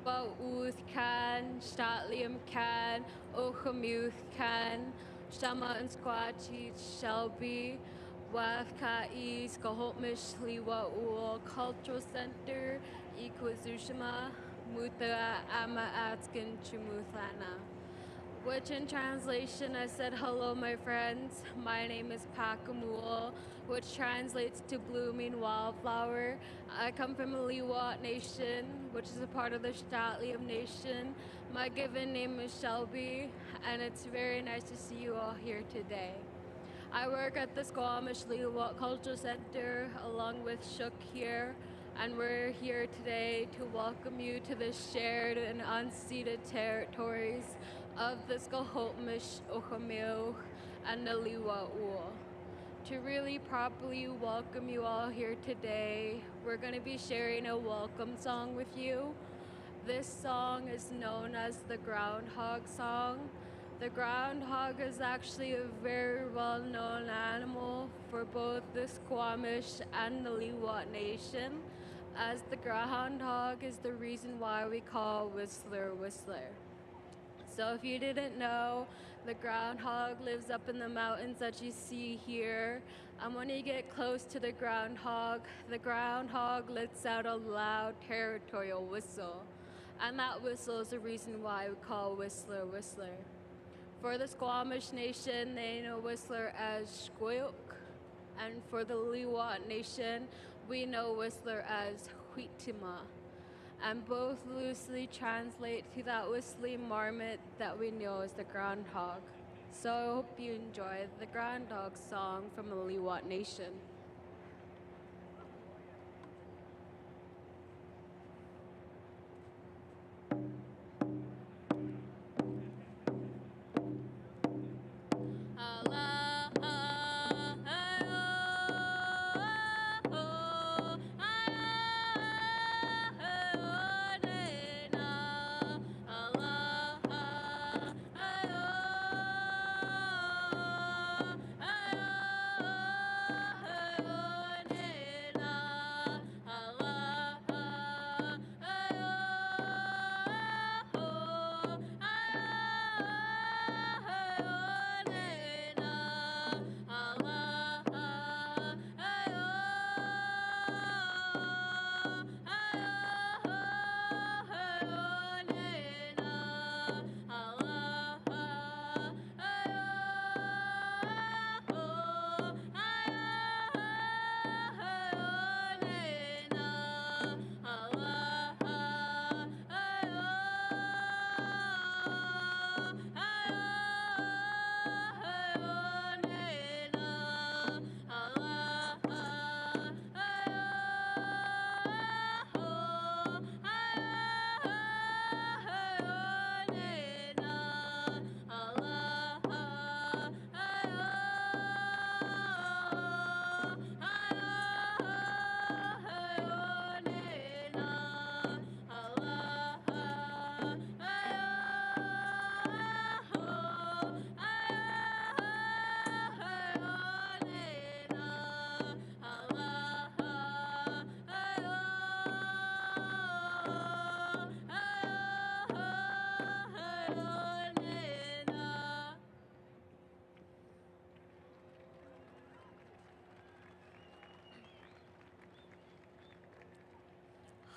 Liwa Uth Kan, Statlium Kan, Ochamuth Kan, Stama and Squatchy Shelby, Wafka East, Kahotmish Liwa Ul Cultural Center, Ikwazushima, Mutha Ama Atskin Chumuthana. Which in translation, I said, hello, my friends. My name is Pakamul, which translates to blooming wildflower. I come from the Liwat Nation, which is a part of the Statlium Nation. My given name is Shelby, and it's very nice to see you all here today. I work at the Squamish Liwat Cultural Center along with Shook here, and we're here today to welcome you to the shared and unceded territories of the Squamish, Ochameoch, and the Liwa'ul. To really properly welcome you all here today, we're going to be sharing a welcome song with you. This song is known as the Groundhog Song. The groundhog is actually a very well-known animal for both the Squamish and the Liwat Nation, as the groundhog is the reason why we call Whistler Whistler. So if you didn't know, the groundhog lives up in the mountains that you see here. And when you get close to the groundhog lets out a loud territorial whistle. And that whistle is the reason why we call Whistler Whistler. For the Squamish Nation, they know Whistler as Squeak. And for the Liwat Nation, we know Whistler as Huitima. And both loosely translate to that whistling marmot that we know as the groundhog. So I hope you enjoy the groundhog song from the Liwat Nation.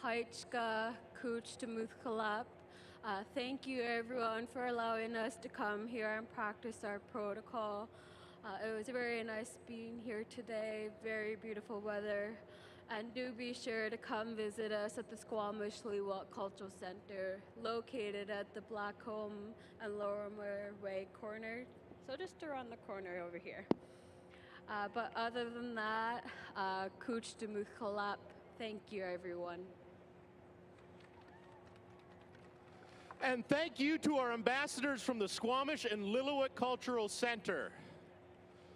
Haichka Kuch Temuthkalap. Thank you everyone for allowing us to come here and practice our protocol. It was very nice being here today, very beautiful weather. And do be sure to come visit us at the Squamish Liwat Cultural Center, located at the Blackcomb and Lorimer Way corner. So just around the corner over here. But other than that, Kuch Temuthkalap. Thank you everyone. And thank you to our ambassadors from the Squamish and Lillooet Cultural Center.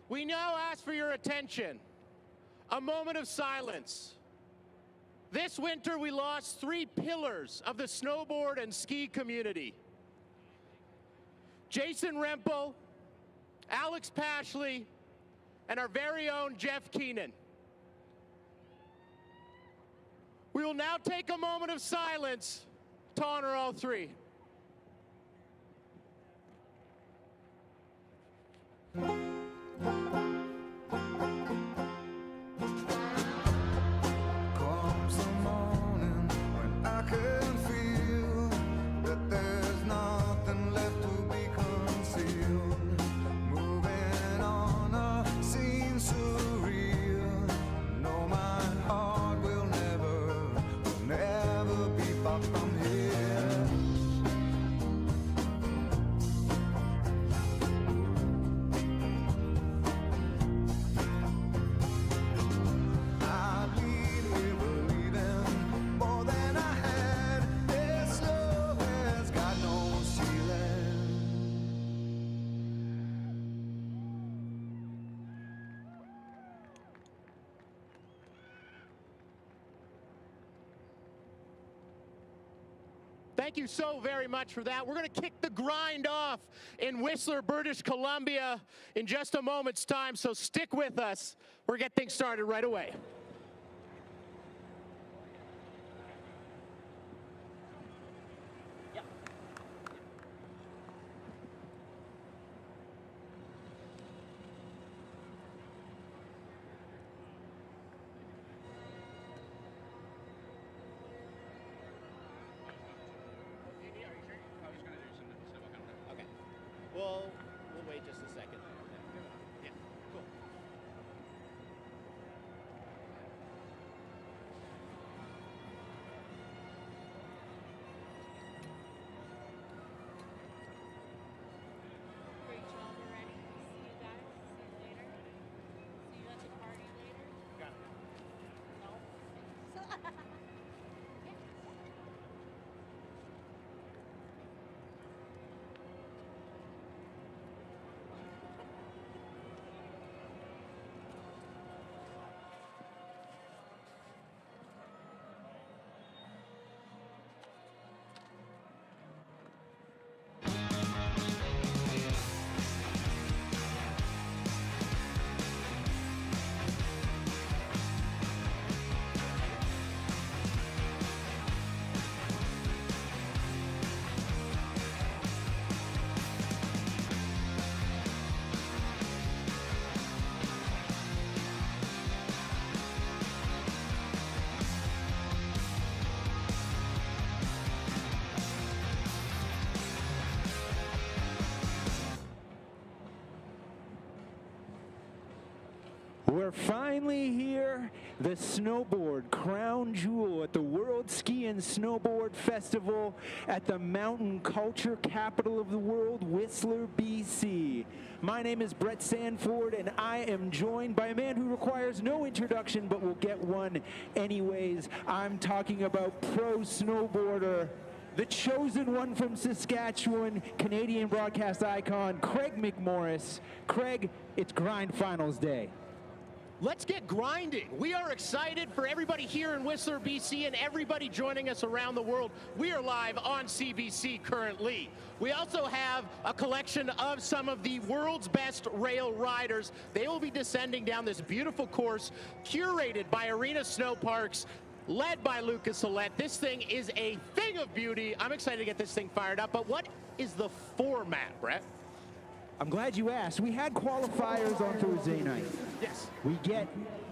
We now ask for your attention. A moment of silence. This winter we lost 3 pillars of the snowboard and ski community. Jason Rempel, Alex Pashley, and our very own Jeff Keenan. We will now take a moment of silence baton or all three? Comes the morning when I can feel that there's nothing left to be concealed. Moving on, seems surreal. No, my heart will never be far from here. I leave here believing more than I had. This love has got no ceiling. Thank you so very much for that. We're going to kick the grind off in Whistler, British Columbia in just a moment's time, so stick with us. We're going to get things started right away. Okay. We'll wait just a second. Yeah, cool. Great job already. See you guys. See you later. See you at the party later. Got it. No. We're finally here, the Snowboard crown jewel at the World Ski and Snowboard Festival at the mountain culture capital of the world, Whistler, BC. My name is Brett Sanford, and I am joined by a man who requires no introduction, but will get one anyways. I'm talking about pro snowboarder, the chosen one from Saskatchewan, Canadian broadcast icon, Craig McMorris. Craig, it's Grind Finals Day. Let's get grinding. We are excited for everybody here in Whistler, BC, and everybody joining us around the world. We are live on CBC currently. We also have a collection of some of the world's best rail riders. They will be descending down this beautiful course curated by Arena Snow Parks, led by Lucas Ouellette. This thing is a thing of beauty. I'm excited to get this thing fired up, but what is the format, Brett? I'm glad you asked. We had qualifiers on Thursday night. Yes. We get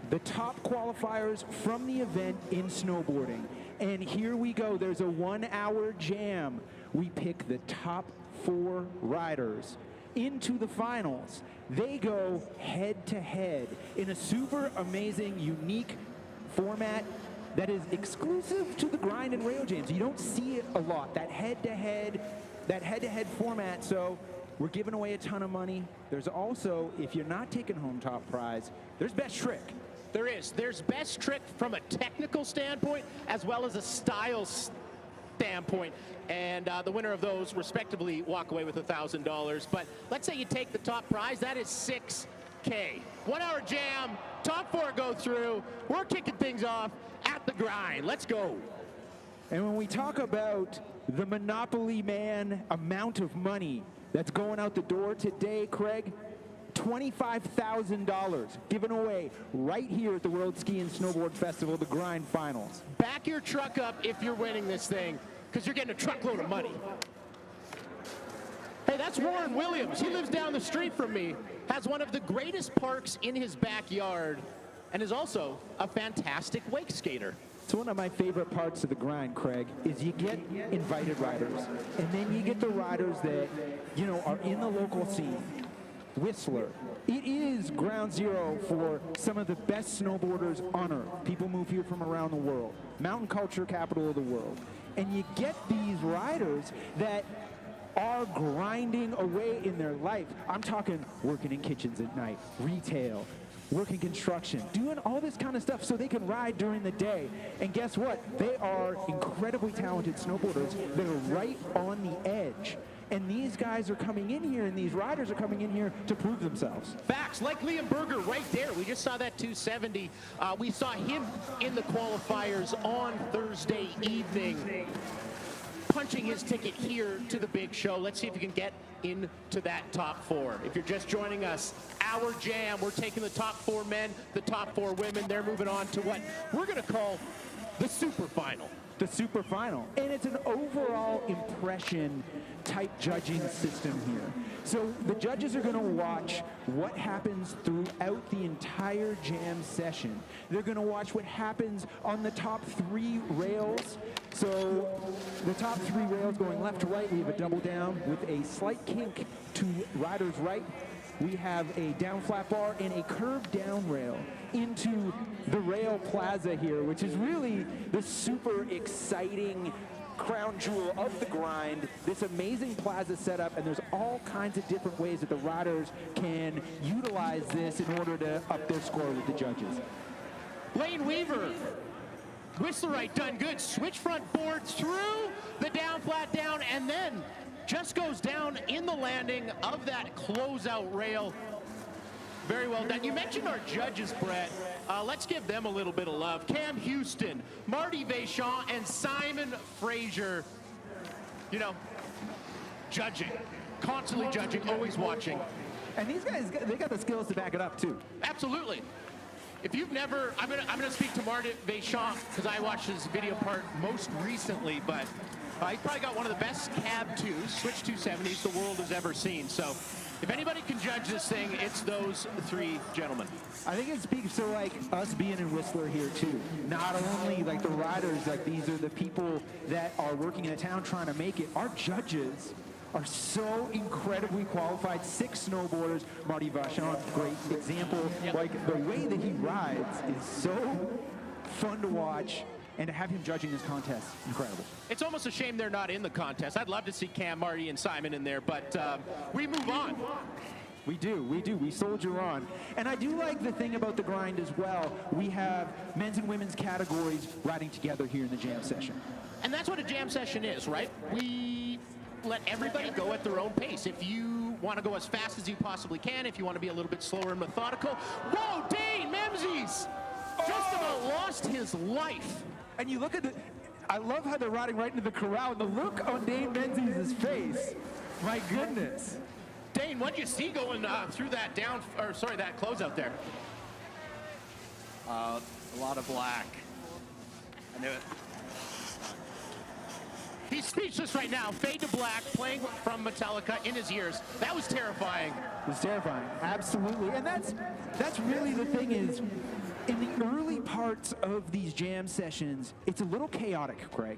the top qualifiers from the event in snowboarding. And here we go. There's a 1-hour jam. We pick the top 4 riders into the finals. They go head to head in a super amazing, unique format that is exclusive to the grind and rail jams. You don't see it a lot, that head-to-head format. So we're giving away a ton of money. There's also, if you're not taking home top prize, there's best trick. There is. There's best trick from a technical standpoint as well as a style standpoint. And the winner of those respectively walk away with $1,000. But let's say you take the top prize, that is $6K. 1-hour jam, top 4 go through. We're kicking things off at the grind. Let's go. And when we talk about the Monopoly Man amount of money that's going out the door today, Craig, $25,000 given away right here at the World Ski and Snowboard Festival, the Grind Finals. Back your truck up if you're winning this thing. because you're getting a truckload of money. Hey, that's Warren Williams. He lives down the street from me, has one of the greatest parks in his backyard, and is also a fantastic wake skater. It's one of my favorite parts of the grind, Craig, is you get invited riders, and then you get the riders that, you know, are in the local scene. Whistler. It is ground zero for some of the best snowboarders on earth. People move here from around the world. Mountain culture capital of the world. And you get these riders that are grinding away in their life. I'm talking working in kitchens at night, retail, working construction, doing all this kind of stuff so they can ride during the day. And guess what? They are incredibly talented snowboarders that are right on the edge. And these guys are coming in here, and these riders are coming in here to prove themselves. Facts, like Liam Berger right there. We just saw that 270. We saw him in the qualifiers on Thursday evening, punching his ticket here to the big show. Let's see if you can get into that top four. If you're just joining us, our jam, we're taking the top 4 men, the top 4 women. They're moving on to what we're going to call the super final. The super final. And it's an overall impression type judging system here. So the judges are going to watch what happens throughout the entire jam session. They're going to watch what happens on the top 3 rails. So the top 3 rails going left to right, we have a double down with a slight kink to rider's right. We have a down flat bar and a curved down rail into the rail plaza here, which is really the super exciting crown jewel of the grind, this amazing plaza setup, and there's all kinds of different ways that the riders can utilize this in order to up their score with the judges. Lane Weaver, Whistlerite done good, switch front board through the down flat down, and then just goes down in the landing of that closeout rail. Very well done. You mentioned our judges, Brett. Let's give them a little bit of love. Cam Houston, Marty Vachon, and Simon Fraser. You know, judging, constantly judging, always watching. And these guys, they got the skills to back it up too. Absolutely. If you've never, I'm gonna speak to Marty Vachon because I watched his video part most recently, but he's probably got one of the best cab 2s, switch 270s the world has ever seen. So if anybody can judge this thing, it's those 3 gentlemen. I think it speaks to like us being in Whistler here too. Not only like the riders, like these are the people that are working in the town trying to make it. Our judges are so incredibly qualified. 6 snowboarders. Marty Vachon, great example. Yep. Like the way that he rides is so fun to watch. And to have him judging this contest, incredible. It's almost a shame they're not in the contest. I'd love to see Cam, Marty, and Simon in there, but we move on. We do. We soldier on. And I do like the thing about the grind as well. We have men's and women's categories riding together here in the jam session. And that's what a jam session is, right? We let everybody go at their own pace. If you want to go as fast as you possibly can, if you want to be a little bit slower and methodical. Whoa, Dane Memzies just about lost his life. And you look at the, I love how they're riding right into the corral, and the look on Dane Menzies' face, my goodness. Dane, what'd you see going through that that closeout there? A lot of black. I knew it. He's speechless right now. Fade to black, playing from Metallica in his ears. That was terrifying. It was terrifying, absolutely. And that's really the thing is, in the early parts of these jam sessions, it's a little chaotic, Craig.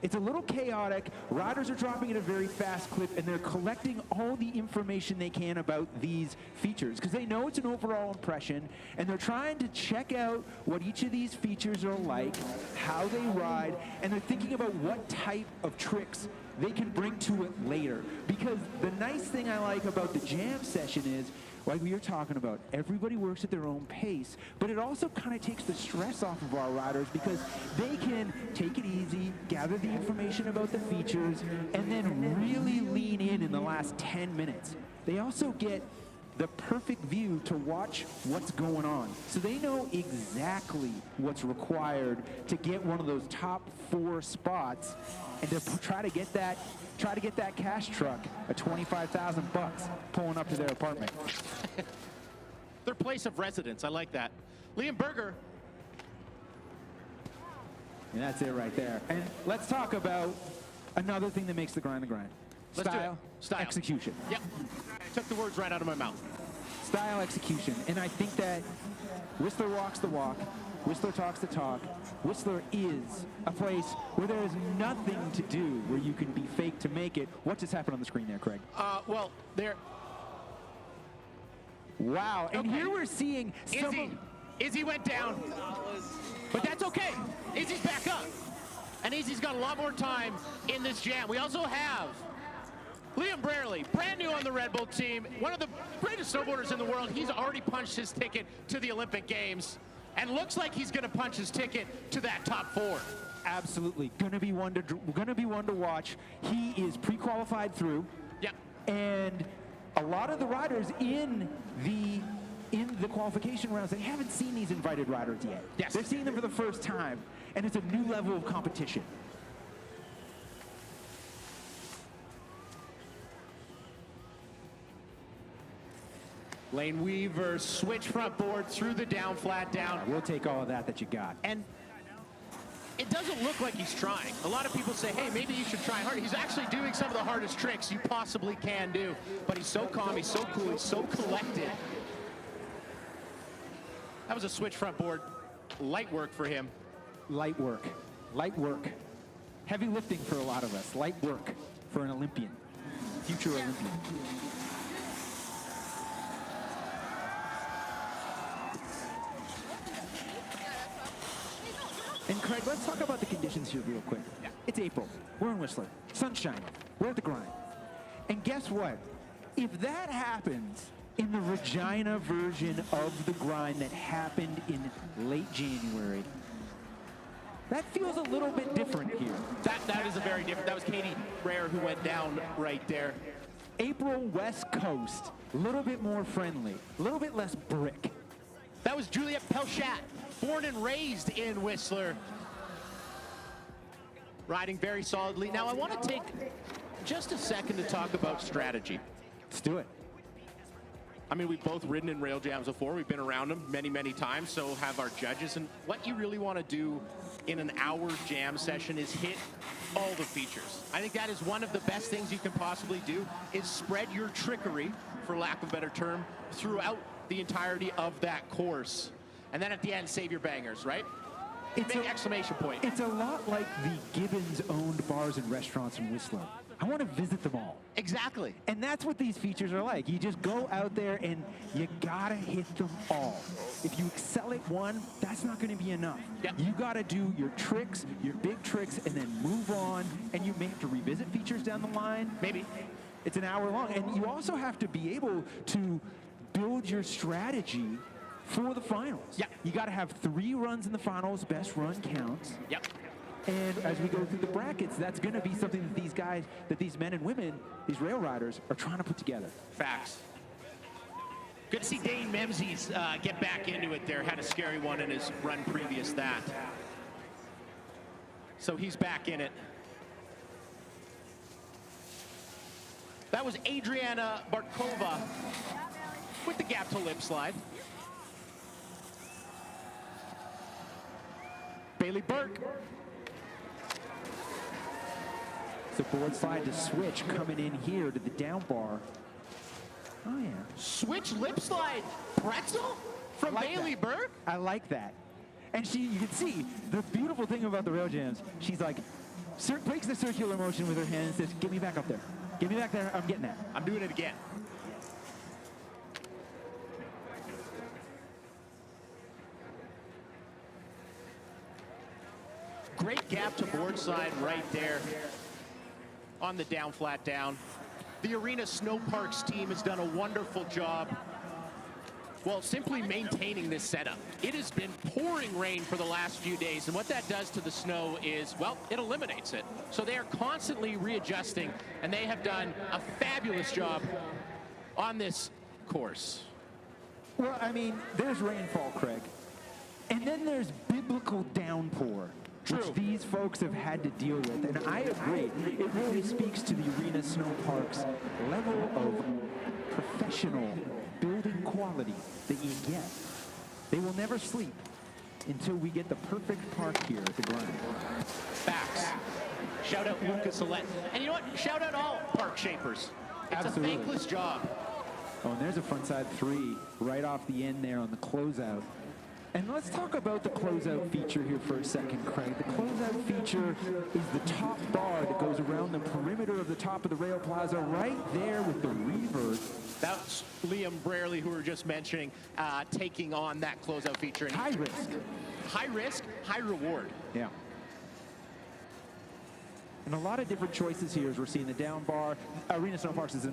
It's a little chaotic. Riders are dropping at a very fast clip, and they're collecting all the information they can about these features because they know it's an overall impression, and they're trying to check out what each of these features are like, how they ride, and they're thinking about what type of tricks they can bring to it later. Because the nice thing I like about the jam session is, like we were talking about, everybody works at their own pace, but it also kind of takes the stress off of our riders because they can take it easy, gather the information about the features, and then really lean in the last 10 minutes. They also get the perfect view to watch what's going on. So they know exactly what's required to get one of those top 4 spots and to try to get that cash truck at $25,000 pulling up to their apartment. Their place of residence. I like that. Liam Berger. And that's it right there. And let's talk about Another thing that makes the grind the grind. Let's do it. Style, Style. execution. Yep. Took the words right out of my mouth. Style, execution. And I think that Whistler walks the walk, Whistler talks the talk. Whistler is a place where there is nothing to do where you can be fake to make it. What just happened on the screen there, Craig? Well, there. Wow. And Okay. here we're seeing Izzy went down. But that's okay. Izzy's back up. And Izzy's got a lot more time in this jam. We also have Liam Brierley, brand new on the Red Bull team, one of the greatest snowboarders in the world. He's already punched his ticket to the Olympic Games and looks like he's going to punch his ticket to that top 4. Absolutely. Gonna be one to watch. He is pre-qualified through. Yep. And a lot of the riders in the qualification rounds, they haven't seen these invited riders yet. Yes. They're seeing them for the first time, and it's a new level of competition. Lane Weaver, switch front board through the down, flat down. We'll take all of that you got. And it doesn't look like he's trying. A lot of people say, hey, maybe you should try hard. He's actually doing some of the hardest tricks you possibly can do. But he's so calm, he's so cool, he's so collected. That was a switch front board. Light work for him. Light work. Light work. Heavy lifting for a lot of us. Light work for an Olympian. Future Olympian. And Craig, let's talk about the conditions here real quick. Yeah. It's April. We're in Whistler. Sun's shining. We're at the grind. And guess what? If that happens in the Regina version of the grind that happened in late January, that feels a little bit different here. That is a very different. That was Katie Rare who went down right there. April West Coast, a little bit more friendly, a little bit less brick. That was Juliette Pelchat, born and raised in Whistler. Riding very solidly. Now I want to take just a second to talk about strategy. Let's do it. I mean, we've both ridden in rail jams before. We've been around them many, many times, so have our judges. And what you really want to do in an hour jam session is hit all the features. I think that is one of the best things you can possibly do, is spread your trickery, for lack of a better term, throughout the entirety of that course. And then at the end, save your bangers, right? It's Big exclamation point. It's a lot like the Gibbons-owned bars and restaurants in Whistler. I want to visit them all. Exactly. And that's what these features are like. You just go out there and you gotta hit them all. If you excel at one, that's not gonna be enough. Yep. You gotta do your tricks, your big tricks, and then move on. And you may have to revisit features down the line. Maybe. It's an hour long. And you also have to be able to build your strategy for the finals. Yeah. You gotta have 3 runs in the finals, best run counts. Yep. And as we go through the brackets, that's going to be something that these guys, that these men and women, these rail riders, are trying to put together. Facts. Good to see Dane Memzies get back into it there. Had a scary one in his run previous that. So he's back in it. That was Adriana Barkova with the gap to lip slide. Bailey Burke. So board slide to switch coming in here to the down bar. Oh yeah. Switch lip slide pretzel from Like Bailey that. Burke. I like that. And you can see the beautiful thing about the rail jams. She's like, breaks the circular motion with her hand and says, "Get me back up there. Get me back there. I'm getting that." I'm doing it again. Great gap to board side right there on the down, flat down. The Arena Snow Parks team has done a wonderful job, well, simply maintaining this setup. It has been pouring rain for the last few days, and what that does to the snow is, well, it eliminates it. So they are constantly readjusting, and they have done a fabulous job on this course. Well, I mean, there's rainfall, Craig. And then there's biblical downpour, True. which these folks have had to deal with. And I agree, it really speaks to the Arena Snow Parks level of professional building quality that you get. They will never sleep until we get the perfect park here at the grind. Facts. Shout out Lucas Alette. And you know what? Shout out all park shapers. It's Absolutely. a thankless job. Oh, and there's a frontside 3 right off the end there on the closeout. And let's talk about the closeout feature here for a second, Craig. The closeout feature is the top bar that goes around the perimeter of the top of the rail plaza right there with the revert. That's Liam Brarley, who we were just mentioning, taking on that closeout feature. High risk. High risk, high reward. Yeah. And a lot of different choices here as we're seeing the down bar. Arena Snowparks has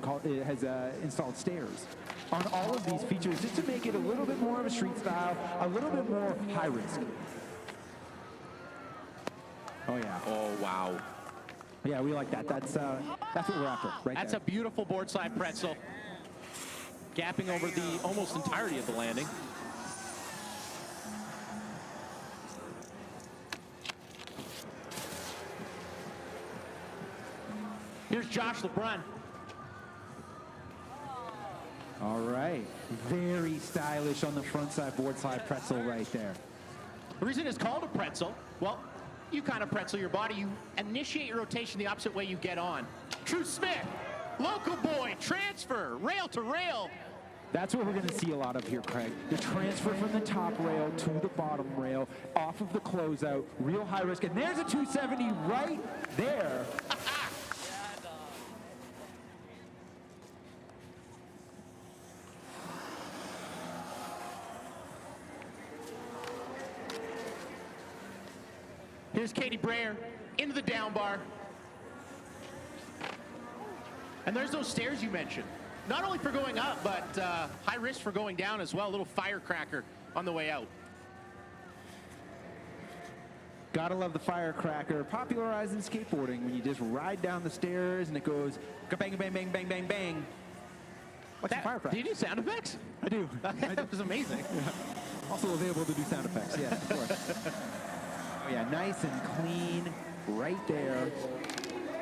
installed stairs on all of these features just to make it a little bit more of a street style, a little bit more high risk. Oh yeah. Oh, wow. Yeah, we like that. That's what we're after, right That's there. a beautiful board side pretzel. Gapping over the almost entirety of the landing. Here's Josh LeBrun. All right. Very stylish on the front side board side pretzel right there. The reason it's called a pretzel, well, you kind of pretzel your body. You initiate your rotation the opposite way you get on. True Smith, local boy, transfer, rail to rail. That's what we're going to see a lot of here, Craig. The transfer from the top rail to the bottom rail, off of the closeout, real high risk. And there's a 270 right there. Here's Katie Brayer into the down bar. And there's those stairs you mentioned. Not only for going up, but high risk for going down as well. A little firecracker on the way out. Gotta love the firecracker, popularizing skateboarding when you just ride down the stairs and it goes bang, bang, bang, bang, bang, bang. What's a firecracker? Do you do sound effects? I do. That was amazing. Yeah. Also available to do sound effects, yeah, of course. Oh yeah, nice and clean, right there,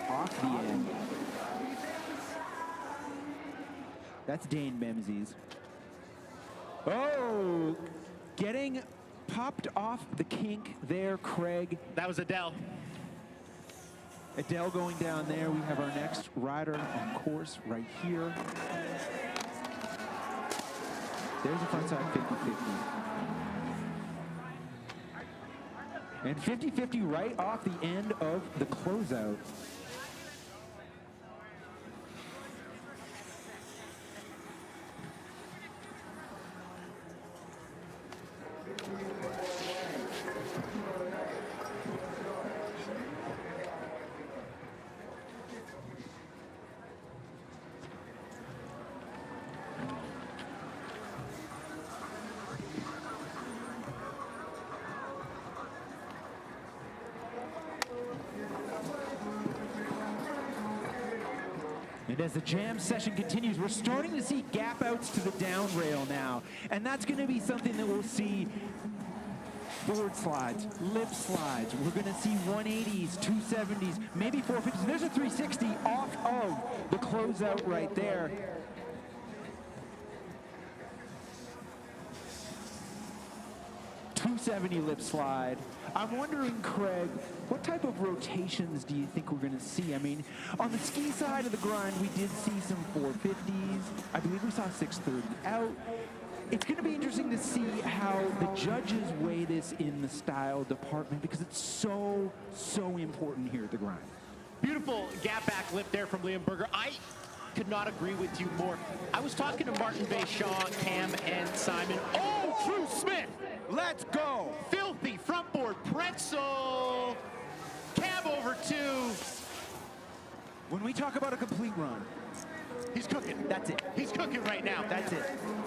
off the end. That's Dane Memzies. Oh, getting popped off the kink there, Craig. That was Adele. Adele going down there. We have our next rider on course right here. There's a frontside 50-50. And 50-50 right off the end of the closeout. And as the jam session continues, we're starting to see gap outs to the down rail now. And that's going to be something that we'll see board slides, lip slides. We're going to see 180s, 270s, maybe 450s. There's a 360 off of the closeout right there. .270 lip slide. I'm wondering, Craig, what type of rotations do you think we're going to see? I mean, on the ski side of the grind, we did see some 450s. I believe we saw 630 out. It's going to be interesting to see how the judges weigh this in the style department because it's so, so important here at the grind. Beautiful gap back lip there from Liam Berger. I could not agree with you more. I was talking to Martin Bay, Shaw, Cam, and Simon. Oh, Drew Smith! Let's go! Filthy front board pretzel. Cab over 2. When we talk about a complete run, He's cooking. that's it. He's cooking right now. That's it.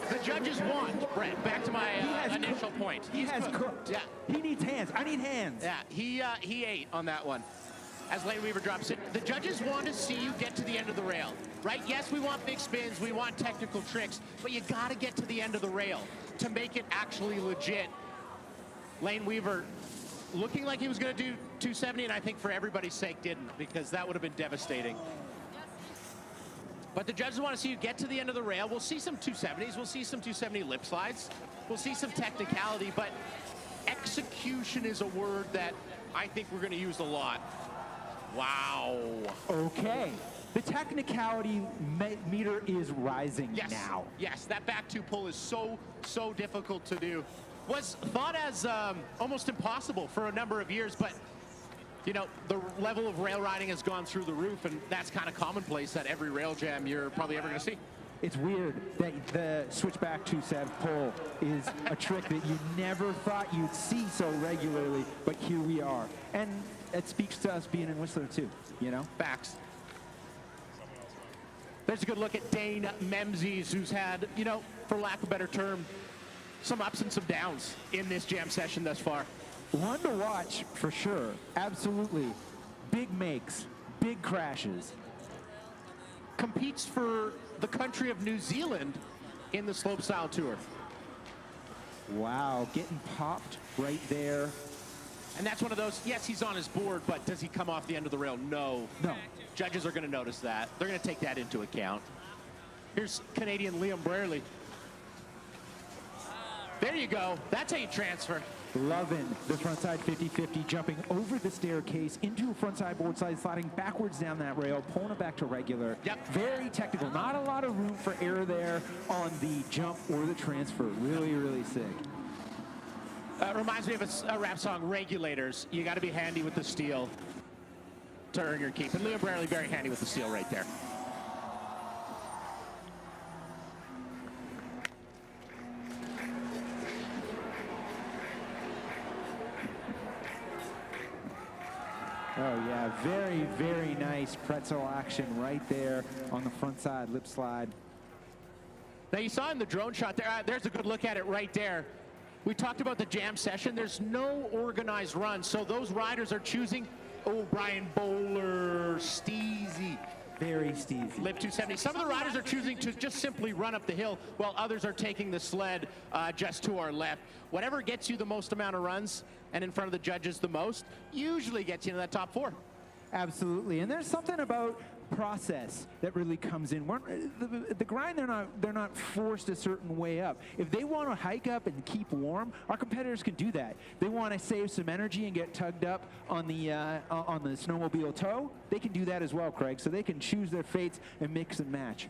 The judges want, Brent, back to my initial point. He has cooked. cooked. Yeah. He needs hands. I need hands. Yeah, he ate on that one. As Lane Weaver drops it, the judges want to see you get to the end of the rail, right? Yes, we want big spins, we want technical tricks, but you got to get to the end of the rail to make it actually legit. Lane Weaver looking like he was going to do 270, and I think for everybody's sake didn't, because that would have been devastating. But the judges want to see you get to the end of the rail. We'll see some 270s, we'll see some 270 lip slides, we'll see some technicality, but execution is a word that I think we're going to use a lot. Wow. Okay. The technicality meter is rising Yes. now. Yes, that back two pull is so difficult to do. Was thought as almost impossible for a number of years, but you know, the level of rail riding has gone through the roof, and that's kind of commonplace at every rail jam you're probably ever going to see. It's weird that the switchback 2-7 pull is a trick that you never thought you'd see so regularly, but here we are. And it speaks to us being in Whistler too, you know? Facts. There's a good look at Dane Memzies, who's had, you know, for lack of a better term, some ups and some downs in this jam session thus far. One to watch for sure, absolutely. Big makes, big crashes. Competes for the country of New Zealand in the slopestyle tour. Wow, getting popped right there. And that's one of those, yes, he's on his board, but does he come off the end of the rail? No. No. Judges are going to notice that. They're going to take that into account. Here's Canadian Liam Brierley. There you go. That's how you transfer. Loving the frontside 50-50, jumping over the staircase into a frontside board slide, sliding backwards down that rail, pulling it back to regular. Yep. Very technical. Not a lot of room for error there on the jump or the transfer. Really, really sick. Reminds me of a rap song, Regulators. You got to be handy with the steel to earn your keep. And Liam Brierley very handy with the steel right there. Oh yeah, very, very nice pretzel action right there on the front side, lip slide. Now you saw in the drone shot there, there's a good look at it right there. We talked about the jam session. There's no organized run, so those riders are choosing, oh, Brian Bowler, Steezy. Very steezy. Lip 270. Some of the riders are choosing to just simply run up the hill, while others are taking the sled just to our left. Whatever gets you the most amount of runs and in front of the judges the most usually gets you into that top four. Absolutely, and there's something about process that really comes in. The grind, they're not forced a certain way up. If they want to hike up and keep warm, our competitors can do that. They want to save some energy and get tugged up on the snowmobile toe. They can do that as well, Craig. So they can choose their fates and mix and match.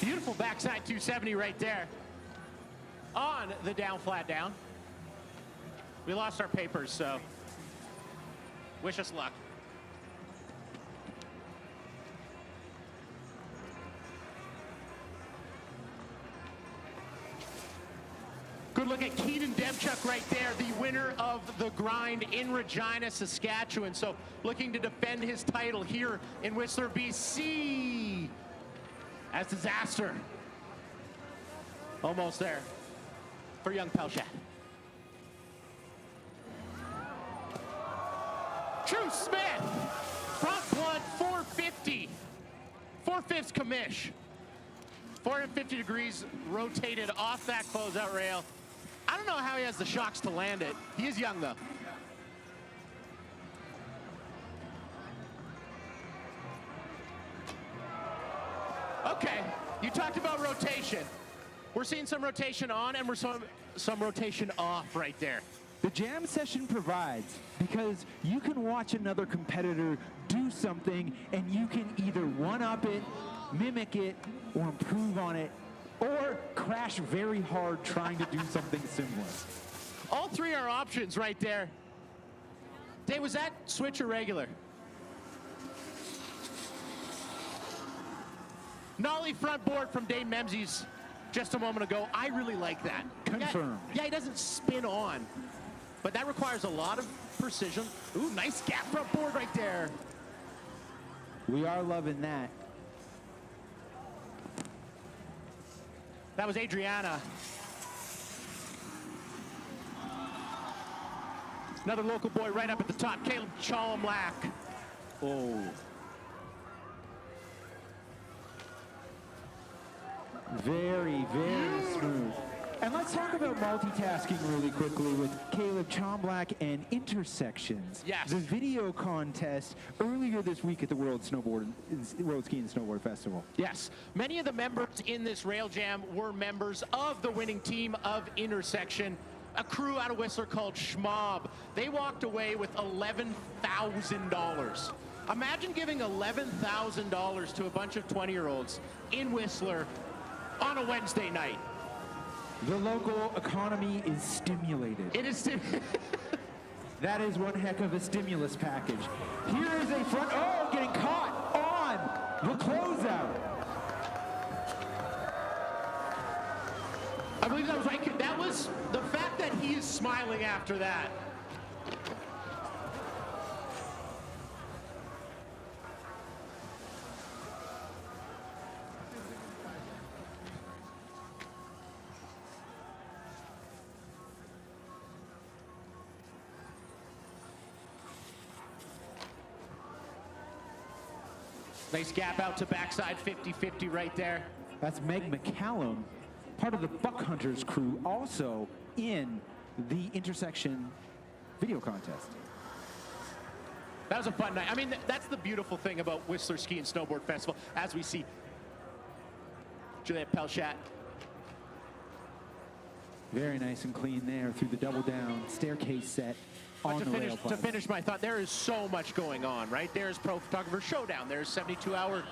Beautiful backside 270 right there on the down, flat down. We lost our papers, so wish us luck. Good look at Keaton Demchuk right there, the winner of the grind in Regina, Saskatchewan. So looking to defend his title here in Whistler, BC. As disaster. Almost there for young Pelchat. Drew Smith, front blunt 450. 4/5 commish. 450 degrees rotated off that closeout rail. I don't know how he has the shocks to land it. He is young though. Okay, you talked about rotation. We're seeing some rotation on and we're some rotation off right there. The jam session provides, because you can watch another competitor do something and you can either one-up it, mimic it, or improve on it, or crash very hard trying to do something similar. All three are options right there. Dave, was that switch or regular? Nollie front board from Dave Memzies just a moment ago. I really like that. Confirmed. Yeah, he doesn't spin on, but that requires a lot of precision. Ooh, nice gap front board right there. We are loving that. That was Adriana. Another local boy right up at the top, Caleb Chalmlack. Oh. Very, very smooth. And let's talk about multitasking really quickly with Caleb Chomblak and Intersections. Yes. The video contest earlier this week at the World Ski and Snowboard Festival. Yes, many of the members in this Rail Jam were members of the winning team of Intersection, a crew out of Whistler called Schmob. They walked away with $11,000. Imagine giving $11,000 to a bunch of 20-year-olds in Whistler on a Wednesday night. The local economy is stimulated. It is That is one heck of a stimulus package. Here is a front, oh, getting caught on the closeout. I believe that was right. That was the fact that he is smiling after that. Nice gap out to backside 50-50 right there. That's Meg McCallum, part of the Buck Hunters crew, also in the Intersection video contest. That was a fun night. I mean, that's the beautiful thing about Whistler Ski and Snowboard Festival, as we see Juliette Pelchat. Very nice and clean there through the double down staircase set on the rail To finish my thought, there is so much going on, right? There's Pro Photographer Showdown. There's 72-hour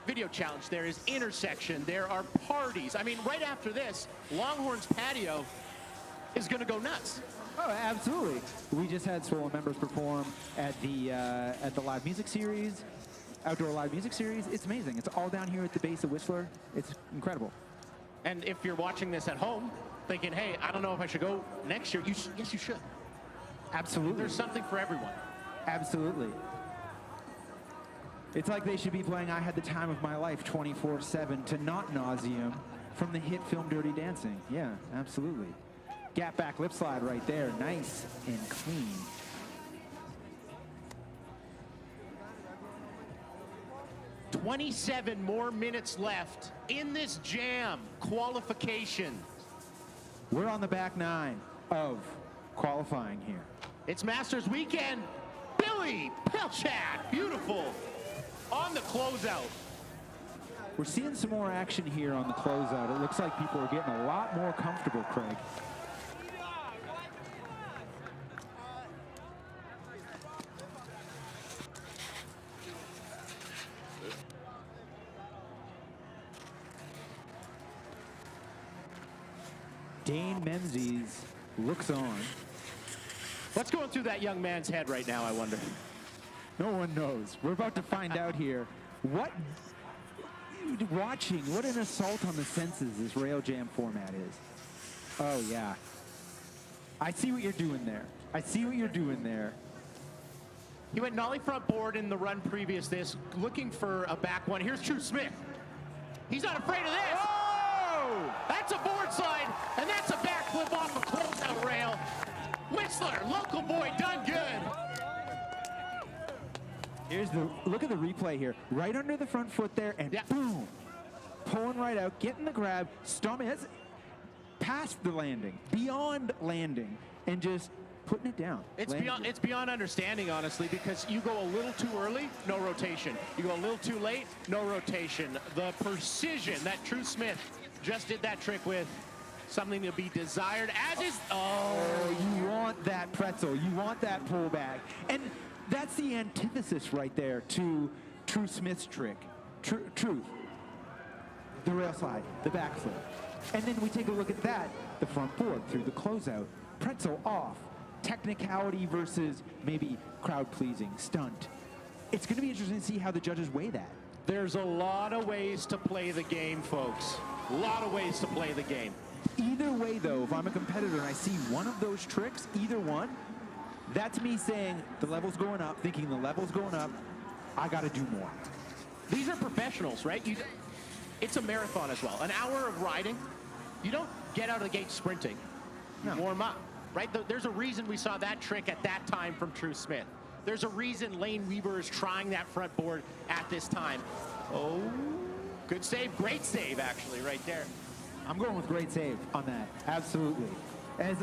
video challenge. There is Intersection. There are parties. I mean, right after this, Longhorn's patio is going to go nuts. Oh, absolutely. We just had Swollen members perform at the live music series, outdoor live music series. It's amazing. It's all down here at the base of Whistler. It's incredible. And if you're watching this at home, thinking, hey, I don't know if I should go next year, yes, you should. Absolutely. There's something for everyone. Absolutely. It's like they should be playing I Had the Time of My Life 24/7 to not nauseam from the hit film Dirty Dancing. Yeah, absolutely. Gap back lip slide right there. Nice and clean. "27 more minutes left in this jam qualification. We're on the back nine of qualifying here. It's Masters weekend. Billy Pelchat, beautiful, on the closeout. We're seeing some more action here on the closeout. It looks like people are getting a lot more comfortable, Craig. Dane Menzies looks on. What's going through that young man's head right now, I wonder? No one knows. We're about to find out here. What an assault on the senses this Rail Jam format is. Oh, yeah. I see what you're doing there. I see what you're doing there. He went nollie front board in the run previous this, looking for a back one. Here's True Smith. He's not afraid of this. Oh! That's a board slide, and that's a backflip off a closeout rail. Whistler, local boy, done good. Look at the replay here. Right under the front foot there, and boom. Pulling right out, getting the grab, stomping. That's past the landing, beyond landing, and just putting it down. It's beyond understanding, honestly, because you go a little too early, no rotation. You go a little too late, no rotation. The precision that True Smith just did that trick with, something to be desired, as is, you want that pretzel, you want that pullback. And that's the antithesis right there to True Smith's trick. Truth, the rail slide, the backflip. And then we take a look at that, the front board through the closeout, pretzel off, technicality versus maybe crowd-pleasing, stunt. It's going to be interesting to see how the judges weigh that. There's a lot of ways to play the game, folks. A lot of ways to play the game. Either way, though, if I'm a competitor and I see one of those tricks, either one, that's me saying the level's going up, thinking the level's going up, I got to do more. These are professionals, right? It's a marathon as well. An hour of riding, you don't get out of the gate sprinting. You warm up, right? There's a reason we saw that trick at that time from True Smith. There's a reason Lane Weaver is trying that front board at this time. Oh, good save, great save, actually, right there. I'm going with great save on that. Absolutely. As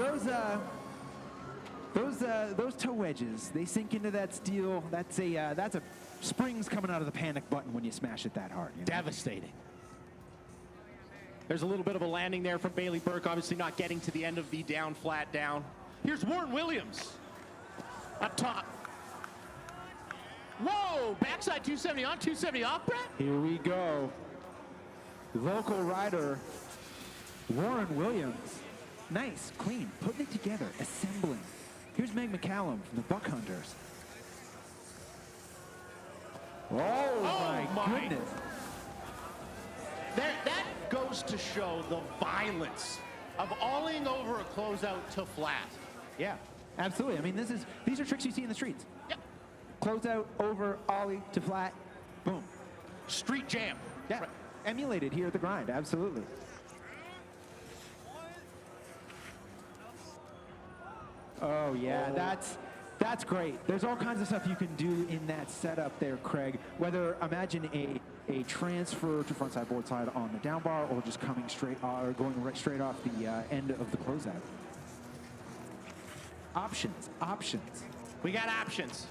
those toe wedges, they sink into that steel. That's a springs coming out of the panic button when you smash it that hard. You know? Devastating. There's a little bit of a landing there from Bailey Burke, obviously not getting to the end of the down, flat down. Here's Warren Williams up top. Whoa, backside 270 on, 270 off, Brett? Here we go. Local rider Warren Williams. Nice, clean, putting it together, assembling. Here's Meg McCallum from the Buck Hunters. Oh my goodness. That goes to show the violence of alling over a closeout to flat. Yeah, absolutely. I mean, these are tricks you see in the streets. Yep. Closeout, over, ollie to flat, boom. Street jam. Yeah, right. Emulated here at the Grind, absolutely. Oh yeah, that's great. There's all kinds of stuff you can do in that setup there, Craig. Whether imagine a transfer to frontside board side on the down bar, or just coming straight or going right straight off the end of the closeout. Options. We got options.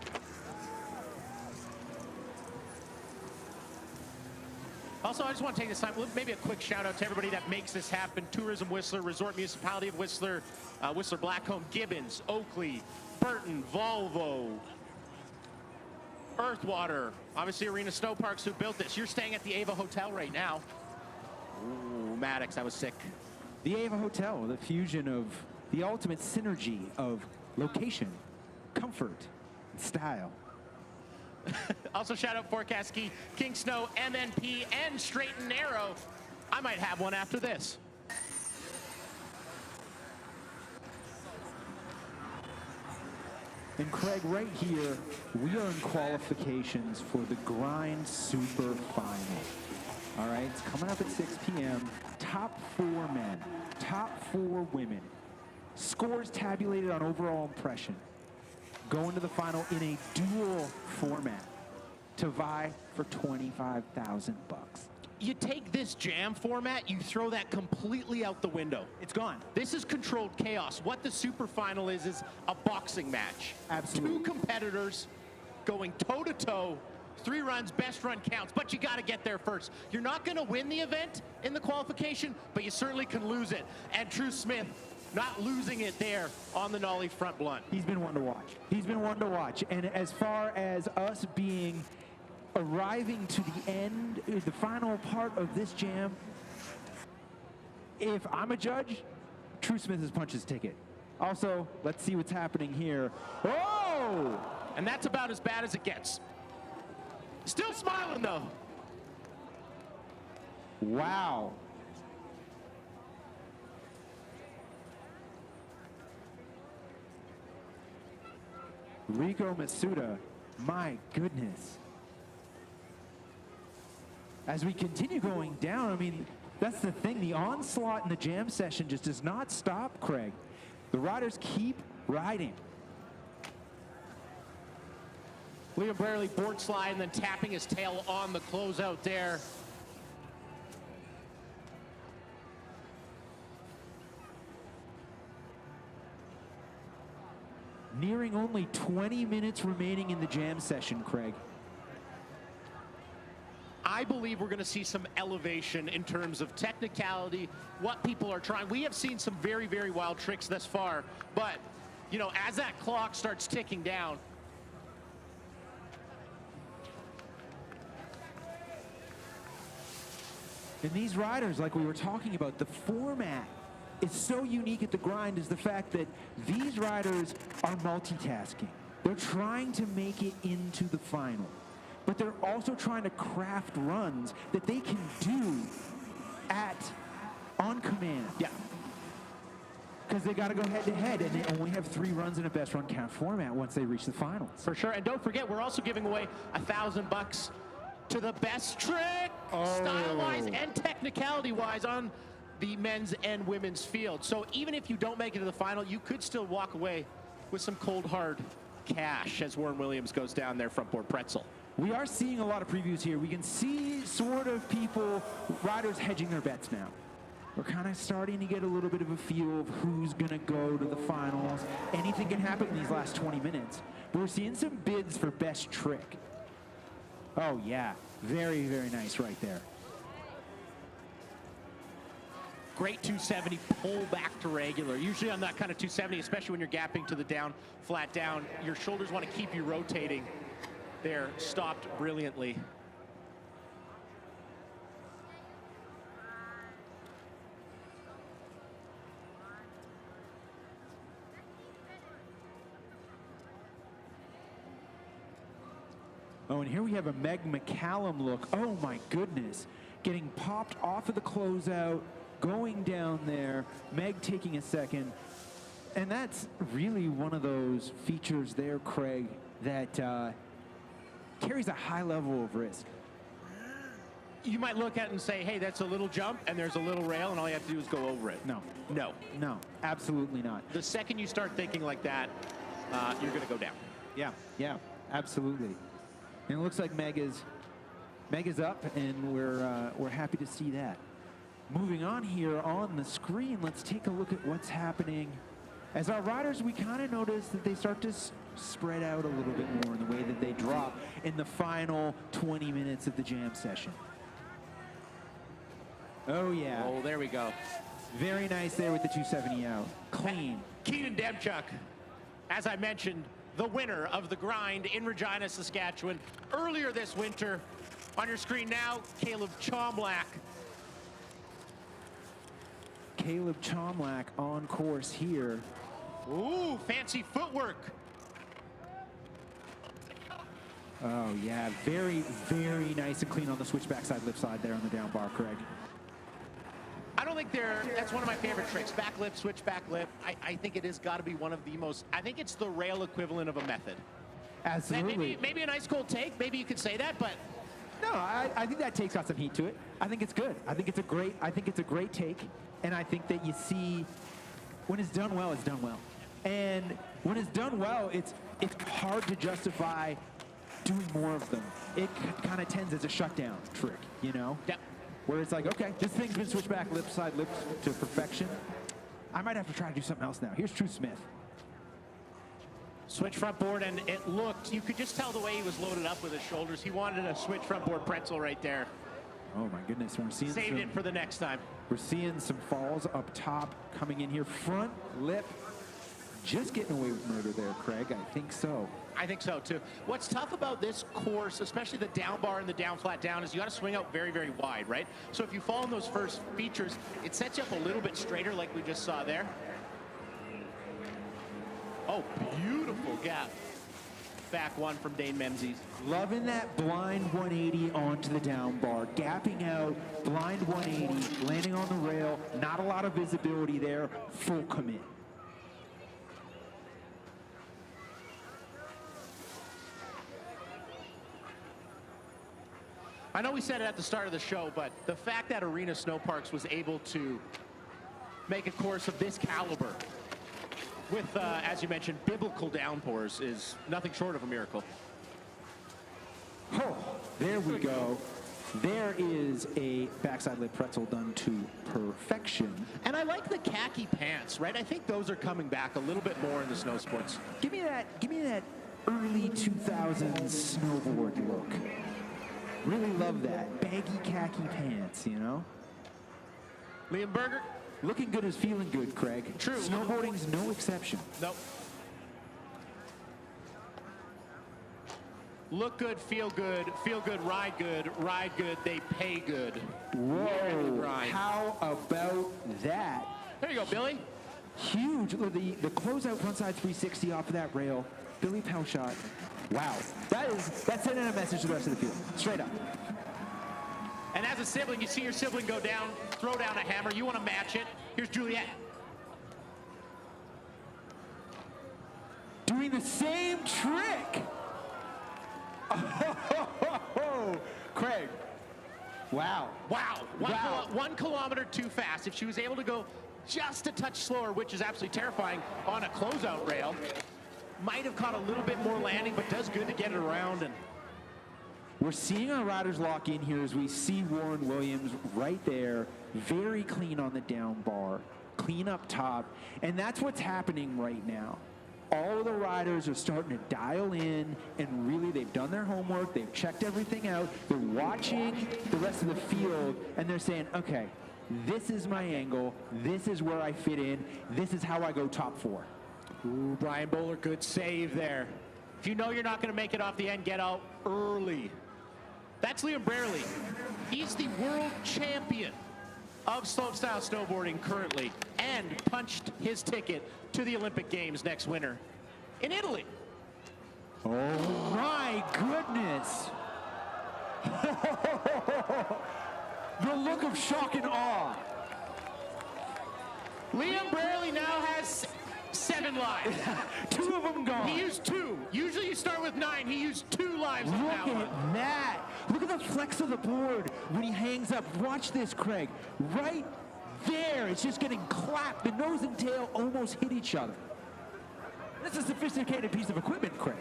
Also, I just want to take this time, maybe a quick shout out to everybody that makes this happen. Tourism Whistler, Resort Municipality of Whistler, Whistler Blackcomb, Gibbons, Oakley, Burton, Volvo, Earthwater, obviously Arena Snow Parks who built this. You're staying at the Ava Hotel right now. Ooh, Maddox, that was sick. The Ava Hotel, the fusion of the ultimate synergy of location, comfort, and style. Also shout out Forecast Ski, King Snow, MNP, and Straight and Narrow. I might have one after this. And Craig, right here, we are in qualifications for the Grind Super Final. All right, it's coming up at 6 p.m. Top 4 men, top 4 women. Scores tabulated on overall impression. Going to the final in a dual format to vie for $25,000. You take this jam format, you throw that completely out the window. It's gone. This is controlled chaos. What the super final is a boxing match. Absolutely. 2 competitors going toe-to-toe, 3 runs, best run counts, but you got to get there first. You're not going to win the event in the qualification, but you certainly can lose it. And Drew Smith not losing it there on the nollie front blunt. He's been one to watch. He's been one to watch. And as far as us arriving to the end, the final part of this jam, if I'm a judge, Drew Smith has punched his ticket. Also, let's see what's happening here. Oh! And that's about as bad as it gets. Still smiling though. Wow. Rico Matsuda, my goodness. As we continue going down, I mean, that's the thing. The onslaught in the jam session just does not stop, Craig. The riders keep riding. Liam Brierley board slide and then tapping his tail on the closeout there. Nearing only 20 minutes remaining in the jam session, Craig. I believe we're going to see some elevation in terms of technicality, what people are trying. We have seen some very, very wild tricks thus far, but, you know, as that clock starts ticking down, and these riders, like we were talking about, the format is so unique at the Grind is the fact that these riders are multitasking. They're trying to make it into the final, but they're also trying to craft runs that they can do on command. yeah, Because they got to go head to head, and they only have 3 runs in a best run count format once they reach the finals. for sure. And don't forget, we're also giving away $1,000 to the best trick, style-wise and technicality-wise, on the men's and women's field. So even if you don't make it to the final, you could still walk away with some cold hard cash as Warren Williams goes down there front board pretzel. We are seeing a lot of previews here. We can see sort of riders hedging their bets now. We're kind of starting to get a little bit of a feel of who's going to go to the finals. Anything can happen in these last 20 minutes. But we're seeing some bids for best trick. Oh, yeah. Very, very nice right there. Great 270, pull back to regular. Usually on that kind of 270, especially when you're gapping to the down, flat down, your shoulders want to keep you rotating. There, stopped brilliantly. Oh, and here we have a Meg McCallum look. Oh my goodness. Getting popped off of the closeout, going down there, Meg taking a second. And that's really one of those features there, Craig, that carries a high level of risk. You might look at it and say, hey, that's a little jump and there's a little rail and all you have to do is go over it. No. No. No, absolutely not. The second you start thinking like that, you're going to go down. Yeah, absolutely. And it looks like Meg is up, and we're happy to see that. Moving on here on the screen, let's take a look at what's happening. As our riders, we kind of notice that they start to spread out a little bit more in the way that they drop in the final 20 minutes of the jam session. Oh, yeah. Oh, there we go. Very nice there with the 270 out. Clean. Keaton Demchuk, as I mentioned, the winner of the grind in Regina, Saskatchewan, earlier this winter. On your screen now, Caleb Chomlak. Caleb Chomlak on course here. Ooh, fancy footwork. Oh, yeah, very, very nice and clean on the switch backside lip side there on the down bar, Craig. I don't think that's one of my favorite tricks. Back lip, switch back lip. I think it has got to be one of the most, I think it's the rail equivalent of a method. Absolutely. Maybe an ice cold take, maybe you could say that, but. No, I think that take's got some heat to it. I think it's good. I think it's a great take. And I think that you see, when it's done well, it's done well. And when it's done well, it's hard to justify doing more of them. It kind of tends as a shutdown trick, you know? Yep. Where it's like, okay, this thing's been switched back lip side lip to perfection. I might have to try to do something else now. Here's True Smith. Switch front board, and it looked, you could just tell the way he was loaded up with his shoulders. He wanted a switch front board pretzel right there. Oh my goodness, we're seeing Saved it for the next time. We're seeing some falls up top coming in here. Front lip, just getting away with murder there, Craig. I think so. I think so too. What's tough about this course, especially the down bar and the down flat down, is you got to swing out very, very wide, right? So if you fall in those first features, it sets you up a little bit straighter like we just saw there. Oh, beautiful gap. Back one from Dane Menzies. Loving that blind 180 onto the down bar. Gapping out, blind 180, landing on the rail. Not a lot of visibility there. Full commit. I know we said it at the start of the show, but the fact that Arena Snowparks was able to make a course of this caliber with, as you mentioned, biblical downpours is nothing short of a miracle. Oh, there we go. There is a backside lip pretzel done to perfection. And I like the khaki pants, right? I think those are coming back a little bit more in the snow sports. Give me that early 2000s snowboard look. Really love that. Baggy khaki pants, you know? Liam Berger. Looking good is feeling good, Craig. True. Snowboarding's no exception. Nope. Look good, feel good, ride good, they pay good. Whoa, how about that? There you go, Billy. Huge, the closeout frontside 360 off of that rail. Billy Powell shot. Wow, that's sending a message to the rest of the field, straight up. And as a sibling, you see your sibling go down, throw down a hammer, you want to match it. Here's Juliet. Doing the same trick. Oh, Craig. Wow. Wow. 1 kilometer too fast. If she was able to go just a touch slower, which is absolutely terrifying, on a closeout rail, might have caught a little bit more landing, but does good to get it around. And We're seeing our riders lock in here as we see Warren Williams right there, very clean on the down bar, clean up top, and that's what's happening right now. All of the riders are starting to dial in, and really they've done their homework, they've checked everything out, they're watching the rest of the field, and they're saying, okay, this is my angle, this is where I fit in, this is how I go top 4. Ooh, Brian Bowler, good save there. If you know you're not going to make it off the end, get out early. That's Liam Braley. He's the world champion of slopestyle snowboarding currently, and punched his ticket to the Olympic Games next winter in Italy. Oh my goodness. The look of shock and awe. Liam Braley now has 7 lives. 2 of them gone. He used 2. Usually you start with 9. He used 2 lives on that Look one. at that. Look at the flex of the board when he hangs up. Watch this, Craig. Right there, it's just getting clapped. The nose and tail almost hit each other. That's a sophisticated piece of equipment, Craig.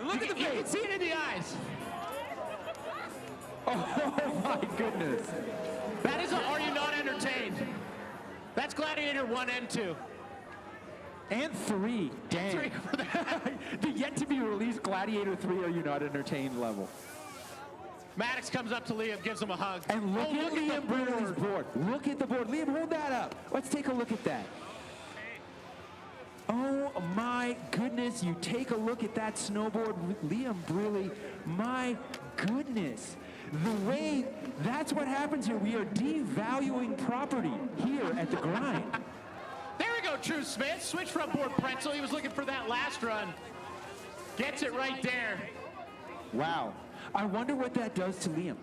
Look at the You can face. see it in the eyes. Oh my goodness. That is a Are You Not Entertained? That's Gladiator 1 and 2. And 3. Dang. 3 for that. The yet to be released Gladiator 3 Are You Not Entertained level. Maddox comes up to Liam, gives him a hug. And look at the Liam Braley's board. Look at the board. Liam, hold that up. Let's take a look at that. Oh my goodness, you take a look at that snowboard, Liam Braley, my goodness. The way, that's what happens here. We are devaluing property here at the Grind. There we go, True Smith. Switch front board pretzel. He was looking for that last run. Gets it right there. Wow. I wonder what that does to Liam.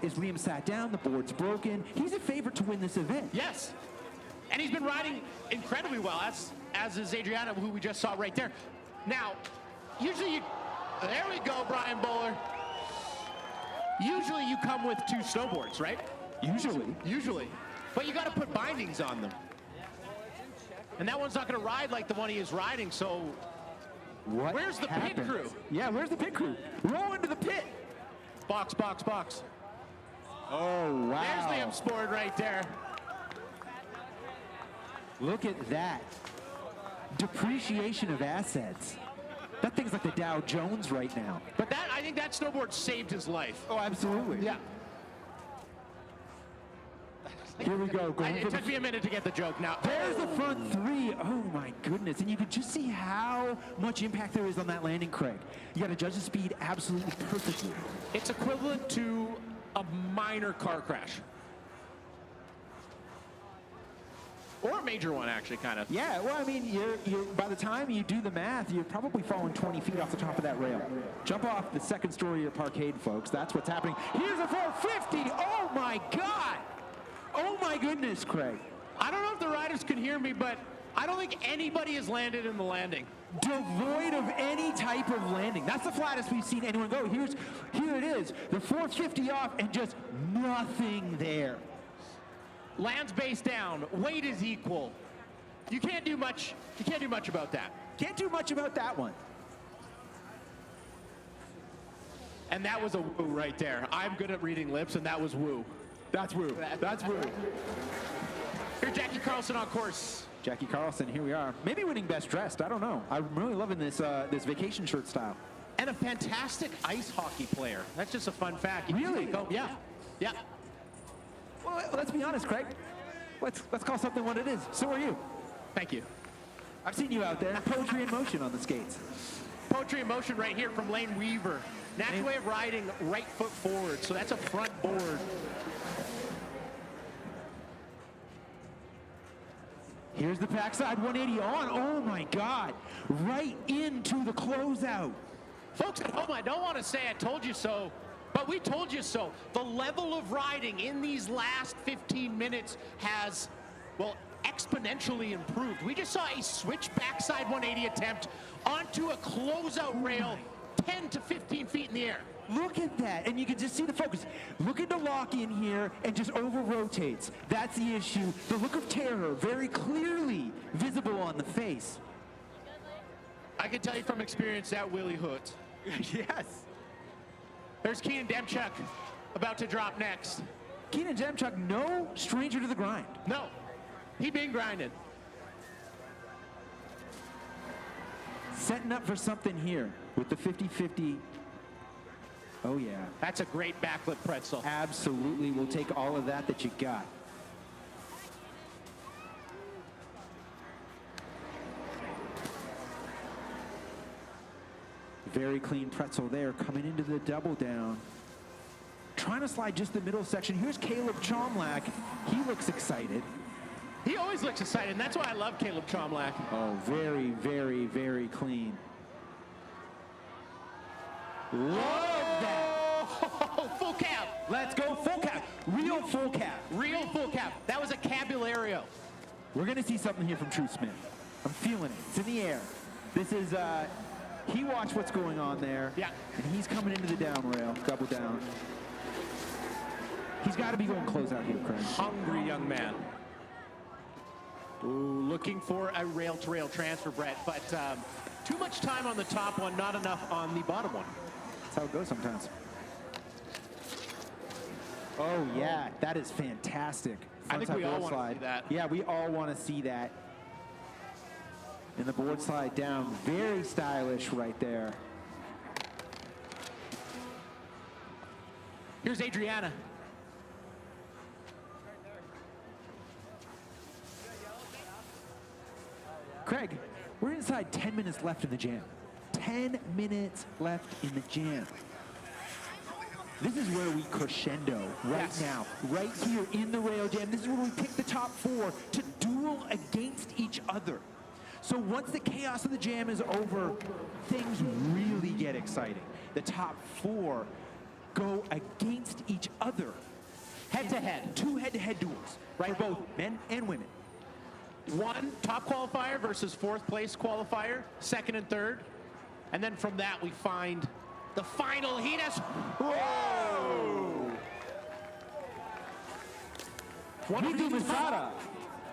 Is Liam sat down, the board's broken? He's a favorite to win this event. Yes. And he's been riding incredibly well, as is Adriana, who we just saw right there. Now, usually there we go, Brian Bowler. Usually you come with 2 snowboards, right? Usually. But you got to put bindings on them. And that one's not going to ride like the one he is riding, so where's the pit crew? Yeah, where's the pit crew? Roll into the pit. Box, box, box. Oh, wow. There's Liam's board right there. Look at that. Depreciation of assets. That thing's like the Dow Jones right now. But I think that snowboard saved his life. Oh, absolutely. Yeah. Here we go. It took me a minute to get the joke now. There's the front 3. Oh my goodness. And you can just see how much impact there is on that landing, Craig. You got to judge the speed absolutely perfectly. It's equivalent to a minor car crash. Or a major one, actually, kind of. Yeah, well, I mean, you're by the time you do the math, you're probably falling 20 feet off the top of that rail. Jump off the 2nd story of your parkade, folks. That's what's happening. Here's a 450. Oh my God. Oh my goodness, Craig. I don't know if the riders can hear me, but I don't think anybody has landed in the landing. Devoid of any type of landing. That's the flattest we've seen anyone go. Here it is. The 450 off and just nothing there. Lands base down. Weight is equal. You can't do much. You can't do much about that. Can't do much about that one. And that was a woo right there. I'm good at reading lips, and that was woo. That's woo. That's woo. Here's Jackie Carlson on course. Jackie Carlson, here we are. Maybe winning best dressed. I don't know. I'm really loving this this vacation shirt style. And a fantastic ice hockey player. That's just a fun fact. Really? Yeah. Yeah. Well, let's be honest, Craig. Let's call something what it is. So are you. Thank you. I've seen you out there. Poetry in motion on the skates. Poetry in motion right here from Lane Weaver. Natural way of riding, right foot forward. So that's a front board. Here's the backside 180 on. Oh my God. Right into the closeout. Folks at home, I don't want to say I told you so, but we told you so. The level of riding in these last 15 minutes has, well, exponentially improved. We just saw a switch backside 180 attempt onto a closeout rail 10 to 15 feet in the air. Look at that, and you can just see the focus. Looking to lock in here and just over-rotates. That's the issue. The look of terror very clearly visible on the face. I can tell you from experience that Willie Hood. Yes. There's Keenan Demchuk about to drop next. Keenan Demchuk, no stranger to the grind. No, he been grinding. Setting up for something here with the 50-50. Oh yeah. That's a great backflip pretzel. Absolutely, we'll take all of that you got. Very clean pretzel there, coming into the double down. Trying to slide just the middle section. Here's Caleb Chomlak. He looks excited. He always looks excited, and that's why I love Caleb Chomlak. Oh, very, very, very clean. Love that. Oh, full cap. Let's go full cap. Real full cap. Real full cap. That was a Cabulario. We're going to see something here from True Smith. I'm feeling it. It's in the air. This is, he watched what's going on there. Yeah. And he's coming into the down rail, double down. He's got to be going close out here, Craig. Hungry young man. Ooh, looking for a rail-to-rail transfer, Brett, but too much time on the top one, not enough on the bottom one. That's how it goes sometimes. Oh, yeah, that is fantastic. I think Frontside we all board want to see that. Yeah, we all want to see that. And the board slide down, very stylish right there. Here's Adriana. Craig, we're inside 10 minutes left in the jam. 10 minutes left in the jam. This is where we crescendo right now, right here in the rail jam. This is where we pick the top four to duel against each other. So once the chaos of the jam is over, things really get exciting. The top four go against each other. Head-to-head. Two head-to-head duels, right? For both men and women. One top qualifier versus fourth place qualifier, second and third. And then from that, we find the final heat. Whoa!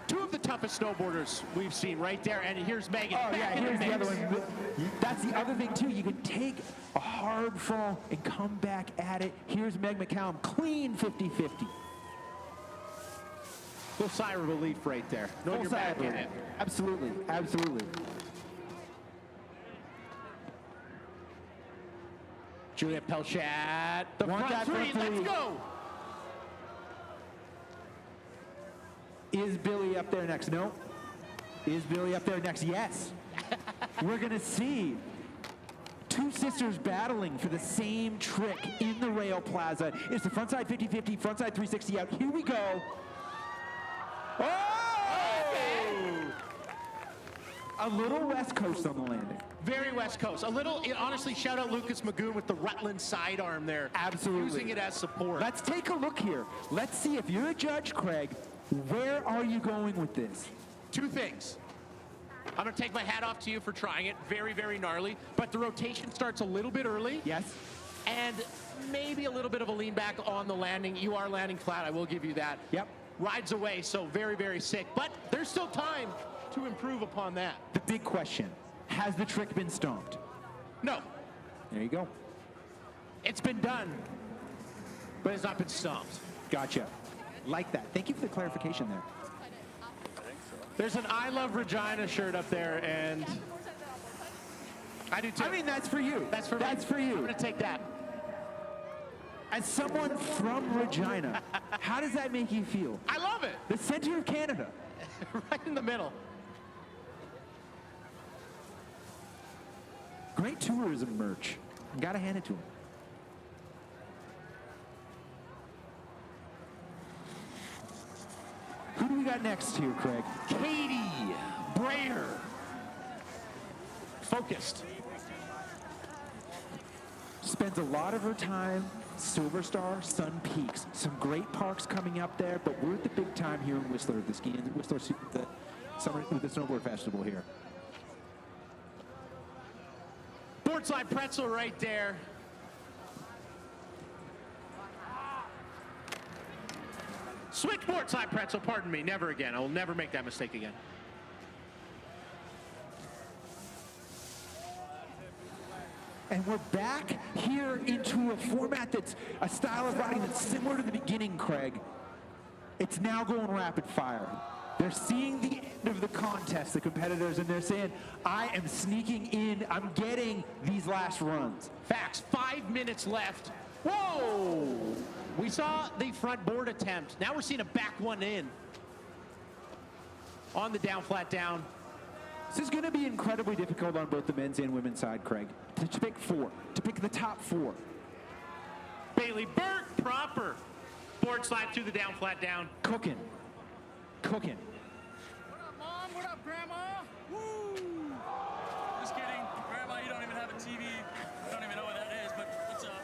Two of the toughest snowboarders we've seen right there. And here's Megan. Oh, yeah, here's the other one. That's the other thing, too. You can take a hard fall and come back at it. Here's Meg McCallum, clean 50-50. Full sigh of relief right there. Knowing you're back in it. Absolutely, absolutely. Julia Pelchat, the One front guy three, front let's three. go! Is Billy up there next? No. Is Billy up there next? Yes. We're gonna see two sisters battling for the same trick in the rail plaza. It's the frontside 50-50, frontside 360 out. Here we go. Oh! A little West Coast on the landing. Very West Coast. A little, honestly, shout out Lucas Magoon with the Rutland sidearm there. Absolutely. Using it as support. Let's take a look here. Let's see if you're a judge, Craig, where are you going with this? Two things. I'm going to take my hat off to you for trying it. Very, very gnarly. But the rotation starts a little bit early. Yes. And maybe a little bit of a lean back on the landing. You are landing flat, I will give you that. Yep. Rides away, so very, very sick. But there's still time to improve upon that. The big question, has the trick been stomped? No, There you go. it's been done, but it's not been stomped. Gotcha. Like that. Thank you for the clarification there. There's an I Love Regina shirt up there, and I do too. I mean, that's for you. That's for me. That's for I'm you. going to take that. As someone from Regina, how does that make you feel? I love it. The center of Canada. Right in the middle. Great tourism merch. Gotta hand it to him. Who do we got next here, Craig? Katie Brayer. Focused. Spends a lot of her time Silver Star, Sun Peaks. Some great parks coming up there, but we're at the big time here in Whistler, the Snowboard Festival here. Boardside pretzel right there. Switch boardside pretzel, pardon me, never again. I will never make that mistake again. And we're back here into a format that's a style of riding that's similar to the beginning, Craig. It's now going rapid fire. They're seeing the end of the contest, the competitors, and they're saying, I am sneaking in, I'm getting these last runs. Facts, 5 minutes left. Whoa! We saw the front board attempt. Now we're seeing a back one in. On the down, flat down. This is going to be incredibly difficult on both the men's and women's side, Craig. To pick four, to pick the top four. Bailey Burt, proper. Board slide through the down, flat down. Cooking. Cooking. What up, Mom? What up, Grandma? Woo! Just kidding. Grandma, you don't even have a TV. I don't even know what that is, but what's up?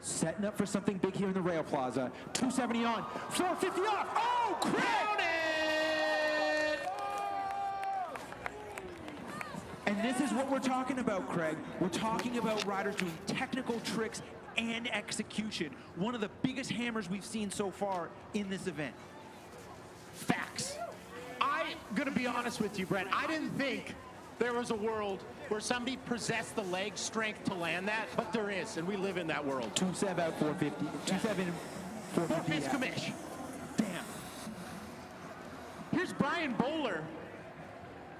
Setting up for something big here in the Rail Plaza. 270 on, 450 off. Oh, Craig! And this is what we're talking about, Craig. We're talking about riders doing technical tricks and execution. One of the biggest hammers we've seen so far in this event. Facts. I'm gonna be honest with you, Brett. I didn't think there was a world where somebody possessed the leg strength to land that, but there is, and we live in that world. 2-7 out 450. 2-7 450. 4-5 commish. Damn. Here's Brian Bowler.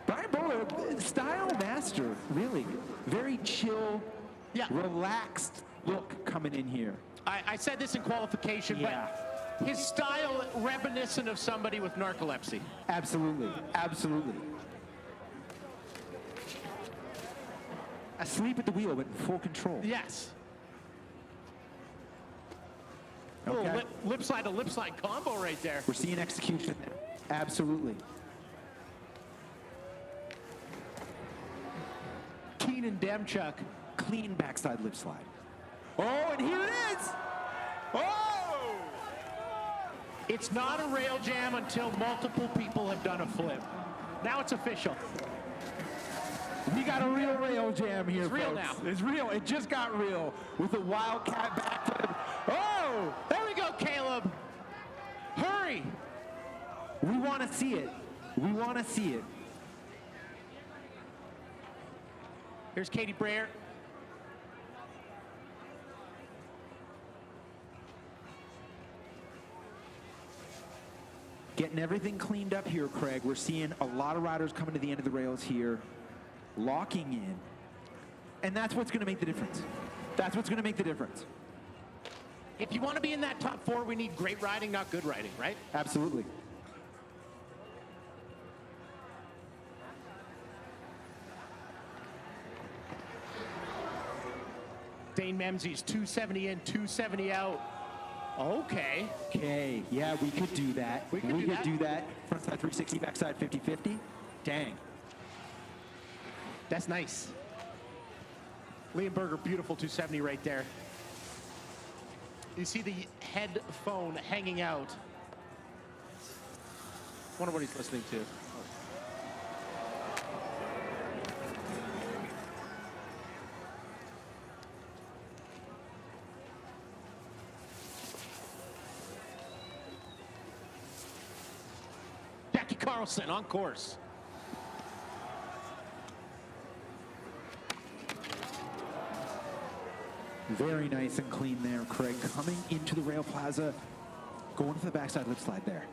Brian Bowler, style master, really. Very chill, relaxed look coming in here. I said this in qualification, but his style reminiscent of somebody with narcolepsy. Absolutely, absolutely. Asleep at the wheel, but in full control. Yes. Okay. Little lip slide to lip slide combo right there. We're seeing execution there. Absolutely. Keenan Demchuk. Clean backside lip slide. Oh, and here it is! Oh! It's not a rail jam until multiple people have done a flip. Now it's official. We got a real rail jam here, It's real folks. now. It's real. It just got real with the Wildcat backflip. Oh! There we go, Caleb. Hurry! We want to see it. We want to see it. Here's Katie Brayer. Getting everything cleaned up here, Craig. We're seeing a lot of riders coming to the end of the rails here, locking in. And that's what's going to make the difference. That's what's going to make the difference. If you want to be in that top four, we need great riding, not good riding, right? Absolutely. Dane Memzies, 270 in, 270 out. Okay. Okay, yeah, we could do that. We could do that. Frontside 360, backside 50-50. Dang. That's nice. Liam Berger, beautiful 270 right there. You see the headphone hanging out. Wonder what he's listening to. Jackie Carlson on course. Very nice and clean there, Craig. Coming into the Rail Plaza, going for the backside lip slide there.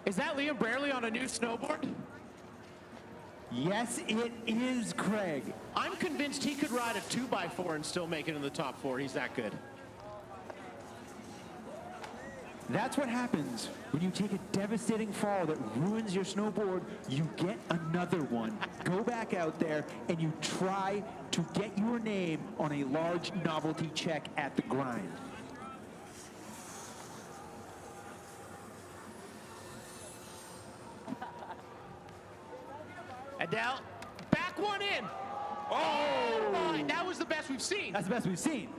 Is that Liam Braley on a new snowboard? Yes, it is, Craig. I'm convinced he could ride a 2x4 and still make it in the top four. He's that good. That's what happens when you take a devastating fall that ruins your snowboard. You get another one. Go back out there and you try to get your name on a large novelty check at the grind. Adele, back one in. Oh my, that was the best we've seen. That's the best we've seen.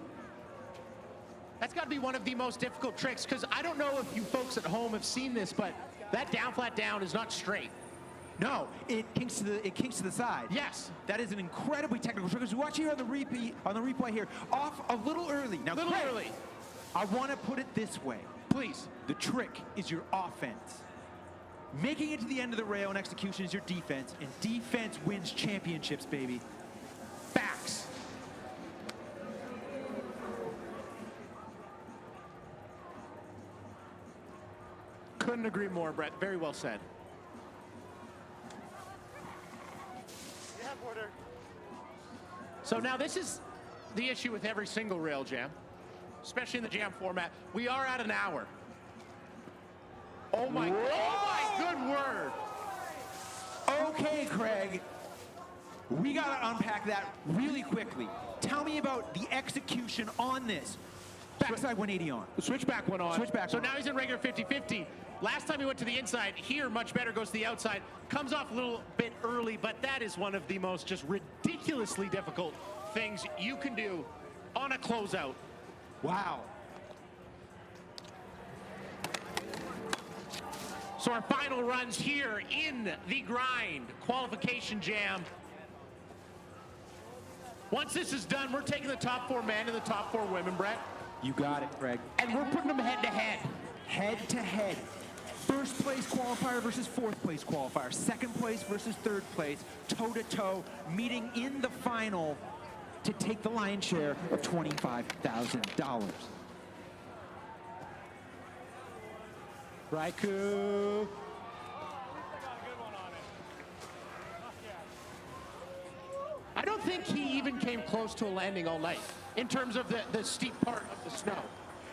That's got to be one of the most difficult tricks, because I don't know if you folks at home have seen this, but that down, flat down is not straight. No, it kinks to the side. Yes. That is an incredibly technical trick. As we watch here on the replay here, off a little early. Now, Little Craig, early. I want to put it this way. Please. The trick is your offense. Making it to the end of the rail in execution is your defense, and defense wins championships, baby. Facts. Couldn't agree more, Brett. Very well said. So now this is the issue with every single rail jam, especially in the jam format. We are at an hour. Oh my good word. Okay, Craig. We got to unpack that really quickly. Tell me about the execution on this. Backside 180 on. The switchback went on. Switchback so went now he's in regular 50-50. Last time he went to the inside, here much better, goes to the outside. Comes off a little bit early, but that is one of the most just ridiculously difficult things you can do on a closeout. Wow. So our final runs here in the Grind qualification jam. Once this is done, we're taking the top 4 men and the top 4 women, Brett. You got it, Craig. And we're putting them head to head. Head to head. First place qualifier versus fourth place qualifier. Second place versus third place. Toe to toe, meeting in the final to take the lion's share of $25,000. Raikou. I don't think he even came close to a landing all night in terms of the steep part of the snow.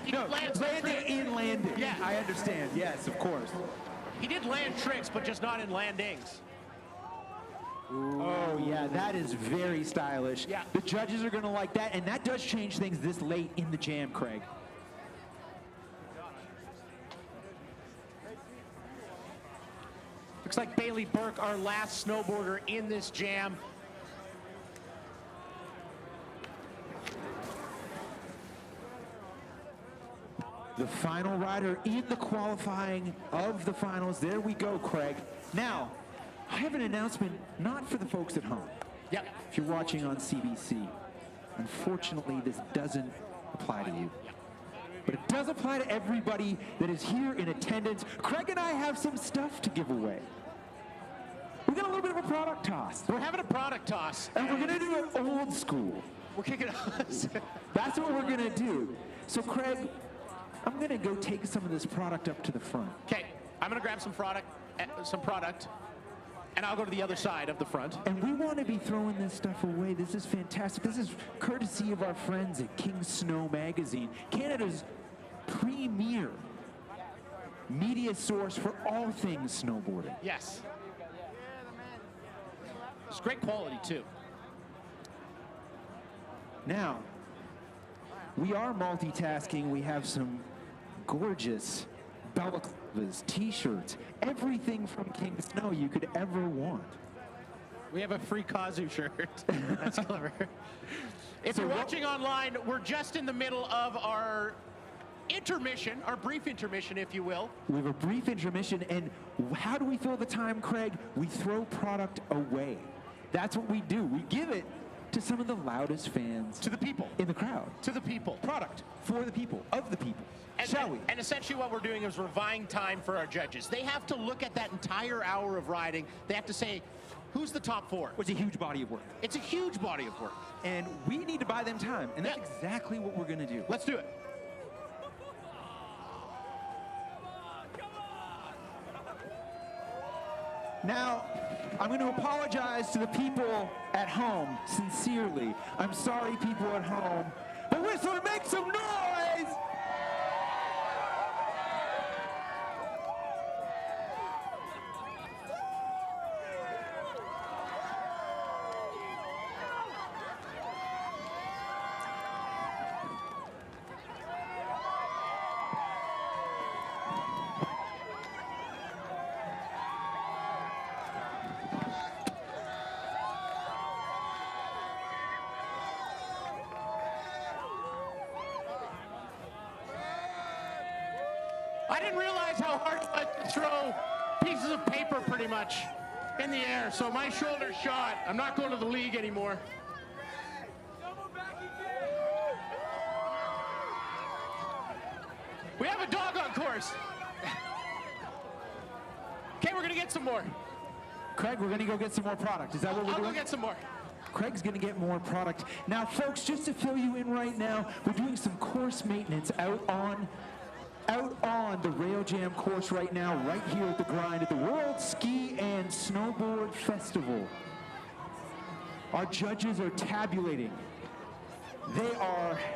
He No, lands landing in landing. Yeah. I understand. Yes, of course. He did land tricks, but just not in landings. Oh, yeah, that is very stylish. Yeah. The judges are going to like that, and that does change things this late in the jam, Craig. Looks like Bailey Burke, our last snowboarder in this jam. The final rider in the qualifying of the finals. There we go, Craig. Now, I have an announcement not for the folks at home. Yeah. If you're watching on CBC, unfortunately, this doesn't apply to you. But it does apply to everybody that is here in attendance. Craig and I have some stuff to give away. We got a little bit of a product toss. We're having a product toss. And we're gonna do it old school. We're kicking us. That's what we're gonna do. So Craig, I'm gonna go take some of this product up to the front. Okay, I'm gonna grab some product, and I'll go to the other side of the front. And we want to be throwing this stuff away. This is fantastic. This is courtesy of our friends at King Snow Magazine, Canada's premier media source for all things snowboarding. Yes. It's great quality too. Now, we are multitasking. We have some gorgeous balaclavas, t-shirts, everything from King Snow you could ever want. We have a free Kazu shirt. That's clever. If you're watching online, we're just in the middle of our intermission, our brief intermission, if you will. We have a brief intermission, and how do we fill the time, Craig? We throw product away. That's what we do. We give it to some of the loudest fans. To the people. In the crowd. To the people. Product for the people, of the people. Shall we? And essentially what we're doing is we're buying time for our judges. They have to look at that entire hour of riding. They have to say, who's the top 4? It's a huge body of work. It's a huge body of work. And we need to buy them time, and that's exactly what we're going to do. Let's do it. Now, I'm going to apologize to the people at home, sincerely. I'm sorry, people at home. But Whistler, make some noise! I didn't realize how hard it was to throw pieces of paper, pretty much. in the air, so my shoulder's shot. I'm not going to the league anymore. We have a dog on course. Okay, we're gonna get some more. Craig, we're gonna go get some more product. Is that what we're I'll doing? go get some more. Craig's gonna get more product. Now, folks, just to fill you in right now, we're doing some course maintenance out on the Rail Jam course right now, right here at the Grind at the World Ski and Snowboard Festival. Our judges are tabulating.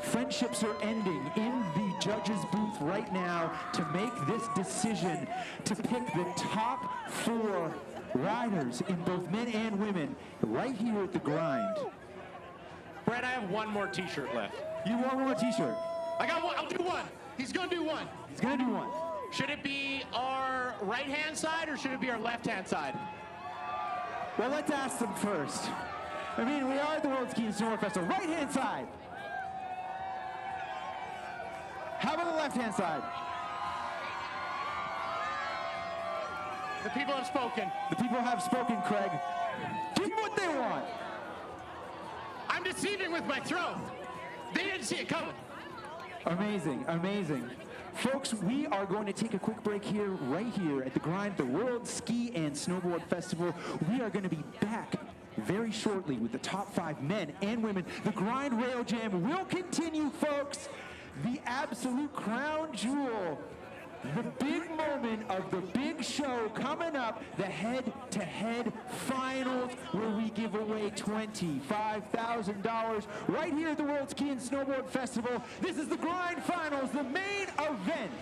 Friendships are ending in the judges' booth right now to make this decision to pick the top 4 riders in both men and women right here at the Grind. Brett, I have one more t-shirt left. You want one more t-shirt? I got one. I'll do one. He's gonna do one. He's gonna do one. Should it be our right-hand side or should it be our left-hand side? Well, let's ask them first. I mean, we are at the World Ski and Snowboard Festival. Right-hand side. How about the left-hand side? The people have spoken. The people have spoken, Craig. Give them what they want. I'm deceiving with my throat. They didn't see it coming. Amazing, amazing. Folks, we are going to take a quick break here, right here at the Grind, the World Ski and Snowboard Festival. We are going to be back very shortly with the top 5 men and women. The Grind Rail Jam will continue, folks. The absolute crown jewel, the big moment of the big show coming up, the head-to-head finals where we give away $25,000 right here at the World Ski and Snowboard Festival. This is the Grind Finals, the main event.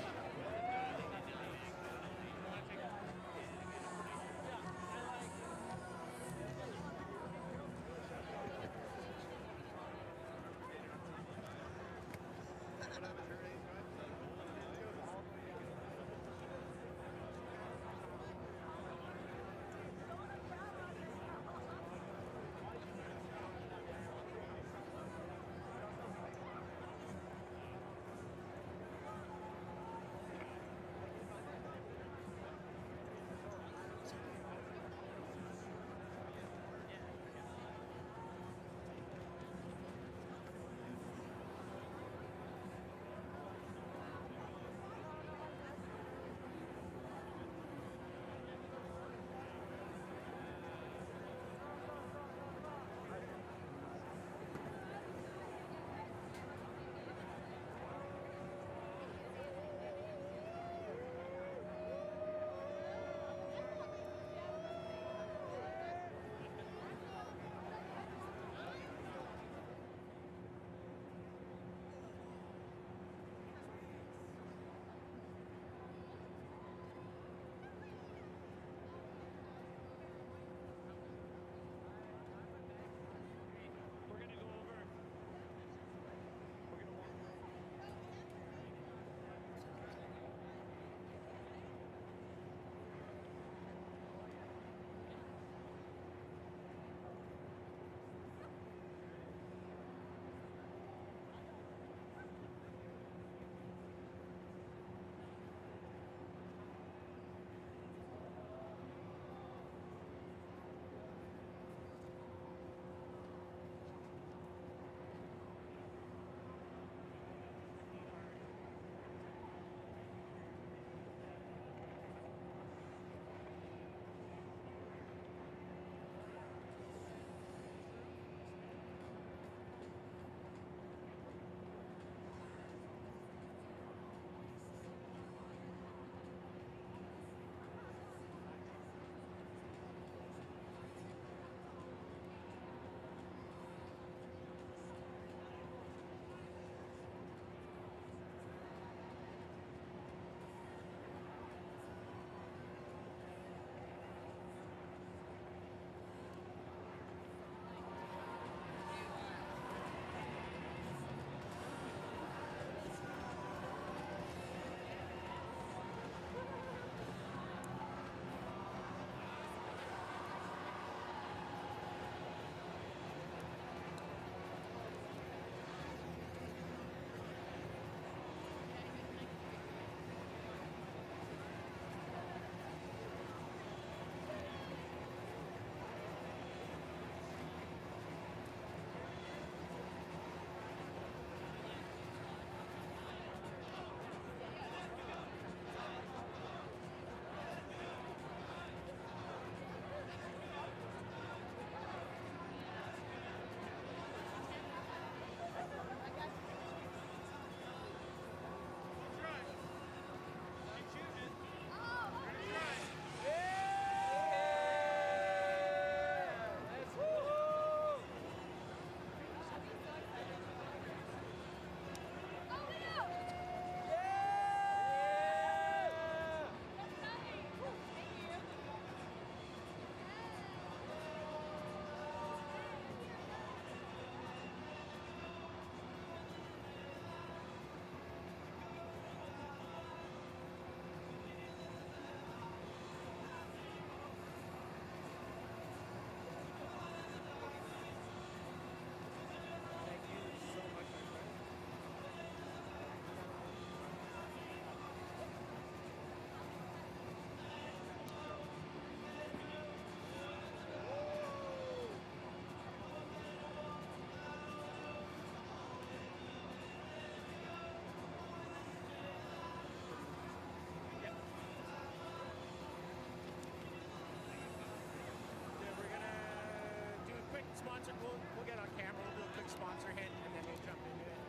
get on camera, we'll do a quick sponsor hit, and then we'll jump into it.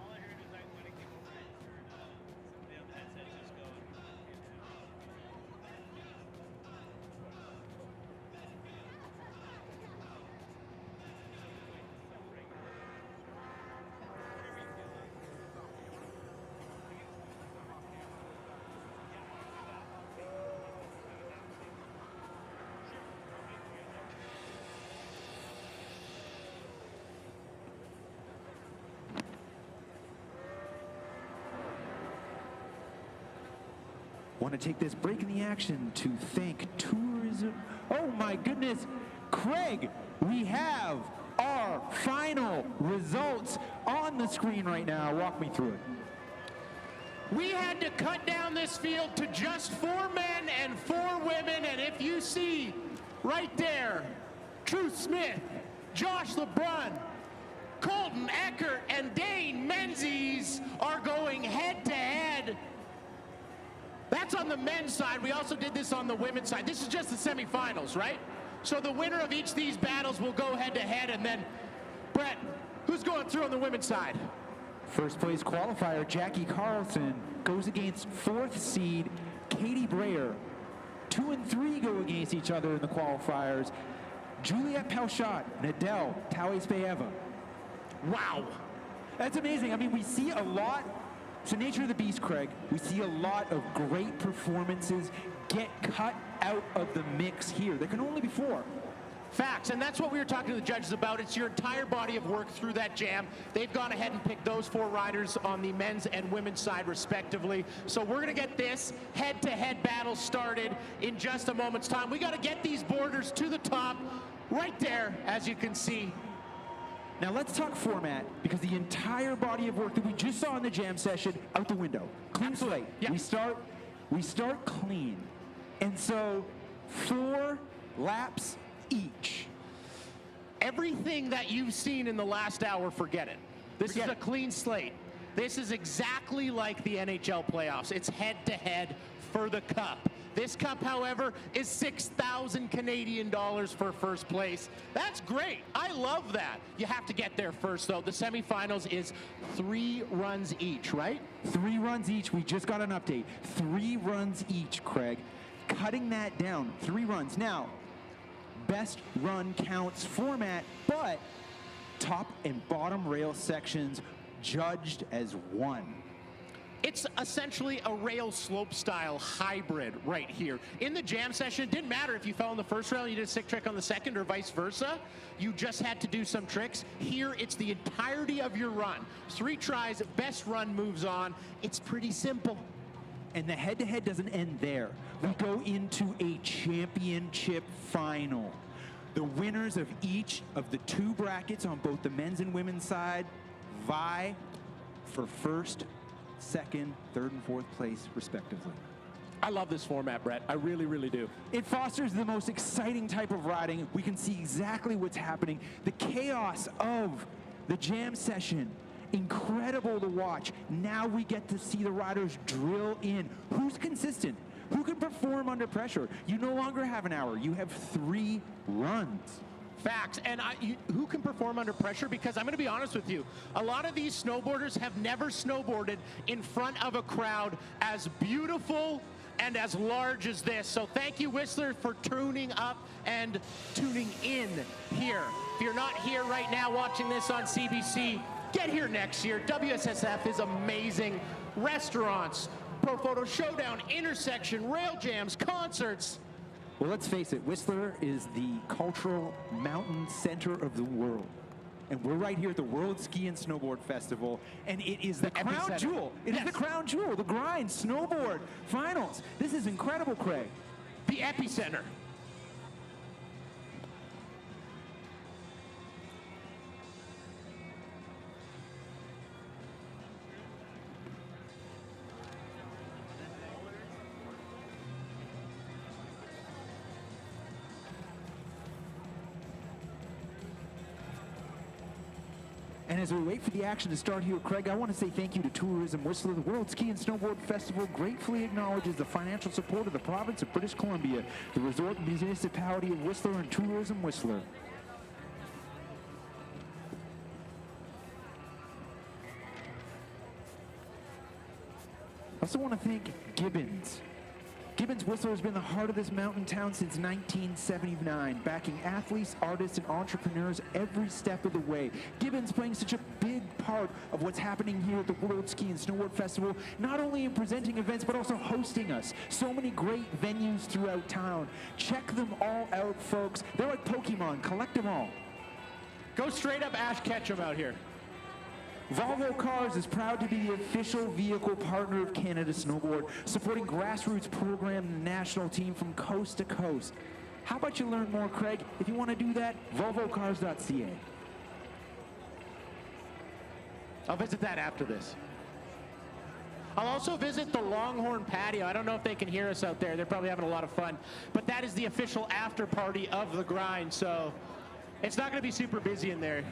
All I heard is when it came over, I heard somebody on the headset just go. Want to take this break in the action to thank tourism. Oh my goodness, Craig, we have our final results on the screen right now. Walk me through it. We had to cut down this field to just 4 men and 4 women, and if you see right there, Truth Smith, Josh LeBrun, Colton Eckert, and Dane Menzies are going head-to-head. That's on the men's side. We also did this on the women's side. This is just the semifinals, right? So the winner of each of these battles will go head-to-head, and then, Brett, who's going through on the women's side? First place qualifier, Jackie Carlson, goes against 4th seed, Katie Brayer. 2 and 3 go against each other in the qualifiers. Juliette Pelchat, Nadel Tauispeeva. Wow. That's amazing. I mean, we see a lot. It's the nature of the beast, Craig. We see a lot of great performances get cut out of the mix here. There can only be 4. Facts, and that's what we were talking to the judges about. It's your entire body of work through that jam. They've gone ahead and picked those 4 riders on the men's and women's side respectively. So we're gonna get this head-to-head battle started in just a moment's time. We gotta get these boarders to the top right there, as you can see. Now let's talk format, because the entire body of work that we just saw in the jam session, out the window. Clean slate. Yeah. We start clean. And so 4 laps each. Everything that you've seen in the last hour, forget it. This is a clean slate. This is exactly like the NHL playoffs. It's head-to-head for the cup. This cup, however, is 6,000 Canadian dollars for first place. That's great. I love that. You have to get there first, though. The semifinals is 3 runs each, right? 3 runs each. We just got an update. 3 runs each, Craig. Cutting that down. 3 runs. Now, best run counts format, but top and bottom rail sections judged as 1. It's essentially a rail slope style hybrid right here. In the jam session, it didn't matter if you fell in the first rail and you did a sick trick on the second or vice versa. You just had to do some tricks. Here, it's the entirety of your run. 3 tries, best run moves on. It's pretty simple. And the head-to-head doesn't end there. We go into a championship final. The winners of each of the 2 brackets on both the men's and women's side vie for first, second, third, and 4th place, respectively. I love this format, Brett. I really, really do. It fosters the most exciting type of riding. We can see exactly what's happening. The chaos of the jam session, incredible to watch. Now we get to see the riders drill in. Who's consistent? Who can perform under pressure? You no longer have an hour. You have 3 runs. Facts. And who can perform under pressure? Because I'm going to be honest with you, a lot of these snowboarders have never snowboarded in front of a crowd as beautiful and as large as this. So thank you, Whistler, for tuning up and tuning in here. If you're not here right now watching this on CBC, get here next year. WSSF is amazing. Restaurants, Pro Photo Showdown, intersection, rail jams, concerts. Well, let's face it, Whistler is the cultural mountain center of the world. And we're right here at the World Ski and Snowboard Festival, and it is the crown jewel. It is the crown jewel, the Grind Snowboard Finals. This is incredible, Craig. The epicenter. And as we wait for the action to start here, Craig, I want to say thank you to Tourism Whistler. The World Ski and Snowboard Festival gratefully acknowledges the financial support of the province of British Columbia, the resort municipality of Whistler, and Tourism Whistler. I also want to thank Gibbons. Gibbons Whistler has been the heart of this mountain town since 1979, backing athletes, artists, and entrepreneurs every step of the way. Gibbons playing such a big part of what's happening here at the World Ski and Snowboard Festival, not only in presenting events, but also hosting us. So many great venues throughout town. Check them all out, folks. They're like Pokemon. Collect them all. Go straight up Ash Ketchum out here. Volvo Cars is proud to be the official vehicle partner of Canada Snowboard, supporting grassroots program and the national team from coast to coast. How about you learn more, Craig? If you want to do that, volvocars.ca. I'll visit that after this. I'll also visit the Longhorn patio. I don't know if they can hear us out there. They're probably having a lot of fun. But that is the official after party of the grind, so it's not going to be super busy in there.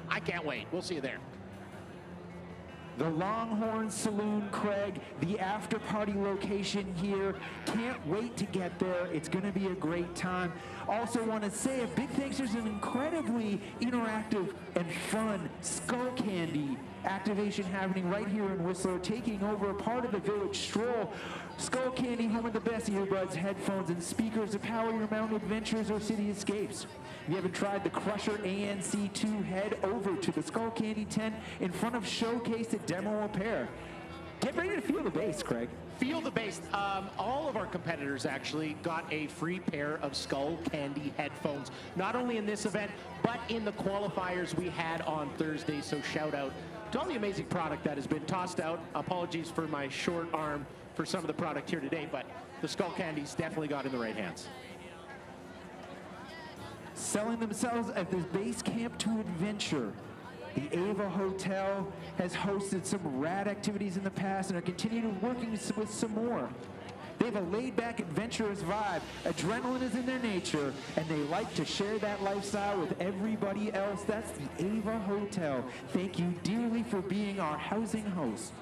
I can't wait. We'll see you there. The Longhorn Saloon, Craig, the after party location here. Can't wait to get there. It's going to be a great time. Also want to say a big thanks. There's an incredibly interactive and fun Skull Candy activation happening right here in Whistler, taking over a part of the village stroll. Skull Candy, home of the best earbuds, headphones, and speakers to power your mountain adventures or city escapes. If you haven't tried the Crusher ANC2, head over to the Skull Candy tent in front of Showcase to demo a pair. Get ready to feel the bass, Craig. Feel the bass. All of our competitors actually got a free pair of Skull Candy headphones, not only in this event, but in the qualifiers we had on Thursday. So shout out to all the amazing product that has been tossed out. Apologies for my short arm for some of the product here today, but the Skull Candies definitely got in the right hands. Selling themselves at this base camp to adventure. The Ava Hotel has hosted some rad activities in the past and are continuing working with some more. They have a laid-back, adventurous vibe. Adrenaline is in their nature, and they like to share that lifestyle with everybody else. That's the Ava Hotel. Thank you dearly for being our housing host.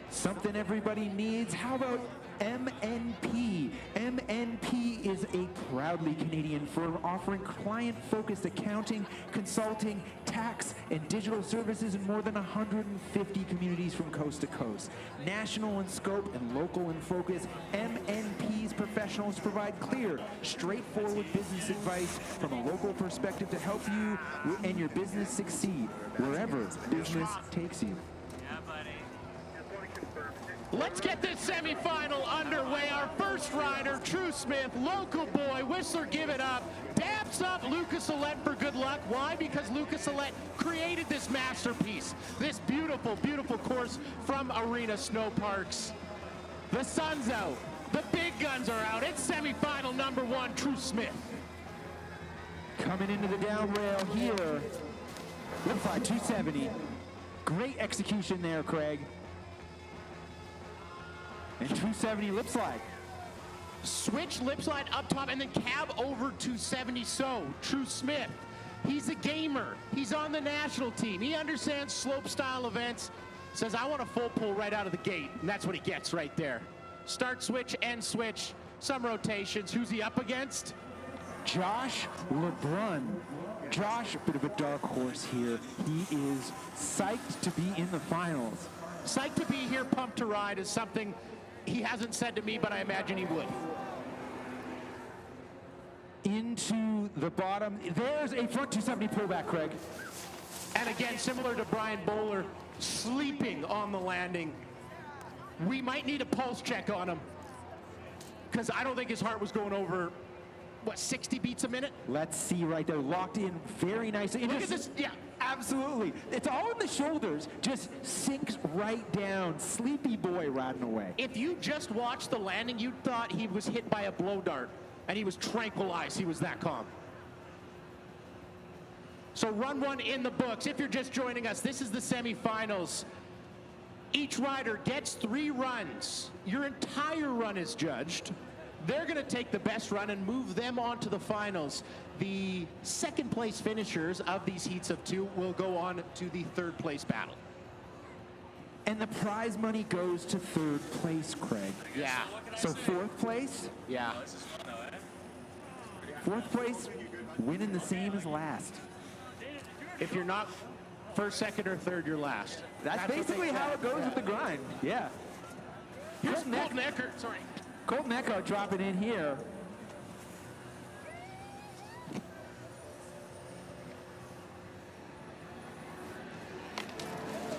Something everybody needs. How about MNP? MNP is a proudly Canadian firm offering client-focused accounting, consulting, tax, and digital services in more than 150 communities from coast to coast. National in scope and local in focus, MNP's professionals provide clear, straightforward business advice from a local perspective to help you and your business succeed wherever business takes you. Let's get this semifinal underway. Our first rider, True Smith, local boy, Whistler, give it up. Daps up Lucas Alette for good luck. Why? Because Lucas Alette created this masterpiece, this beautiful, beautiful course from Arena Snow Parks. The sun's out. The big guns are out. It's semifinal number one, True Smith. Coming into the down rail here, lip slide 270. Great execution there, Craig. And 270 lip slide. Switch lip slide up top and then cab over 270. So, True Smith, he's a gamer. He's on the national team. He understands slope style events. Says, I want a full pull right out of the gate. And that's what he gets right there. Start switch, end switch, some rotations. Who's he up against? Josh LeBrun. Josh, a bit of a dark horse here. He is psyched to be in the finals. Psyched to be here, pumped to ride is something he hasn't said to me, but I imagine he would. Into the bottom. There's a front 270 pullback, Craig. And again, similar to Brian Bowler, sleeping on the landing. We might need a pulse check on him, because I don't think his heart was going over, what, 60 beats a minute? Let's see right there, locked in very nicely. Look at this, yeah. Absolutely. It's all in the shoulders, just sinks right down. Sleepy boy riding away. If you just watched the landing, you thought he was hit by a blow dart, and he was tranquilized. He was that calm. So run one in the books. If you're just joining us, this is the semifinals. Each rider gets 3 runs. Your entire run is judged. They're going to take the best run and move them on to the finals. The second place finishers of these heats of 2 will go on to the third place battle. And the prize money goes to third place, Craig. Yeah. So fourth place? Yeah. This is fun though, eh? Fourth place, winning the same as last. If you're not first, second, or third, you're last. That's what they basically how said. it goes with the grind. Yeah. Here's Colton Eckert, sorry. Colton Eckert dropping in here.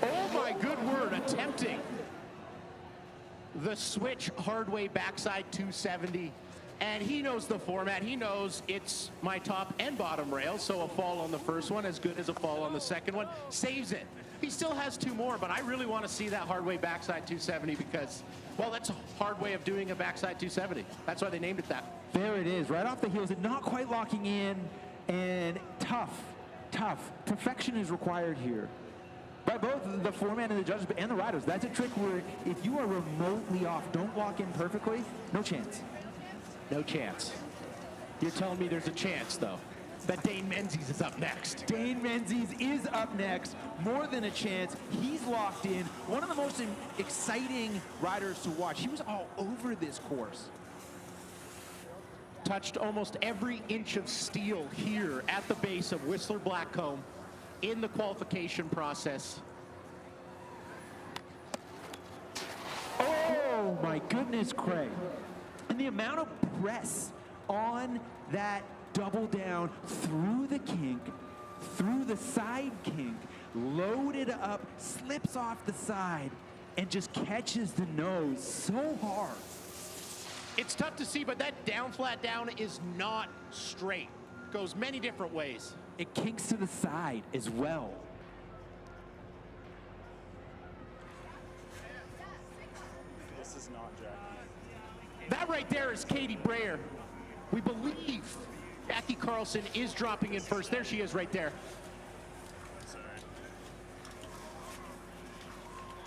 Oh my good word, attempting the switch hard way backside 270. And he knows the format. He knows it's my top and bottom rail, so a fall on the first one as good as a fall on the second one. Saves it. He still has 2 more, but I really want to see that hard way backside 270 because, well, that's a hard way of doing a backside 270. That's why they named it that. There it is, right off the heels, and not quite locking in, and tough. Perfection is required here. By both the foreman and the judges and the riders. That's a trick where if you are remotely off, don't lock in perfectly, no chance. No chance. You're telling me there's a chance, though, that Dane Menzies is up next. Dane Menzies is up next. More than a chance. He's locked in. One of the most exciting riders to watch. He was all over this course. Touched almost every inch of steel here at the base of Whistler Blackcomb in the qualification process. Oh my goodness, Craig. And the amount of press on that double down through the kink, through the side kink, loaded up, slips off the side, and just catches the nose so hard. It's tough to see, but that down flat down is not straight. Goes many different ways. It kinks to the side as well. This is not Jackie. That right there is Katie Brayer. We believe Jackie Carlson is dropping in first. There she is right there. Sorry.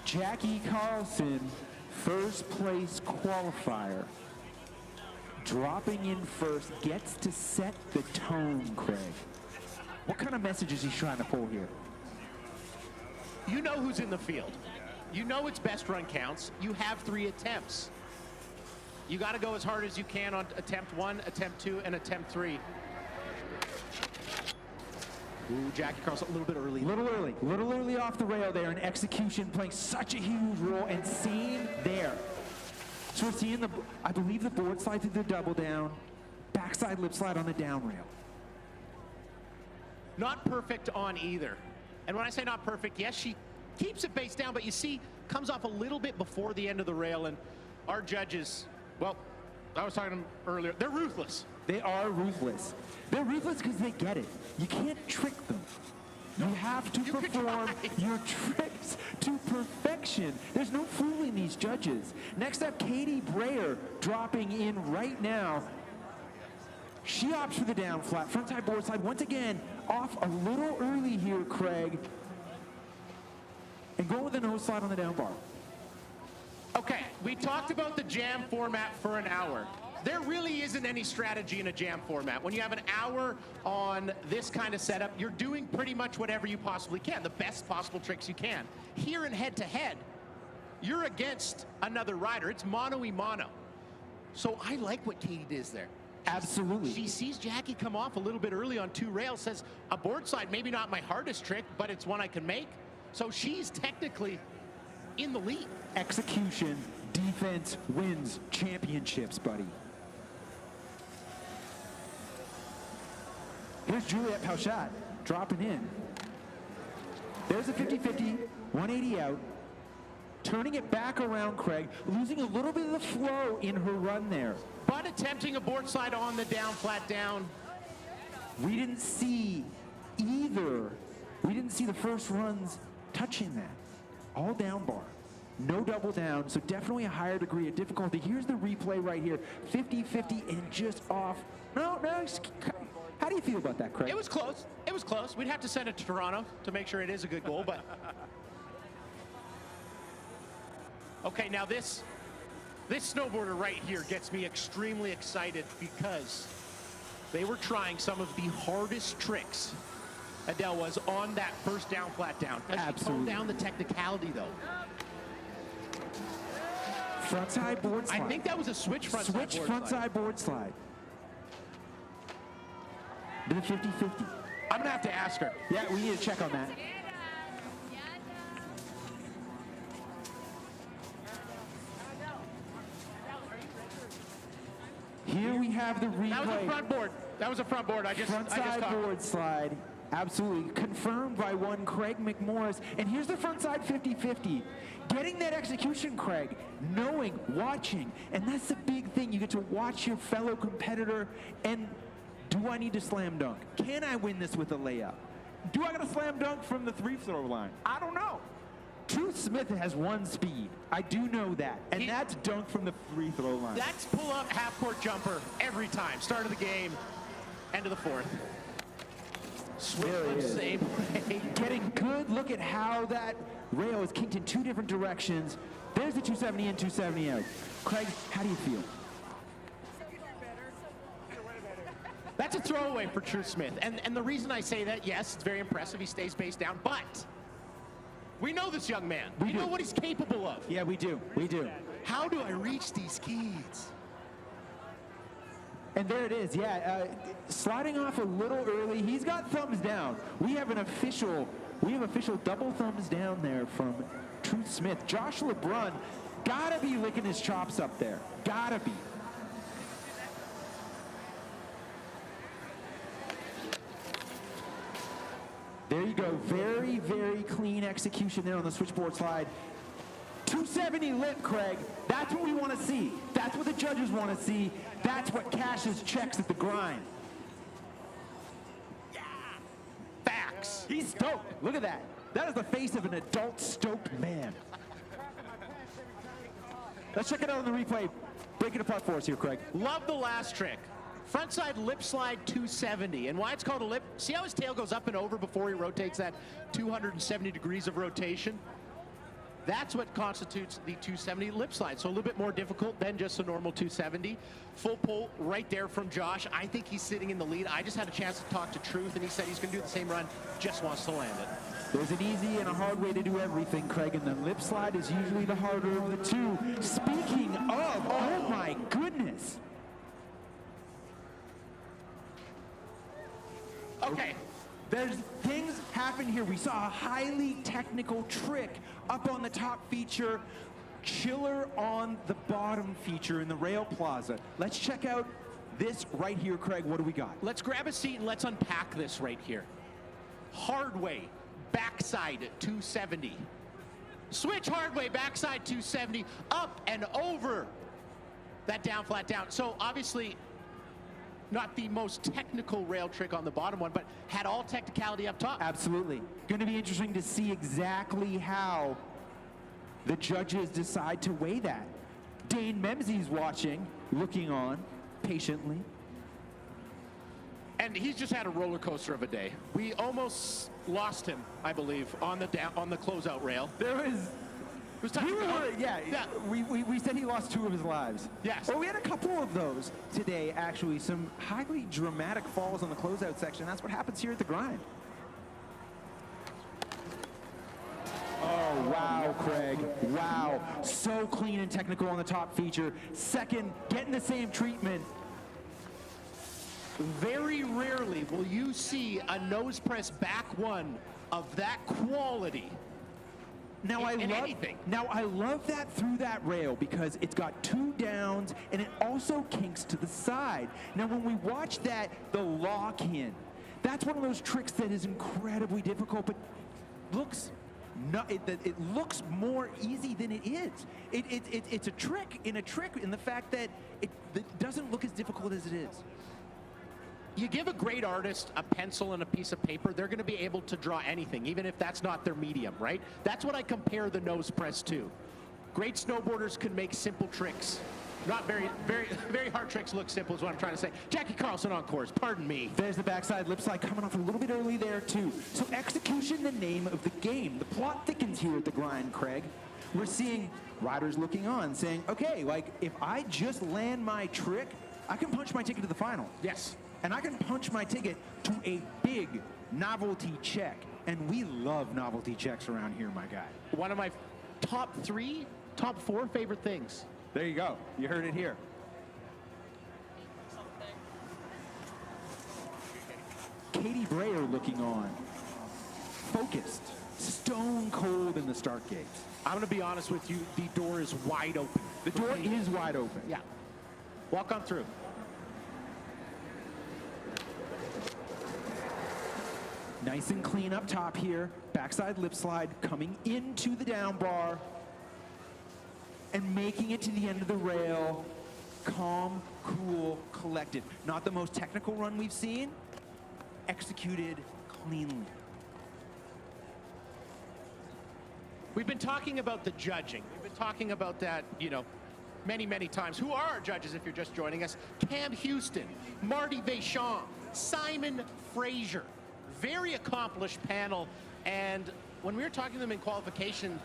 Jackie Carlson, first place qualifier. Dropping in first, gets to set the tone, Craig. What kind of message is he trying to pull here? You know who's in the field. You know it's best run counts. You have 3 attempts. You got to go as hard as you can on attempt 1, attempt 2, and attempt 3. Ooh, Jackie Carlson a little bit early. Little early off the rail there, and execution playing such a huge role, and same there. So we're seeing the, I believe the board slide through the double down, backside lip slide on the down rail. Not perfect on either. And when I say not perfect, yes, she keeps it face down, but you see, comes off a little bit before the end of the rail, and our judges, well, I was talking to them earlier, they're ruthless. They are ruthless. They're ruthless because they get it. You can't trick them. You have to perform your tricks to perfection. There's no fooling these judges. Next up, Katie Brayer dropping in right now. She opts for the down flat, front side, board side. Once again, off a little early here, Craig. And going with the nose slide on the down bar. Okay, we talked about the jam format for an hour. There really isn't any strategy in a jam format. When you have an hour on this kind of setup, you're doing pretty much whatever you possibly can, the best possible tricks you can. Here in head-to-head, you're against another rider. It's mono-y-mono. So I like what Katie does there. Absolutely. She sees Jackie come off a little bit early on 2 rails, says, a board slide, maybe not my hardest trick, but it's one I can make. So she's technically in the lead. Execution, defense wins championships, buddy. Here's Juliette Pauchat dropping in. There's a 50-50, 180 out. Turning it back around, Craig, losing a little bit of the flow in her run there. But attempting a board slide on the down, flat down. We didn't see either. We didn't see the first runs touching that. All down bar. No double down, so definitely a higher degree of difficulty. Here's the replay right here. 50-50 and just off. No, How do you feel about that, Craig? It was close. It was close. We'd have to send it to Toronto to make sure it is a good goal, but... Okay, now this snowboarder right here gets me extremely excited because they were trying some of the hardest tricks Adele was on that first down, flat down. Absolutely. She toned down the technicality, though. Frontside board slide. I think that was a switch frontside board slide. Frontside board slide. To the 50-50. I'm going to have to ask her. Yeah, we need to check on that. Here we have the replay. That was a front board. That was a front board. I just Frontside talked. board slide. Absolutely. Confirmed by one Craig McMorris. And here's the frontside 50-50. Getting that execution, Craig. Knowing, watching. And that's the big thing. You get to watch your fellow competitor. And do I need to slam dunk? Can I win this with a layup? Do I got to slam dunk from the free-throw line? I don't know. Truth Smith has one speed. I do know that. And that's dunk from the free-throw line. That's pull-up half-court jumper every time. Start of the game, end of the fourth. There it is. Same way. Getting good look at how that rail is kinked in two different directions. There's the 270 in, 270 out. Craig, how do you feel? That's a throwaway for Truth Smith. And the reason I say that, yes, it's very impressive. He stays face down, but we know this young man. We know what he's capable of. Yeah, we do. We do. How do I reach these skids? And there it is, yeah. Sliding off a little early. He's got thumbs down. We have official double thumbs down there from Truth Smith. Josh LeBrun gotta be licking his chops up there. Gotta be. There you go. Very, very clean execution there on the switchboard slide. 270 lip, Craig. That's what we want to see. That's what the judges want to see. That's what cashes checks at the grind. Yeah. Facts. He's stoked. Look at that. That is the face of an adult stoked man. Let's check it out on the replay. Break it apart for us here, Craig. Love the last trick. Frontside lip slide 270. And why it's called a lip, see how his tail goes up and over before he rotates that 270 degrees of rotation? That's what constitutes the 270 lip slide. So a little bit more difficult than just a normal 270. Full pull right there from Josh. I think he's sitting in the lead. I just had a chance to talk to Truth, and he said he's going to do the same run, just wants to land it. There's an easy and a hard way to do everything, Craig, and the lip slide is usually the harder of the two. Speaking of, oh my goodness. Okay. There's things happen here. We saw a highly technical trick up on the top feature, chiller on the bottom feature in the rail plaza. Let's check out this right here, Craig. What do we got? Let's grab a seat and let's unpack this right here. Hard way, backside 270. Switch hard way, backside 270, up and over that down, flat down. So obviously, not the most technical rail trick on the bottom one, but had all technicality up top. Absolutely. Going to be interesting to see exactly how the judges decide to weigh that. Dane Memsey's watching, looking on patiently. And he's just had a roller coaster of a day. We almost lost him, I believe, on the closeout rail. There was... We said he lost 2 of his lives. Yes. Well, we had a couple of those today, actually. Some highly dramatic falls on the closeout section. That's what happens here at the grind. Oh, wow, Craig. Wow. So clean and technical on the top feature. Second, getting the same treatment. Very rarely will you see a nose press back one of that quality. Now I love that through that rail because it's got 2 downs and it also kinks to the side. Now when we watch that, the lock in, that's one of those tricks that is incredibly difficult, but looks it looks more easy than it is. It's a trick in the fact that it doesn't look as difficult as it is. You give a great artist a pencil and a piece of paper, they're going to be able to draw anything, even if that's not their medium, right? That's what I compare the nose press to. Great snowboarders can make simple tricks Not very hard tricks look simple is what I'm trying to say. Jackie Carlson on course, pardon me. There's the backside lip slide coming off a little bit early there too. So execution, the name of the game. The plot thickens here at the grind, Craig. We're seeing riders looking on saying, okay, like if I just land my trick, I can punch my ticket to the final. Yes. And I can punch my ticket to a big novelty check. And we love novelty checks around here, my guy. One of my top 4 favorite things. There you go. You heard it here. Katie Brayer looking on. Focused. Stone cold in the start gates. I'm going to be honest with you, the door is wide open. The door is wide open. Yeah. Walk on through. Nice and clean up top here. Backside lip slide coming into the down bar and making it to the end of the rail. Calm, cool, collected. Not the most technical run we've seen. Executed cleanly. We've been talking about the judging. We've been talking about that, you know, many, many times. Who are our judges if you're just joining us? Cam Houston, Marty Vachon, Simon Fraser. Very accomplished panel. And when we were talking to them in qualification,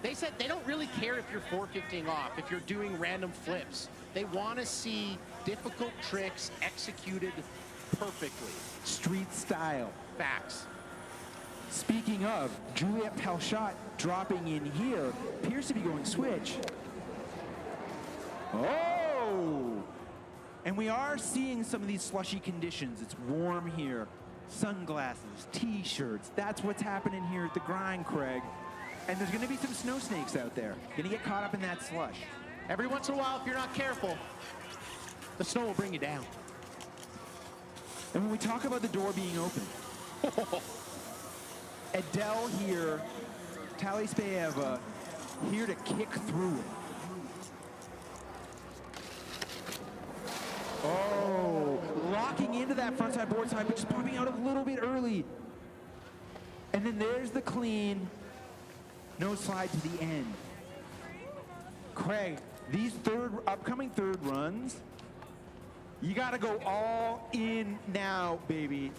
they said they don't really care if you're 450ing off, if you're doing random flips. They want to see difficult tricks executed perfectly. Street style. Facts. Speaking of, Juliette Pelchat dropping in here. Appears to be going switch. Oh! And we are seeing some of these slushy conditions. It's warm here. Sunglasses, t-shirts. That's what's happening here at the grind, Craig. And there's going to be some snow snakes out there. Going to get caught up in that slush. Every once in a while, if you're not careful, the snow will bring you down. And when we talk about the door being open, Adele here, Talispeeva here to kick through it. Oh, locking into that frontside board side, but just popping out a little bit early. And then there's the clean. No slide to the end. Craig, these upcoming third runs, you got to go all in now, baby.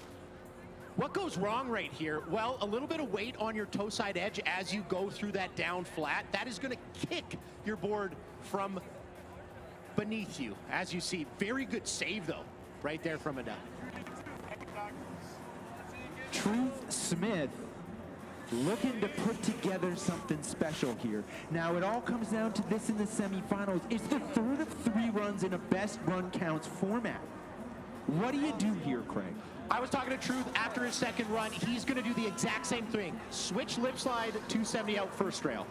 What goes wrong right here? Well, a little bit of weight on your toe side edge as you go through that down flat. That is going to kick your board from beneath you, as you see. Very good save, though, right there from Adele. Truth Smith looking to put together something special here. Now, it all comes down to this in the semifinals. It's the third of 3 runs in a best run counts format. What do you do here, Craig? I was talking to Truth after his second run. He's going to do the exact same thing. Switch lip slide, 270 out first rail.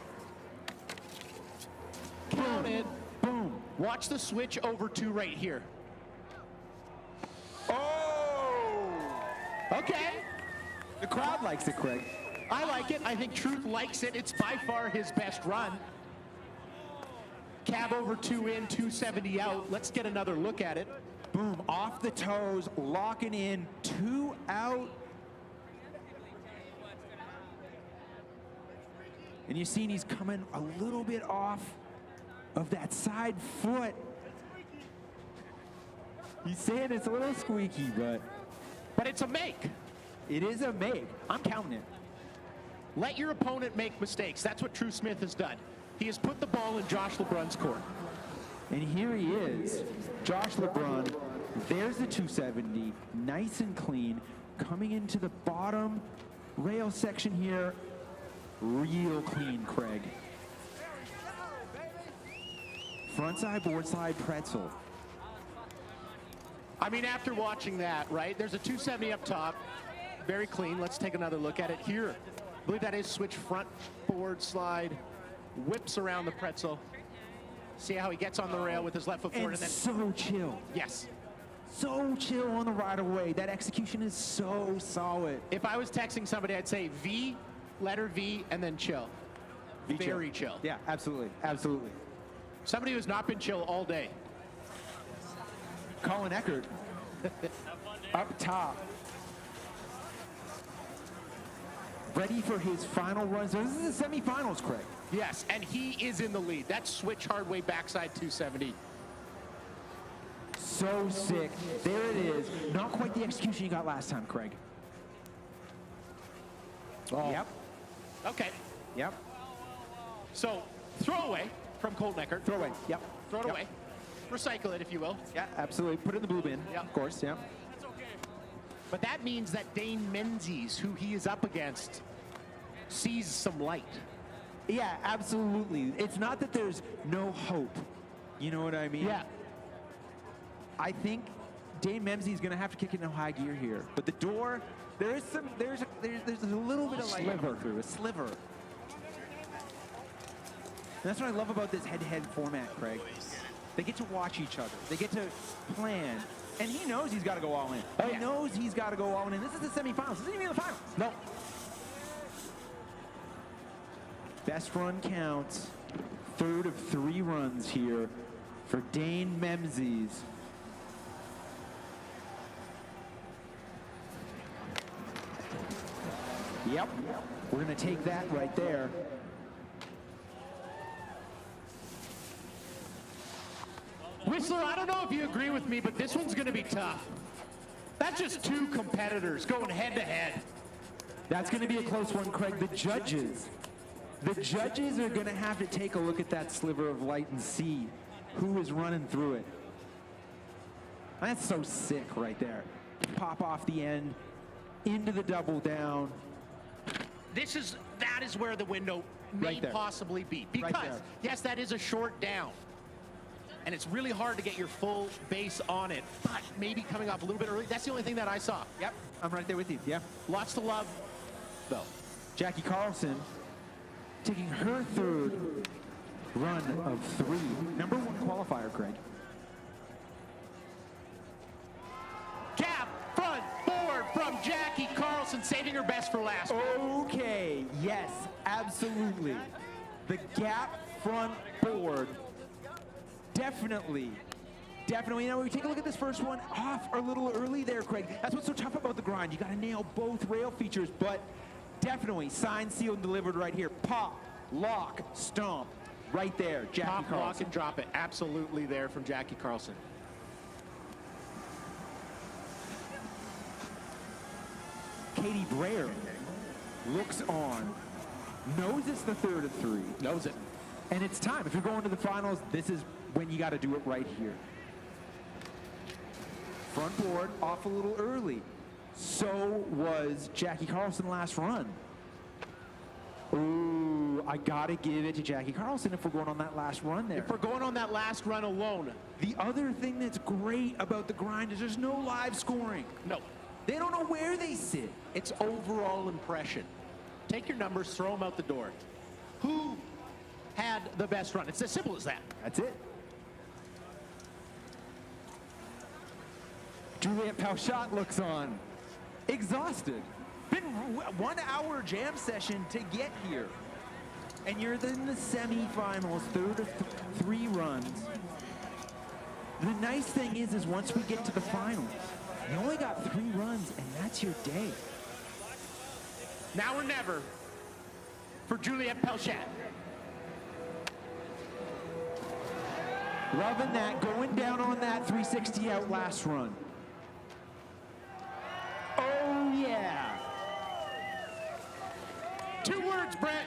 Count it. Boom. Watch the switch over 2 right here. Oh! Okay. The crowd likes it, Craig. I like it. I think Truth likes it. It's by far his best run. Cab over 2 in, 270 out. Let's get another look at it. Boom, off the toes, locking in, 2 out. And you've seen he's coming a little bit off of that side foot. He's saying it's a little squeaky, but it's a make. It is a make. I'm counting it. Let your opponent make mistakes. That's what True Smith has done. He has put the ball in Josh LeBrun's court. And here he is, Josh LeBrun. There's the 270, nice and clean, coming into the bottom rail section here. Real clean, Craig. Frontside, board slide, pretzel. I mean, after watching that, right, there's a 270 up top. Very clean. Let's take another look at it here. I believe that is switch front board slide. Whips around the pretzel. See how he gets on the rail with his left foot forward. And then so chill. Yes. So chill on the right away. That execution is so solid. If I was texting somebody, I'd say V, letter V, and then chill. Very chill. Yeah, absolutely. Absolutely. Somebody who's not been chill all day. Colin Eckert up top. Ready for his final runs. This is the semifinals, Craig. Yes, and he is in the lead. That's switch hard way backside 270. So sick. There it is. Not quite the execution you got last time, Craig. Oh. Yep. Okay. Yep. So, throwaway from Colton Eckert. Throw away. Yep. Throw it Yep. away. Recycle it, if you will. Yeah, absolutely. Put it in the blue bin. Yep. Of course, yeah. That's okay. But that means that Dane Menzies, who he is up against, sees some light. Yeah, absolutely. It's not that there's no hope. You know what I mean? Yeah. I think Dane Memsey is going to have to kick it in high gear here. But the door, there's a little bit of light coming through, a sliver. And that's what I love about this head-to-head format, Craig. They get to watch each other. They get to plan. And he knows he's got to go all in. Oh, he yeah. knows he's got to go all in. And this is the semifinals. This isn't even the finals. No. Best run counts. Third of 3 runs here for Dane Memzies. Yep, we're gonna take that right there. Whistler, I don't know if you agree with me, but this one's going to be tough. That's just 2 competitors going head to head. That's gonna be a close one, Craig. The judges are gonna have to take a look at that sliver of light and see who is running through it. That's so sick right there. Pop off the end, into the double down. That is where the window may Right there. possibly be. Because, Right there. yes, that is a short down. And it's really hard to get your full base on it. But maybe coming off a little bit early, that's the only thing that I saw. Yep, I'm right there with you, yeah. Lots to love, though. Jackie Carlson taking her 3rd run of 3. Number 1 qualifier, Craig. Gap, front, forward from Jackie Carlson, saving her best for last. Okay, yes, absolutely. The gap front board, definitely. Now, we take a look at this first one off a little early there, Craig. That's what's so tough about the grind. You got to nail both rail features, but definitely signed, sealed, and delivered right here. Pop, lock, stomp, right there. Jackie Pop, Carlson. lock, and drop it. Absolutely there from Jackie Carlson. Katie Brayer looks on, knows it's the 3rd of 3. Knows it. And it's time. If you're going to the finals, this is when you got to do it right here. Front board off a little early. So was Jackie Carlson last run. Ooh, I got to give it to Jackie Carlson if we're going on that last run there. If we're going on that last run alone. The other thing that's great about the grind is there's no live scoring. No. They don't know where they sit. It's overall impression. Take your numbers, throw them out the door. Who had the best run? It's as simple as that. That's it. Juliet Pauchat looks on, exhausted. Been 1 hour jam session to get here. And you're in the semifinals, 3rd of 3 runs. The nice thing is once we get to the finals, you only got 3 runs, and that's your day. Now or never for Juliet Pauchat. Loving that, going down on that 360 out last run. Oh, yeah. 2 words, Brett.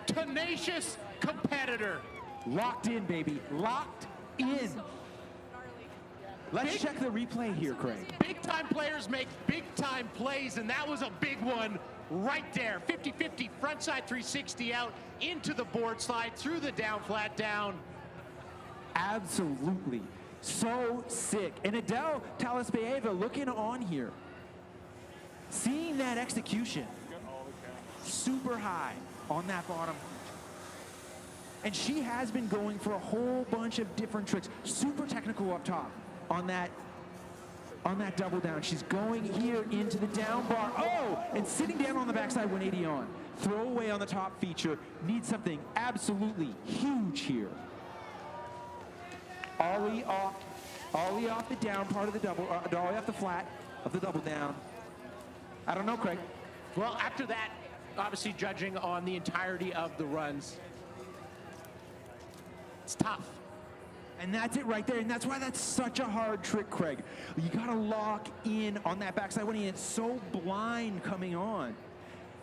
Tenacious competitor. Locked in, baby. Locked in. Let's check the replay here, Craig. Big-time players make big-time plays, and that was a big one right there. 50-50 frontside 360 out into the board slide, through the down, flat down. Absolutely. So sick. And Adele Talaspeeva looking on here. Seeing that execution. Super high on that bottom. And she has been going for a whole bunch of different tricks. Super technical up top on that double down. She's going here into the down bar. Oh, and sitting down on the backside 180 on. Throw away on the top feature. Needs something absolutely huge here. Ollie off the down part of the double, ollie off the flat of the double down. I don't know, Craig. Well, after that, obviously judging on the entirety of the runs, It's tough. And that's it right there, and that's why that's such a hard trick, Craig. You gotta lock in on that backside when it's so blind coming on.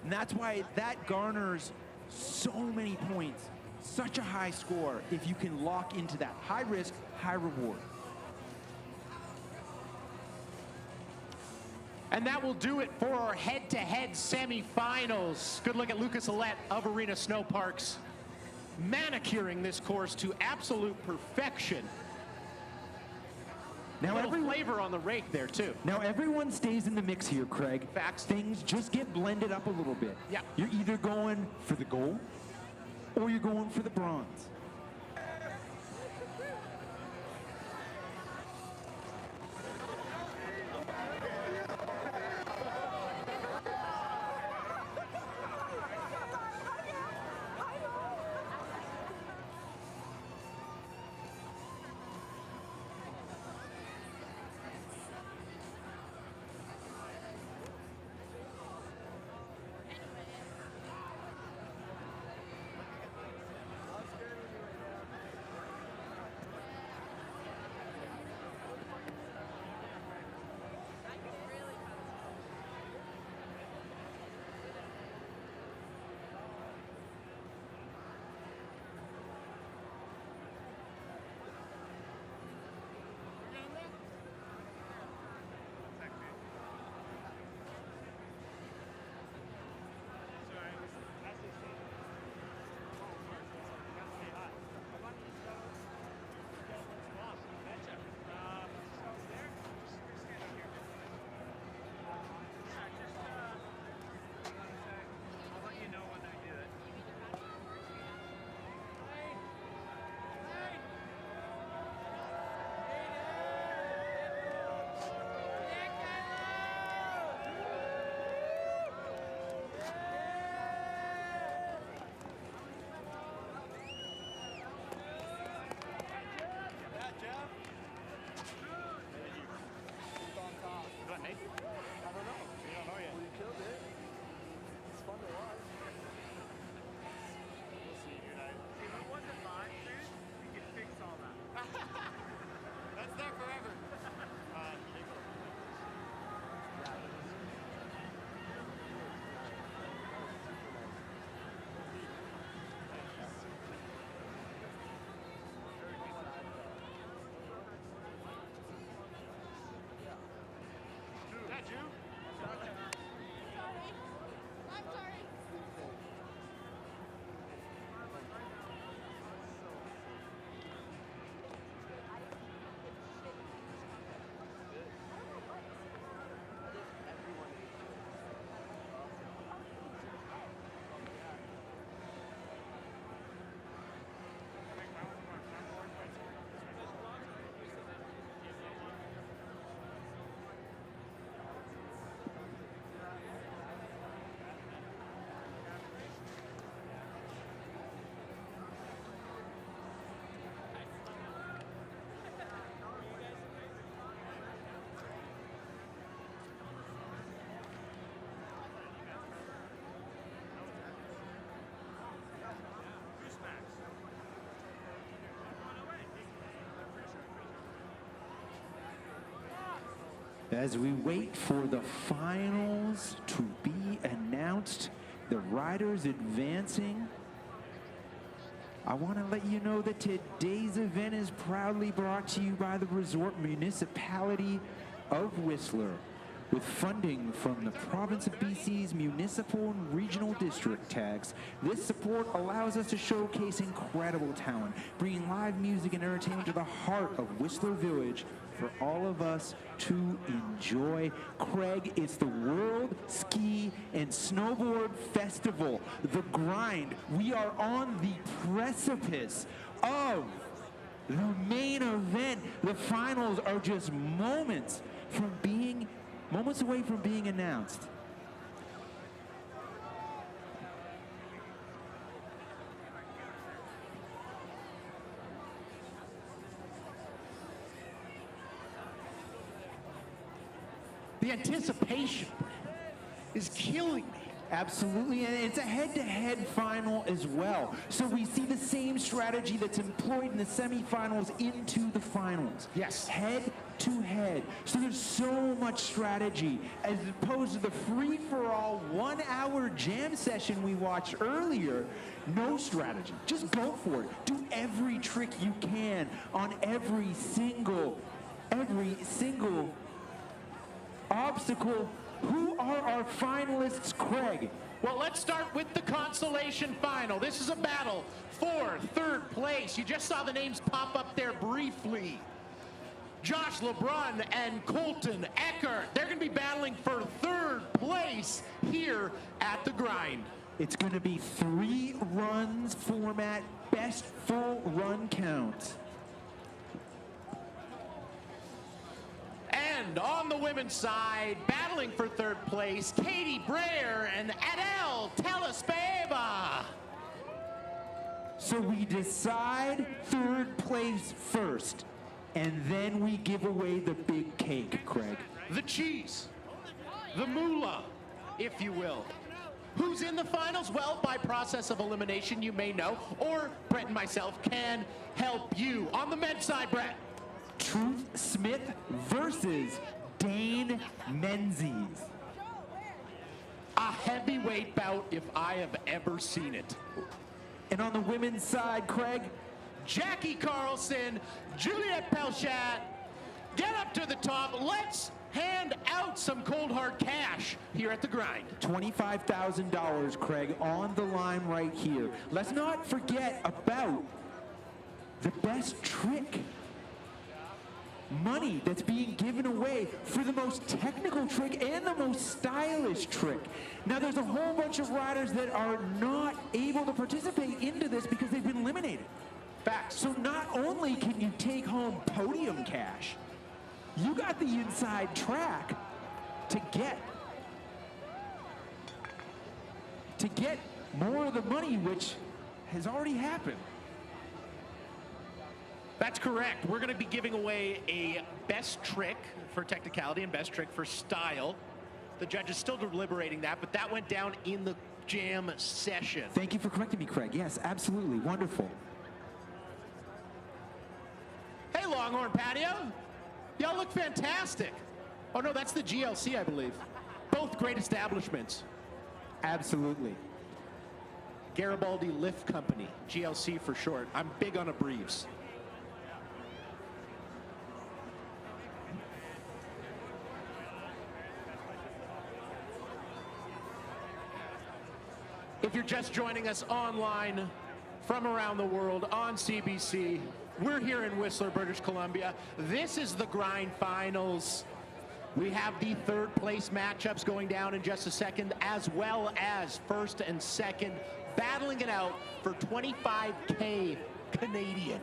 And that's why that garners so many points, such a high score if you can lock into that. High risk, high reward. And that will do it for our head-to-head semifinals. Good look at Lucas Alette of Arena Snowparks, manicuring this course to absolute perfection. Now Little flavor on the rake there too. Now everyone stays in the mix here, Craig. Facts. Things just get blended up a little bit. Yeah. You're either going for the gold or you're going for the bronze. As we wait for the finals to be announced, the riders advancing, I want to let you know that today's event is proudly brought to you by the Resort Municipality of Whistler, with funding from the province of BC's municipal and regional district tax. This support allows us to showcase incredible talent, bringing live music and entertainment to the heart of Whistler Village for all of us to enjoy. Craig, it's the World Ski and Snowboard Festival, the Grind. We are on the precipice of the main event. The finals are just moments away from being announced. The anticipation is killing me. Absolutely, and it's a head-to-head final as well. So we see the same strategy that's employed in the semifinals into the finals. Yes. Head-to-head. So there's so much strategy as opposed to the free-for-all 1 hour jam session we watched earlier. No strategy. Just go for it. Do every trick you can on every single obstacle. Who are our finalists, Craig? Well, let's start with the consolation final. This is a battle for third place. You just saw the names pop up there briefly. Josh LeBrun and Colton Eckert. They're going to be battling for third place here at the Grind. It's going to be 3 runs format, best full run count. And on the women's side, battling for third place, Katie Breyer and Adele Telespeva. So we decide third place first, and then we give away the big cake, Craig. The cheese, the moolah, if you will. Who's in the finals? Well, by process of elimination, you may know, or Brett and myself can help you. On the men's side, Brett. Truth Smith versus Dane Menzies. A heavyweight bout if I have ever seen it. And on the women's side, Craig, Jackie Carlson, Juliette Pelchat, get up to the top. Let's hand out some cold hard cash here at the Grind. $25,000, Craig, on the line right here. Let's not forget about the best trick. Money that's being given away for the most technical trick and the most stylish trick. Now there's a whole bunch of riders that are not able to participate into this because they've been eliminated. Facts. So not only can you take home podium cash, you got the inside track to get more of the money, which has already happened. That's correct. We're going to be giving away a best trick for technicality and best trick for style. The judge is still deliberating that, but that went down in the jam session. Thank you for correcting me, Craig. Yes, absolutely. Wonderful. Hey, Longhorn Patio. Y'all look fantastic. Oh, no, that's the GLC, I believe. Both great establishments. Absolutely. Garibaldi Lift Company, GLC for short. I'm big on abbreves. If you're just joining us online from around the world on CBC, we're here in Whistler, British Columbia. This is the Grind Finals. We have the third place matchups going down in just a second, as well as first and second, battling it out for $25K Canadian.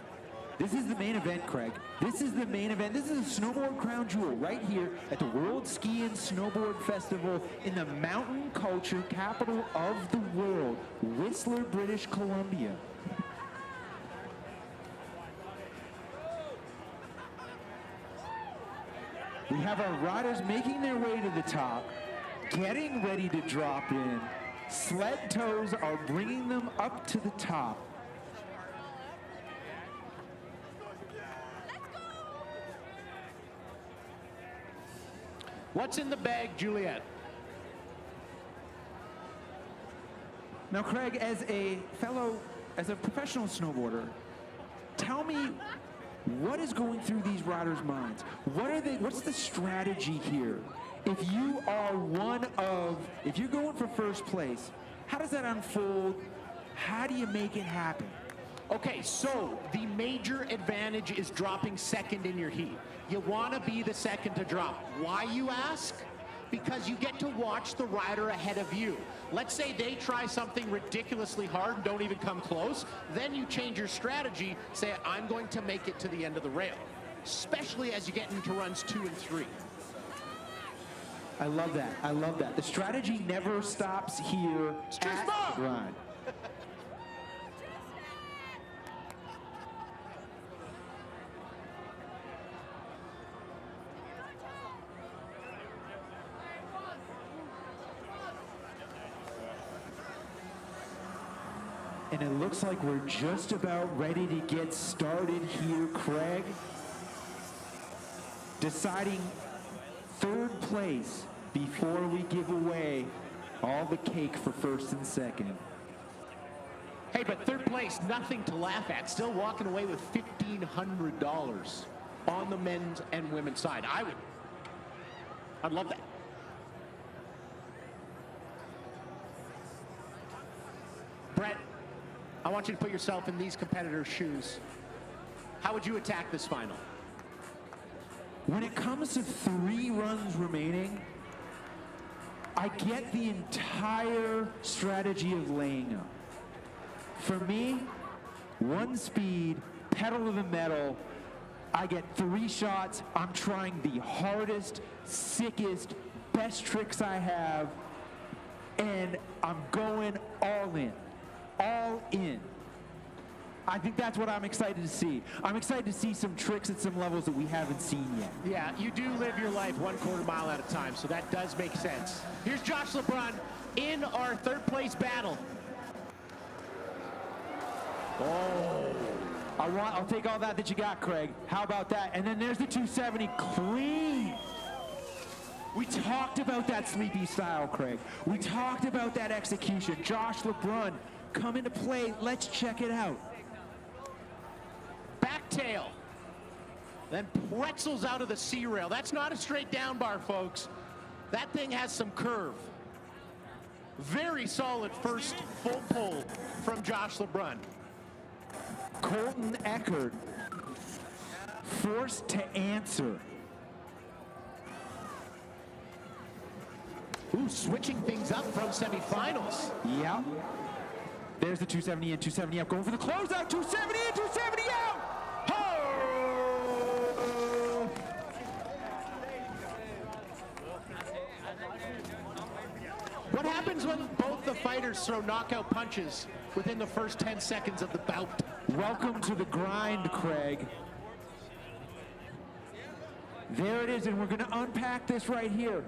This is the main event, Craig. This is the main event. This is a snowboard crown jewel right here at the World Ski and Snowboard Festival in the mountain culture capital of the world, Whistler, British Columbia. We have our riders making their way to the top, getting ready to drop in. Sled toes are bringing them up to the top. What's in the bag, Juliette? Now, Craig, as a professional snowboarder, tell me what is going through these riders' minds? What's the strategy here? If you're going for first place, how does that unfold? How do you make it happen? Okay, so the major advantage is dropping second in your heat. You want to be the second to drop. Why, you ask? Because you get to watch the rider ahead of you. Let's say they try something ridiculously hard and don't even come close. Then you change your strategy, say, I'm going to make it to the end of the rail, especially as you get into runs 2 and 3. I love that. I love that. The strategy never stops here at the Grind. And it looks like we're just about ready to get started here, Craig. Deciding third place before we give away all the cake for first and second. Hey, but third place, nothing to laugh at. Still walking away with $1,500 on the men's and women's side. I'd love that. Brett, I want you to put yourself in these competitors' shoes. How would you attack this final? When it comes to 3 runs remaining, I get the entire strategy of laying up. For me, 1 speed, pedal to the metal. I get 3 shots. I'm trying the hardest, sickest, best tricks I have, and I'm going all in. All in. I think that's what I'm excited to see. I'm excited to see some tricks at some levels that we haven't seen yet. Yeah, you do live your life 1/4 mile at a time, so that does make sense. Here's Josh LeBron in our third place battle. Oh. I'll take all that you got, Craig. How about that? And then there's the 270 clean. We talked about that sleepy style, Craig. We talked about that execution. Josh LeBron, come into play. Let's check it out. Back tail. Then pretzels out of the C rail. That's not a straight down bar, folks. That thing has some curve. Very solid first full pull from Josh LeBron. Colton Eckert forced to answer. Ooh, switching things up from semifinals. Yep. There's the 270 in, 270 up, going for the closeout, 270 in, 270 out! Oh! What happens when both the fighters throw knockout punches within the first 10 seconds of the bout? Welcome to the grind, Craig. There it is, and we're gonna unpack this right here.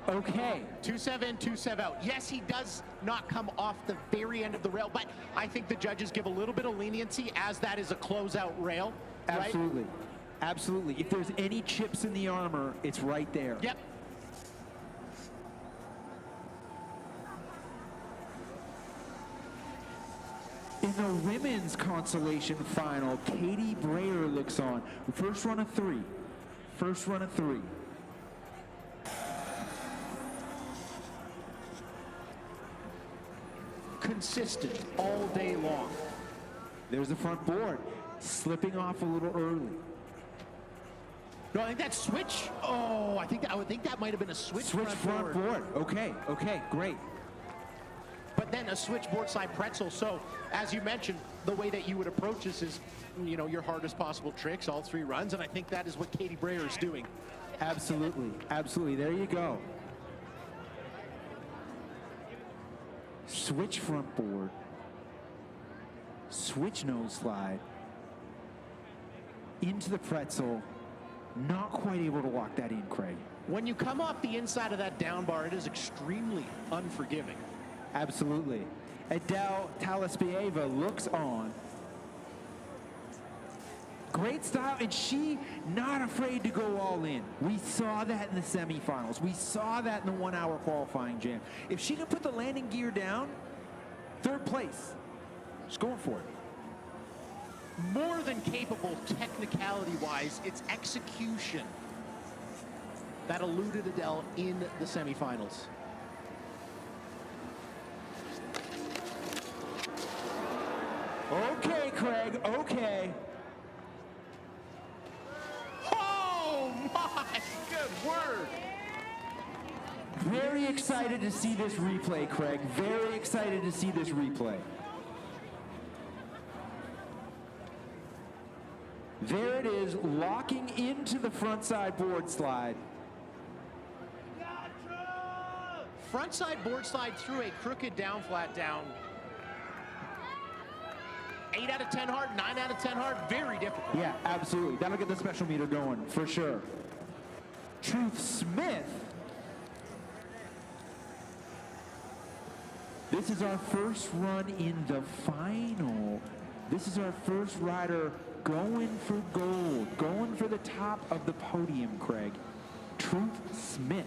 Okay. 2-7 in, 2-7 out. Yes, he does not come off the very end of the rail, but I think the judges give a little bit of leniency as that is a closeout rail. Absolutely. Right? Absolutely. If there's any chips in the armor, it's right there. Yep. In the women's consolation final, Katie Brayer looks on. First run of 3. First run of 3. Consistent all day long. There's the front board, slipping off a little early. No, I think that switch. Oh, I would think that might have been a switch front board. Okay, great. But then a switchboard side pretzel. So, as you mentioned, the way that you would approach this is, you know, your hardest possible tricks, all 3 runs, and I think that is what Katie Brayer is doing. Absolutely, absolutely. There you go. Switch front board. Switch nose slide. Into the pretzel. Not quite able to lock that in, Craig. When you come off the inside of that down bar, it is extremely unforgiving. Absolutely. Adele Talaspieva looks on. Great style, and she not afraid to go all in. We saw that in the semifinals. We saw that in the 1-hour qualifying jam. If she can put the landing gear down, third place. She's going for it. More than capable technicality-wise, it's execution that eluded Adele in the semifinals. Okay, Craig, okay. Oh my, good word. Very excited to see this replay, Craig. Very excited to see this replay. There it is, locking into the front side board slide. Front side board slide through a crooked down, flat down. 8 out of 10 hard, 9 out of 10 hard, very difficult. Yeah, absolutely. That'll get the special meter going, for sure. Truth Smith. This is our first run in the final. This is our first rider going for gold, going for the top of the podium, Craig. Truth Smith.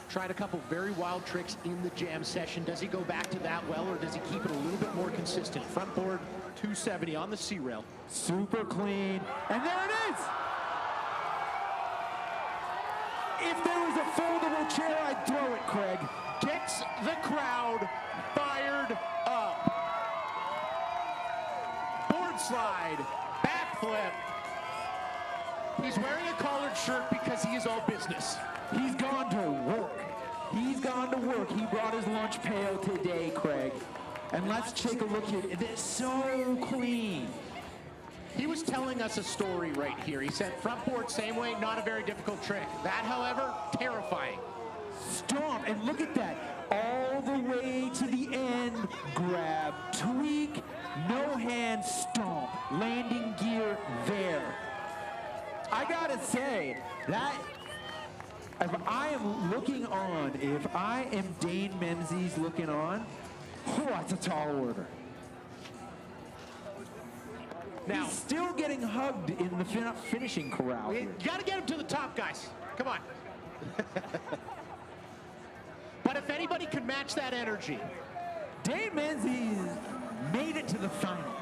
Tried a couple very wild tricks in the jam session. Does he go back to that well, or does he keep it a little bit more consistent? Front board 270 on the C rail. Super clean, and there it is! If there was a foldable chair, I'd throw it, Craig. Gets the crowd fired up. Board slide, backflip. He's wearing a collared shirt because he is all business. He's gone to work. He's gone to work. He brought his lunch pail today, Craig. And let's take a look here. It's so clean. He was telling us a story right here. He said front board same way, not a very difficult trick. That, however, terrifying. Stomp, and look at that. All the way to the end. Grab, tweak, no hand stomp. Landing gear there. I gotta say, that, if I am looking on, if I am Dane Menzies looking on, oh, that's a tall order. Now, he's still getting hugged in the finishing corral. You got to get him to the top, guys. Come on. But if anybody can match that energy. Dane Menzies made it to the final.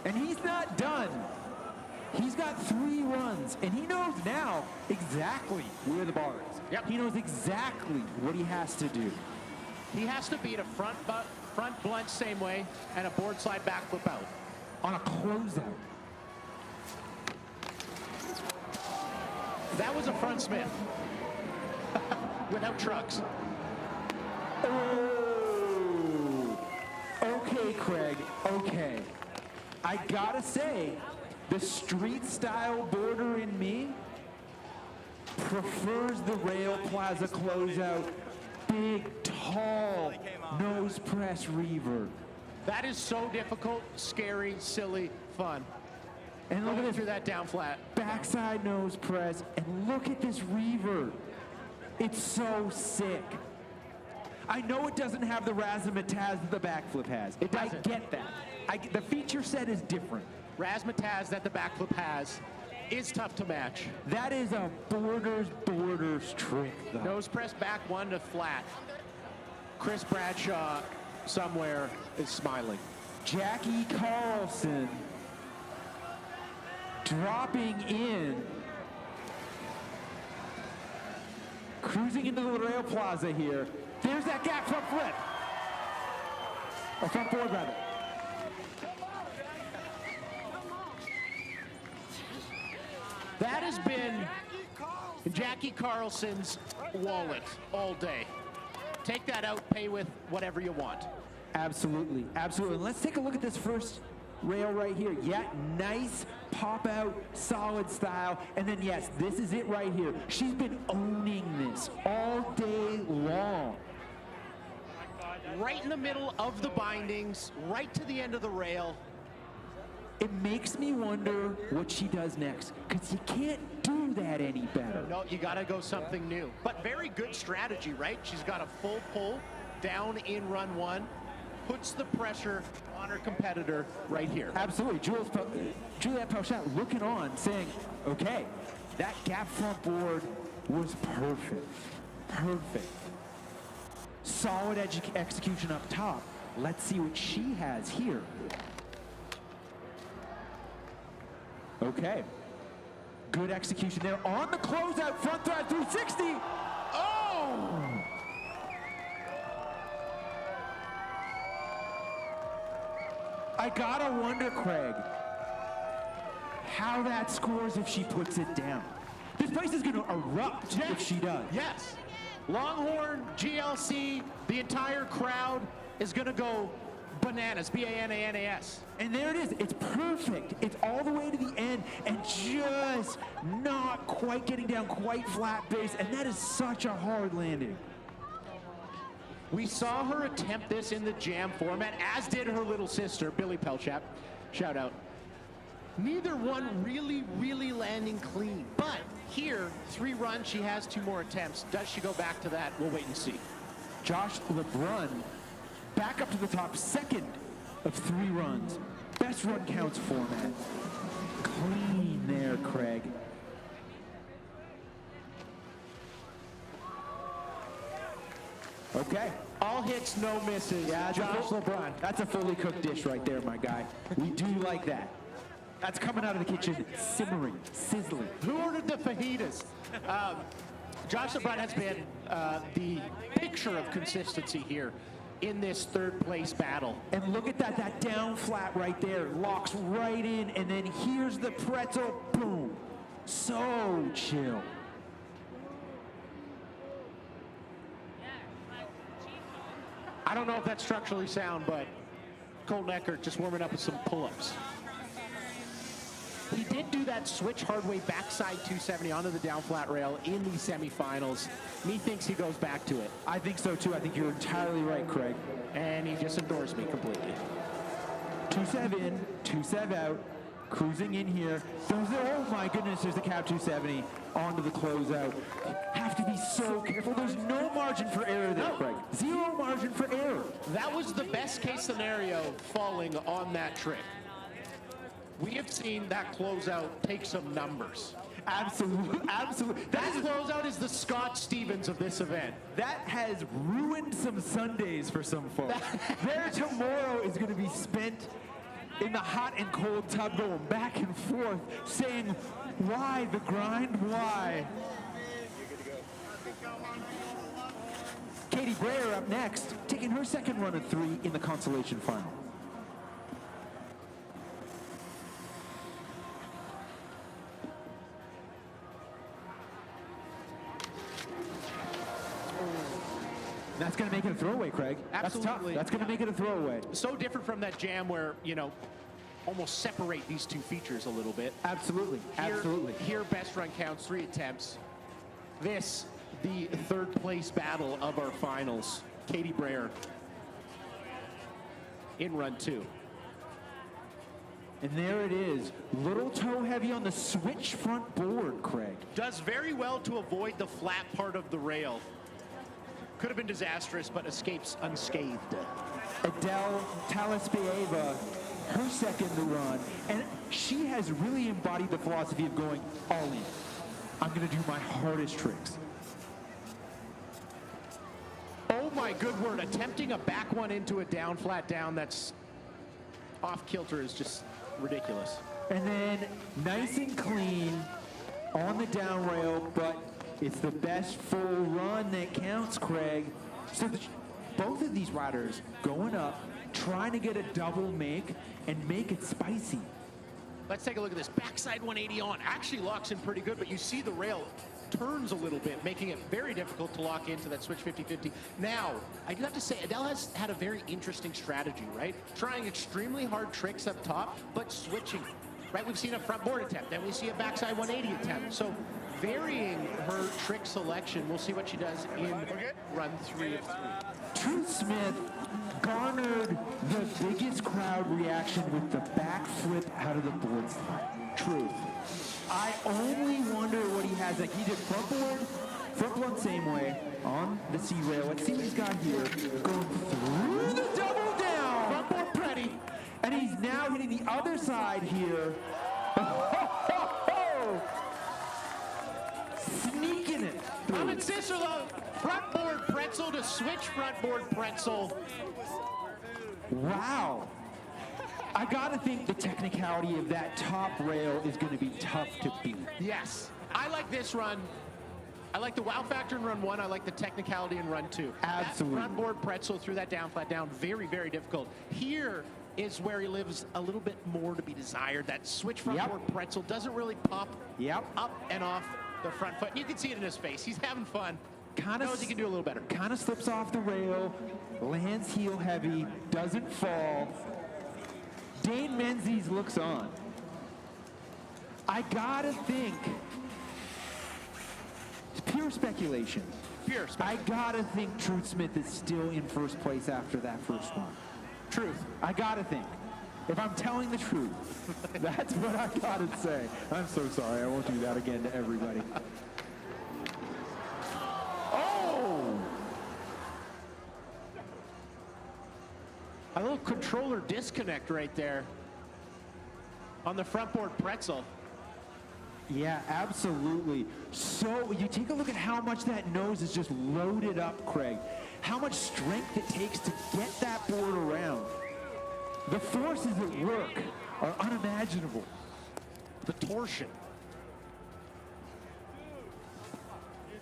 And he's not done. He's got 3 runs, and he knows now exactly where the bar is. Yep. He knows exactly what he has to do. He has to beat a front blunt same way and a board slide backflip out. On a closeout. That was a front Smith. Without trucks. Oh. Okay, Craig, okay. I gotta say, the street style boarder in me prefers the rail plaza closeout. Big, tall, nose press reverb. That is so difficult, scary, silly, fun. And look at this through that down flat. backside nose press, and look at this reverb. It's so sick. I know it doesn't have the razzmatazz that the backflip has. It doesn't. I get that. The feature set is different. Razzmatazz that the backflip has is tough to match. That is a borders trick, though. Nose press back 1 to flat. Chris Bradshaw somewhere is smiling. Jackie Carlson dropping in. Cruising into the rail plaza here. There's that gap front flip. Or front board, rather. That has been Jackie Carlson's wallet all day. Take that out, pay with whatever you want. Absolutely, absolutely. Let's take a look at this first rail right here. Yeah, nice pop out, solid style. And then yes, this is it right here. She's been owning this all day long. Right in the middle of the bindings, right to the end of the rail. It makes me wonder what she does next, because you can't do that any better. No, you got to go something new. But very good strategy, right? She's got a full pull down in run 1, puts the pressure on her competitor right here. Absolutely. Juliette Pauchat looking on, saying, okay, that gap front board was perfect. Perfect. Solid execution up top. Let's see what she has here. Okay. Good execution there on the closeout, front thread 360. Oh! I gotta wonder, Craig, how that scores if she puts it down. This place is gonna erupt if she does. Yes. Longhorn, GLC, the entire crowd is gonna go bananas, B-A-N-A-N-A-S. And there it is, it's perfect. It's all the way to the end and just not quite getting down quite flat base, and that is such a hard landing. We saw her attempt this in the jam format, as did her little sister, Billy Pelchap. Shout out. Neither one really landing clean. But here, 3 runs, she has 2 more attempts. Does she go back to that? We'll wait and see. Josh LeBrun back up to the top, second of 3 runs. Best run counts format. Clean there, Craig. Okay. All hits, no misses. Yeah, Josh LeBrun. That's a fully cooked dish right there, my guy. We do like that. That's coming out of the kitchen, simmering, sizzling. Who ordered the fajitas? Josh LeBrun has been the picture of consistency here in this third place battle. And look at that down flat right there, locks right in, and then here's the pretzel, boom. So chill. I don't know if that's structurally sound, but Colton Eckert just warming up with some pull-ups. He did do that switch hard way backside 270 onto the down flat rail in the semifinals. Methinks he goes back to it. I think so too. I think you're entirely right, Craig. And he just endorsed me completely. 2-7 in, 2-7 out, cruising in here. Oh my goodness, there's the cap 270 onto the closeout. Have to be so careful. There's no margin for error there, Craig. Zero margin for error. That was the best case scenario falling on that trick. We have seen that closeout take some numbers. Absolutely, absolutely. That closeout is the Scott Stevens of this event. That has ruined some Sundays for some folks. Their tomorrow is going to be spent in the hot and cold tub going back and forth saying, why the grind, why? Katie Breyer up next, taking her second run of 3 in the consolation final. That's going to make it a throwaway, Craig. Absolutely. That's going to make it a throwaway. So different from that jam where, you know, almost separate these two features a little bit. Absolutely, absolutely. Here, best run counts, 3 attempts. This, the third place battle of our finals. Katie Breyer in run 2. And there it is. Little toe heavy on the switch front board, Craig. Does very well to avoid the flat part of the rail. Could have been disastrous, but escapes unscathed. Adele Talaspeeva, her second run, and she has really embodied the philosophy of going all in. I'm going to do my hardest tricks. Oh my good word, attempting a back one into a down, flat down that's off kilter is just ridiculous. And then nice and clean on the down rail, but it's the best full run that counts, Craig. So both of these riders going up, trying to get a double make and make it spicy. Let's take a look at this. Backside 180 on. Actually locks in pretty good, but you see the rail turns a little bit, making it very difficult to lock into that switch 50-50. Now, I do have to say, Adele has had a very interesting strategy, right? Trying extremely hard tricks up top, but switching, right? We've seen a front board attempt, then we see a backside 180 attempt. So varying her trick selection. We'll see what she does in run 3 of 3. Truth Smith garnered the biggest crowd reaction with the backflip out of the board slide. Truth. I only wonder what he has. Like he did front board same way on the C rail. Let's see what he's got here. Going through the double down. Front board pretty. And he's now hitting the other side here. Sneaking it through. Mom and Cicerlo, front board pretzel to switch front board pretzel. Wow. I gotta think the technicality of that top rail is gonna be tough to beat. Yes. I like this run. I like the wow factor in run 1. I like the technicality in run 2. Absolutely. That front board pretzel through that down, flat down, very, very difficult. Here is where he lives a little bit more to be desired. That switch front board pretzel doesn't really pop up and off the front foot. You can see it in his face. He's having fun. Knows he can do a little better. Kind of slips off the rail, lands heel heavy, doesn't fall. Dane Menzies looks on. I gotta think, it's pure speculation. Pure speculation. I gotta think Truth Smith is still in first place after that first one. Truth. I gotta think. If I'm telling the truth, that's what I gotta say. I'm so sorry, I won't do that again to everybody. Oh! shoulder disconnect right there on the front board pretzel. Yeah, absolutely. So you take a look at how much that nose is just loaded up, Craig. How much strength it takes to get that board around. The forces at work are unimaginable. The torsion.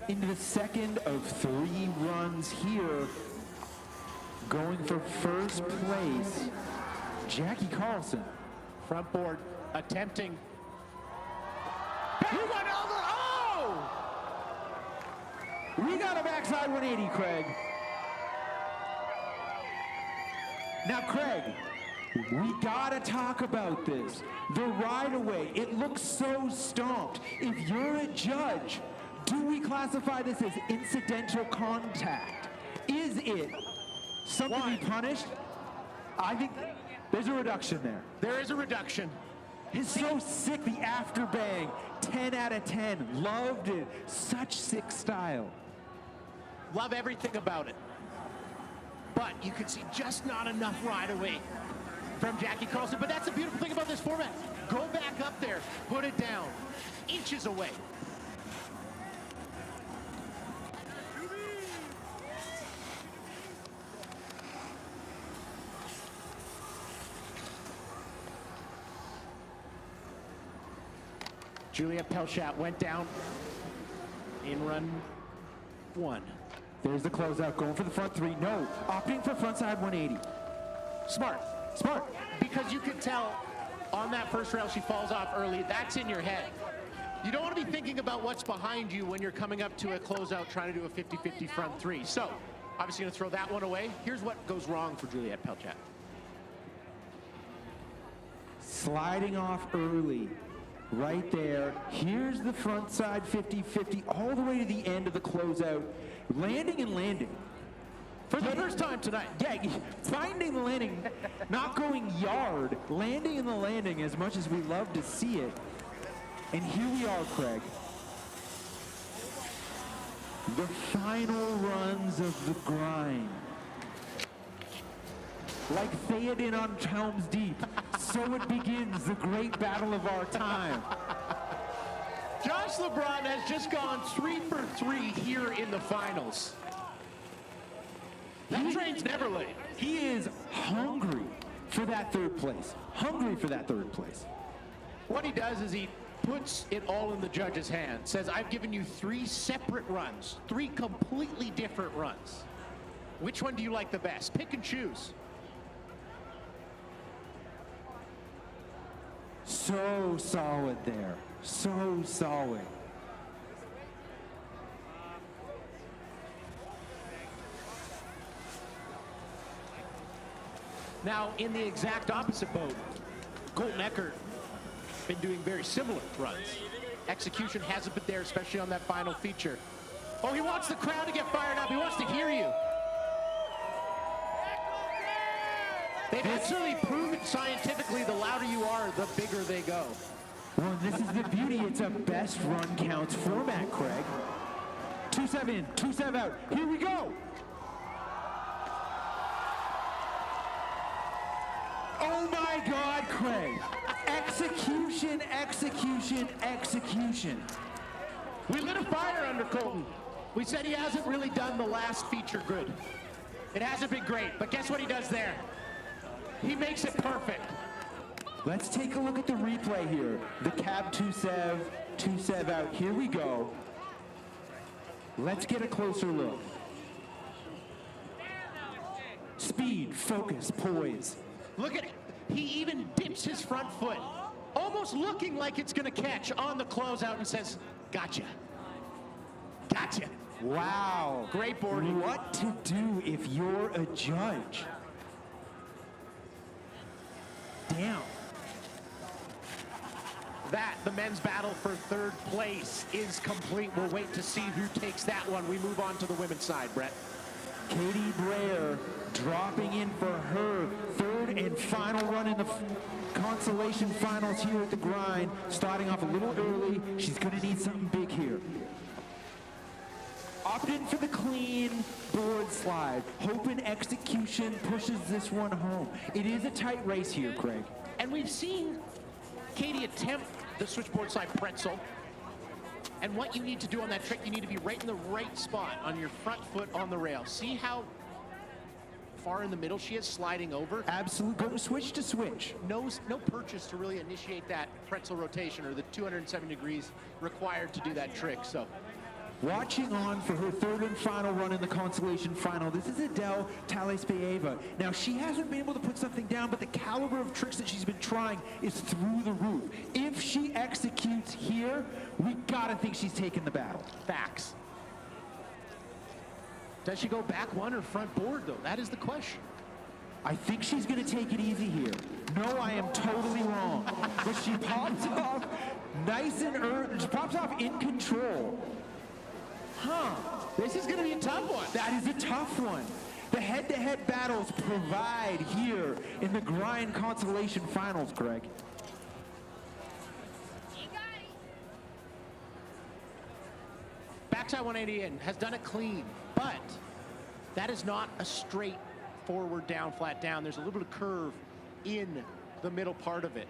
Into the second of 3 runs here. Going for first place, Jackie Carlson. Front board attempting. He went over. Oh! We got a backside 180, Craig. Now, Craig, we gotta talk about this. The ride away, it looks so stomped. If you're a judge, do we classify this as incidental contact? Is it something to be punished? I think there's a reduction there. There is a reduction. It's so sick, the after bang. 10 out of 10. Loved it. Such sick style. Love everything about it. But you can see just not enough ride away from Jackie Carlson. But that's the beautiful thing about this format. Go back up there, put it down, inches away. Juliette Pelchat went down in run 1. There's the closeout, going for the front 3. No, opting for frontside 180. Smart, smart. Because you could tell on that first rail she falls off early. That's in your head. You don't want to be thinking about what's behind you when you're coming up to a closeout trying to do a 50-50 front 3. So, obviously going to throw that one away. Here's what goes wrong for Juliette Pelchat. Sliding off early. Right there. Here's the front side 50-50 all the way to the end of the closeout. Landing and landing. For the first time tonight. Yeah, finding the landing, not going yard, landing in the landing as much as we love to see it. And here we are, Craig. The final runs of the grind. Like Theoden on Helm's Deep, so it begins the great battle of our time. Josh LeBron has just gone 3 for 3 here in the finals. That train's never late. He is hungry for that 3rd place. Hungry for that 3rd place. What he does is he puts it all in the judge's hand. Says, I've given you 3 separate runs, 3 completely different runs. Which one do you like the best? Pick and choose. So solid there. So solid. Now, in the exact opposite boat, Colton Eckert been doing very similar runs. Execution hasn't been there, especially on that final feature. Oh, he wants the crowd to get fired up. He wants to hear you. They've actually proven scientifically the louder you are, the bigger they go. Well, this is the beauty. It's a best run counts format, Craig. 2-7 in, 2-7 out. Here we go. Oh my God, Craig. Execution, execution, execution. We lit a fire under Colton. We said he hasn't really done the last feature good. It hasn't been great, but guess what he does there? He makes it perfect. Let's take a look at the replay here. The cab 2-7 out. Here we go. Let's get a closer look. Speed, focus, poise. Look at it. He even dips his front foot, almost looking like it's going to catch on the closeout and says, gotcha. Gotcha. Wow. Great boarding. What to do if you're a judge? Damn. That, the men's battle for 3rd place, is complete. We'll wait to see who takes that one. We move on to the women's side, Brett. Katie Brayer dropping in for her 3rd and final run in the consolation finals here at the grind. Starting off a little early. She's going to need something big here. opting for the clean board slide, hoping execution pushes this one home. It is a tight race here, Craig. And we've seen Katie attempt the switchboard slide pretzel. And what you need to do on that trick, you need to be right in the right spot on your front foot on the rail. See how far in the middle she is sliding over? Absolutely. Go switch to switch. No purchase to really initiate that pretzel rotation or the 207 degrees required to do that trick. So watching on for her third and final run in the consolation final, this is Adele Talespeeva. Now, she hasn't been able to put something down, but the caliber of tricks that she's been trying is through the roof. If she executes here, we gotta think she's taken the battle. Facts. Does she go back one or front board, though? That is the question. I think she's gonna take it easy here. No, I am totally wrong. But she pops off nice and she pops off in control. Huh. This is going to be a tough one. That is a tough one. The head-to-head battles provide here in the Grind Consolation Finals, Greg. Backside 180 in, has done it clean, but that is not a straight forward down, flat down. There's a little bit of curve in the middle part of it.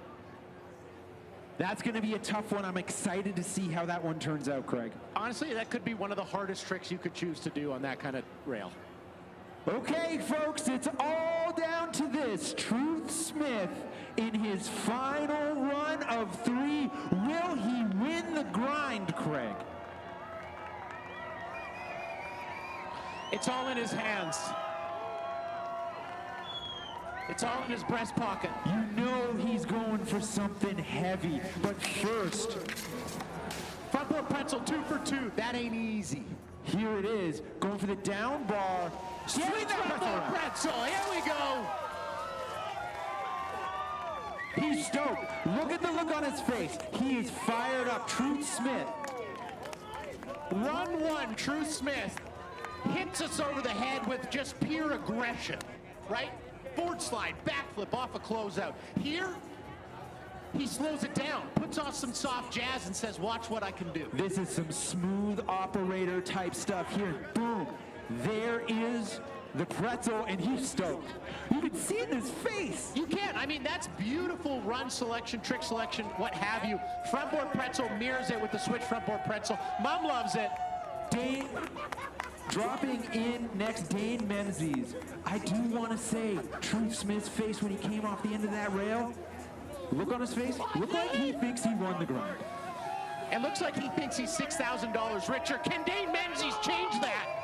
That's going to be a tough one. I'm excited to see how that one turns out, Craig. Honestly, that could be one of the hardest tricks you could choose to do on that kind of rail. Okay, folks, it's all down to this. Truth Smith, in his final run of 3, will he win the grind, Craig? It's all in his hands. It's all in his breast pocket. You know he's going for something heavy, but first, front board pretzel 2 for 2. That ain't easy. Here it is, going for the down bar. Swing that front board pretzel. Here we go. He's stoked. Look at the look on his face. He is fired up. Truth Smith. Run 1, Truth Smith hits us over the head with just pure aggression, right? Board slide, backflip off a closeout. Here, he slows it down, puts off some soft jazz and says, watch what I can do. This is some smooth operator type stuff here. Boom. There is the pretzel, and he's stoked. You can see it in his face. You can. I mean, that's beautiful run selection, trick selection, what have you. Front board pretzel mirrors it with the switch front board pretzel. Mom loves it. Dane, dropping in next, Dane Menzies. I do want to say, Truth Smith's face when he came off the end of that rail, look on his face, look like he thinks he won the grind. It looks like he thinks he's $6,000 richer. Can Dane Menzies change that?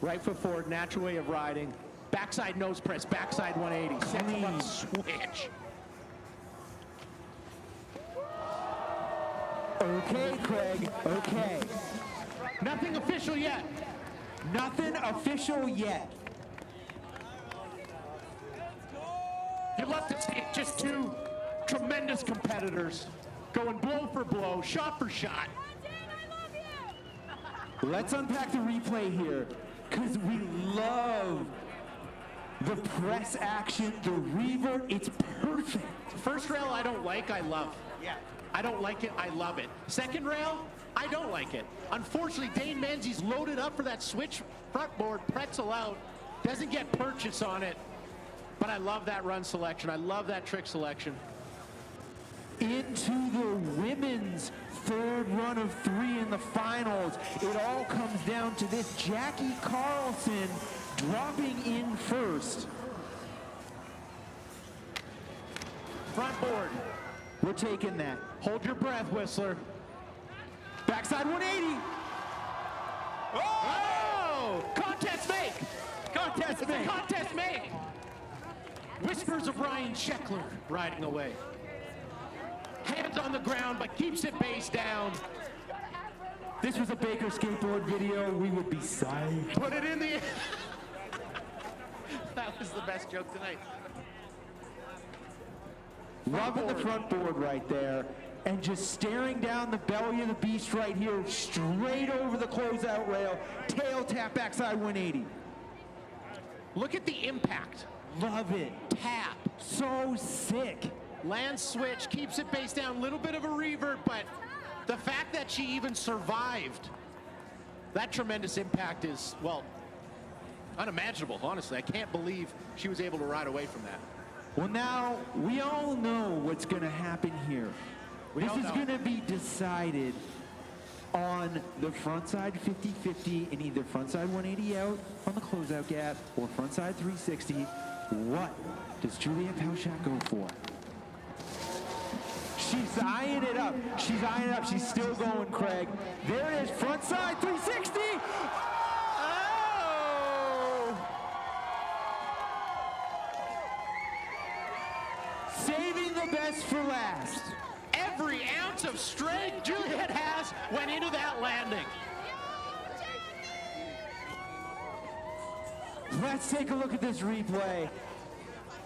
Right foot forward, natural way of riding. Backside nose press, backside 180. Second one, switch. Okay, Craig, okay. Nothing official yet. Nothing official yet. You'd love to see it, just 2 tremendous competitors going blow for blow, shot for shot. Let's unpack the replay here, because we love the press action, the revert, it's perfect. First rail I don't like, I love. Yeah. I don't like it, I love it. Second rail, I don't like it. Unfortunately, Dane Menzies loaded up for that switch front board, pretzel out, doesn't get purchase on it, but I love that run selection. I love that trick selection. Into the women's third run of 3 in the finals. It all comes down to this. Jackie Carlson dropping in first. Front board. We're taking that. Hold your breath, Whistler. Backside 180. Oh! Contest make! Contest made. Contest made! Whispers of Ryan Sheckler riding away. Hands on the ground, but keeps it base down. This was a Baker skateboard video. We would be psyched. Put it in the... That was the best joke tonight. Loving the front board right there. And just staring down the belly of the beast right here, straight over the closeout rail. Tail tap backside 180. Look at the impact. Love it. Tap. So sick. Land switch, keeps it base down, little bit of a revert, but the fact that she even survived that tremendous impact is, well, unimaginable, honestly. I can't believe she was able to ride away from that. Well, now we all know what's going to happen here. We This all is know. going to be decided on the frontside 50-50 and either frontside 180 out on the closeout gap or frontside 360. What does Juliette Pauchat go for? She's eyeing it up. She's eyeing it up. She's still going, Craig. There it is, frontside 360. Oh! Saving the best for last. Every ounce of strength Juliette has went into that landing. Let's take a look at this replay.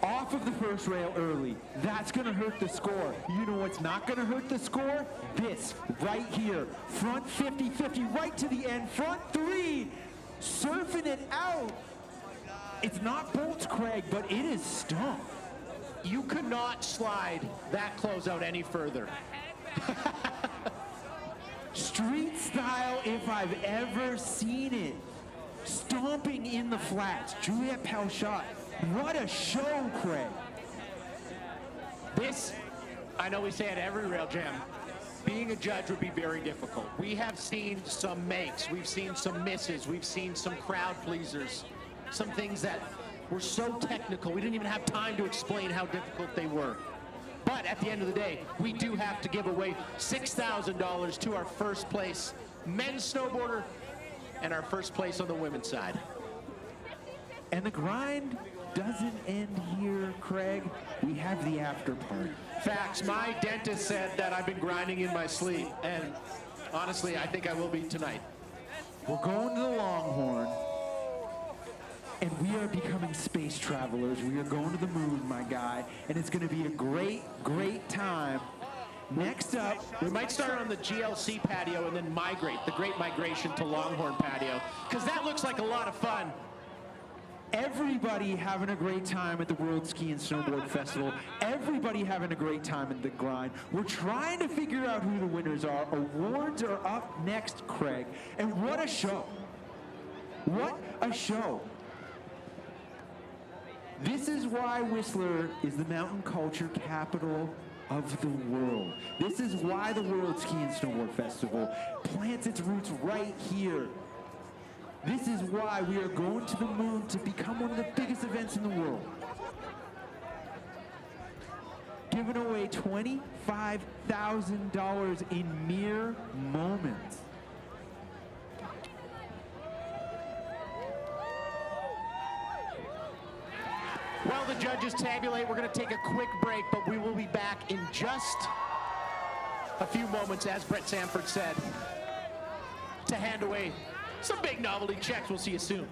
Off of the first rail early. That's going to hurt the score. You know what's not going to hurt the score? This right here. Front 50-50 right to the end. Front 3. Surfing it out. It's not bolts, Craig, but it is stomp. You could not slide that closeout any further. Street style if I've ever seen it. Stomping in the flats. Juliette Pauchat. What a show, Craig. This, I know we say at every rail jam, being a judge would be very difficult. We have seen some makes, we've seen some misses, we've seen some crowd pleasers, some things that were so technical, we didn't even have time to explain how difficult they were. But at the end of the day, we do have to give away $6,000 to our first place men's snowboarder and our first place on the women's side. And the grind doesn't end here, Craig. We have the after party. Facts, my dentist said that I've been grinding in my sleep, and honestly, I think I will be tonight. We're going to the Longhorn, and we are becoming space travelers. We are going to the moon, my guy, and it's going to be a great, great time. Next up, We might start on the GLC patio and then migrate, the Great Migration to Longhorn patio, because that looks like a lot of fun. everybody having a great time at the World Ski and Snowboard Festival. Everybody having a great time at the grind. We're trying to figure out who the winners are. Awards are up next, Craig. And what a show. What a show. This is why Whistler is the mountain culture capital of the world. This is why the World Ski and Snowboard Festival plants its roots right here. This is why we are going to the moon to become one of the biggest events in the world. Giving away $25,000 in mere moments. While the judges tabulate, we're going to take a quick break, but we will be back in just a few moments, as Brett Sanford said, to hand away some big novelty checks. We'll see you soon.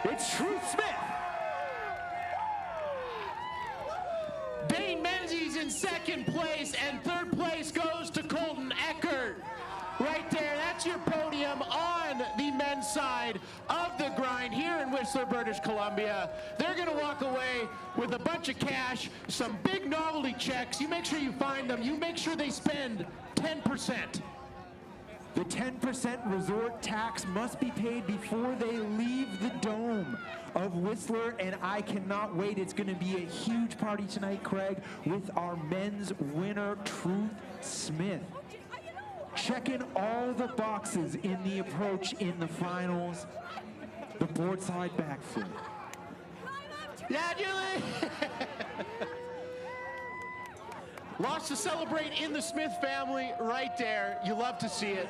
It's Truth Smith. Dane Menzies in second place, and third place goes to Colton Eckert. Right there, that's your podium on the men's side of the grind here in Whistler, British Columbia. They're gonna walk away with a bunch of cash, some big novelty checks. You make sure you find them. You make sure they spend 10%. The 10% resort tax must be paid before they leave the dome of Whistler, and I cannot wait. It's going to be a huge party tonight, Craig, with our men's winner, Truth Smith. Checking all the boxes in the approach in the finals. The board slide backflip. Yeah, Julie! Lots to celebrate in the Smith family right there. You love to see it.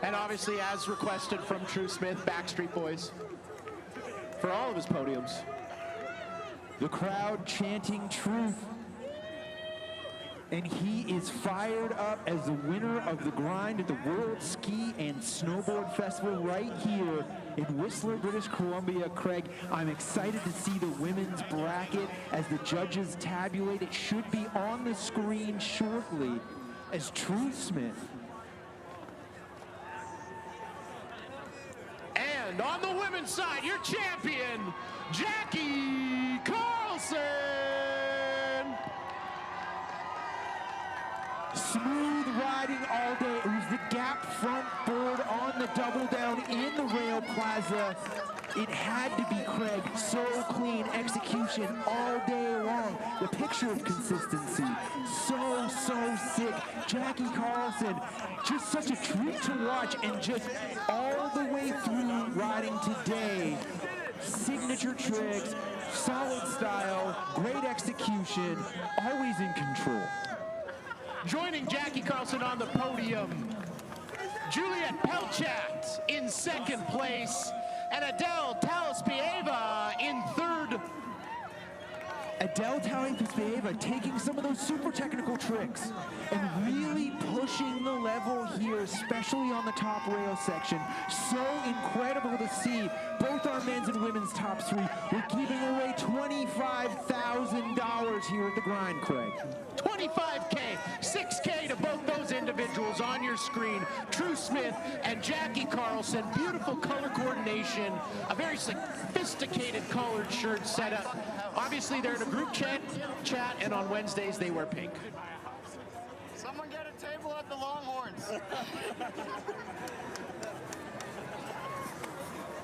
And obviously, as requested from True Smith, Backstreet Boys for all of his podiums. The crowd chanting truth. And he is fired up as the winner of the grind at the World Ski and Snowboard Festival right here in Whistler, British Columbia. Craig, I'm excited to see the women's bracket as the judges tabulate. It should be on the screen shortly as Truth Smith. And on the women's side, your champion, Jackie Carlson. Smooth riding all day. It was the gap front board on the double down in the rail plaza. It had to be, Craig. So clean execution all day long. The picture of consistency. So sick. Jackie Carlson, just such a treat to watch, and just all the way through riding today. Signature tricks, solid style, great execution, always in control. Joining Jackie Carlson on the podium, Juliet Pelchat in second place, and Adele Talaspieva in third. Adele Talaspieva taking some of those super technical tricks and really pushing the level here, especially on the top rail section. So incredible to see. Both our men's and women's top three. We're giving away $25,000 here at the grind, Craig. 25K, 6K to both those individuals on your screen. True Smith and Jackie Carlson. Beautiful color coordination, a very sophisticated collared shirt setup. Obviously, they're in a group chat, and on Wednesdays they wear pink. Someone get a table at the Longhorns.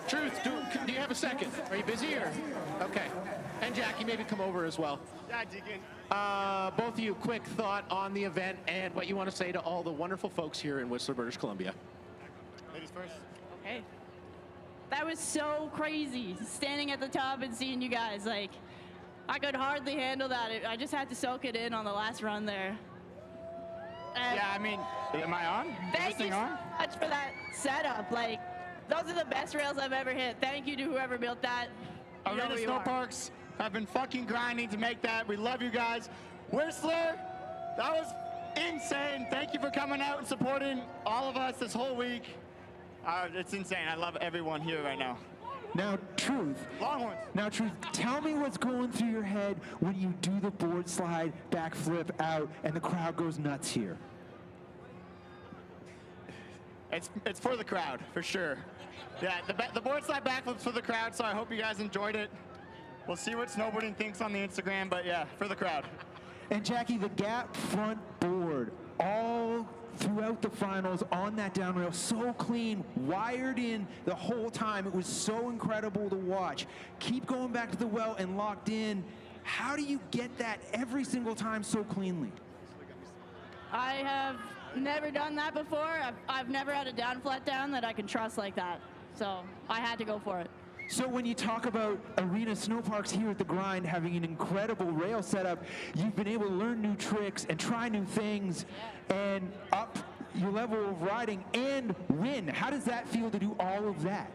Truth, do you have a second? Are you busy or? Okay. And Jackie, maybe come over as well. Yeah, Deacon. Both of you, quick thought on the event and what you want to say to all the wonderful folks here in Whistler, British Columbia. Ladies first. Okay. That was so crazy, standing at the top and seeing you guys. Like, I could hardly handle that. I just had to soak it in on the last run there. And Yeah, I mean, am I on? Is this thank you thing so on? much for that setup. Like, those are the best rails I've ever hit. Thank you to whoever built that. You know Arena who you Snow are. Parks have been fucking grinding to make that. We love you guys. Whistler, that was insane. Thank you for coming out and supporting all of us this whole week. It's insane. I love everyone here right now. Now, Truth. Longhorns. Now, Truth, tell me what's going through your head when you do the board slide, backflip out, and the crowd goes nuts here. It's for the crowd, for sure. Yeah, the board slide backflips for the crowd, so I hope you guys enjoyed it. We'll see what snowboarding thinks on the Instagram, but yeah, for the crowd. And Jackie, the gap front board, all throughout the finals on that down rail, so clean, wired in the whole time. It was so incredible to watch. Keep going back to the well and locked in. How do you get that every single time so cleanly? I have never done that before. I've never had a down flat down that I can trust like that. So I had to go for it. So when you talk about Arena Snow Parks here at the grind having an incredible rail setup, you've been able to learn new tricks and try new things and up your level of riding and win. How does that feel to do all of that?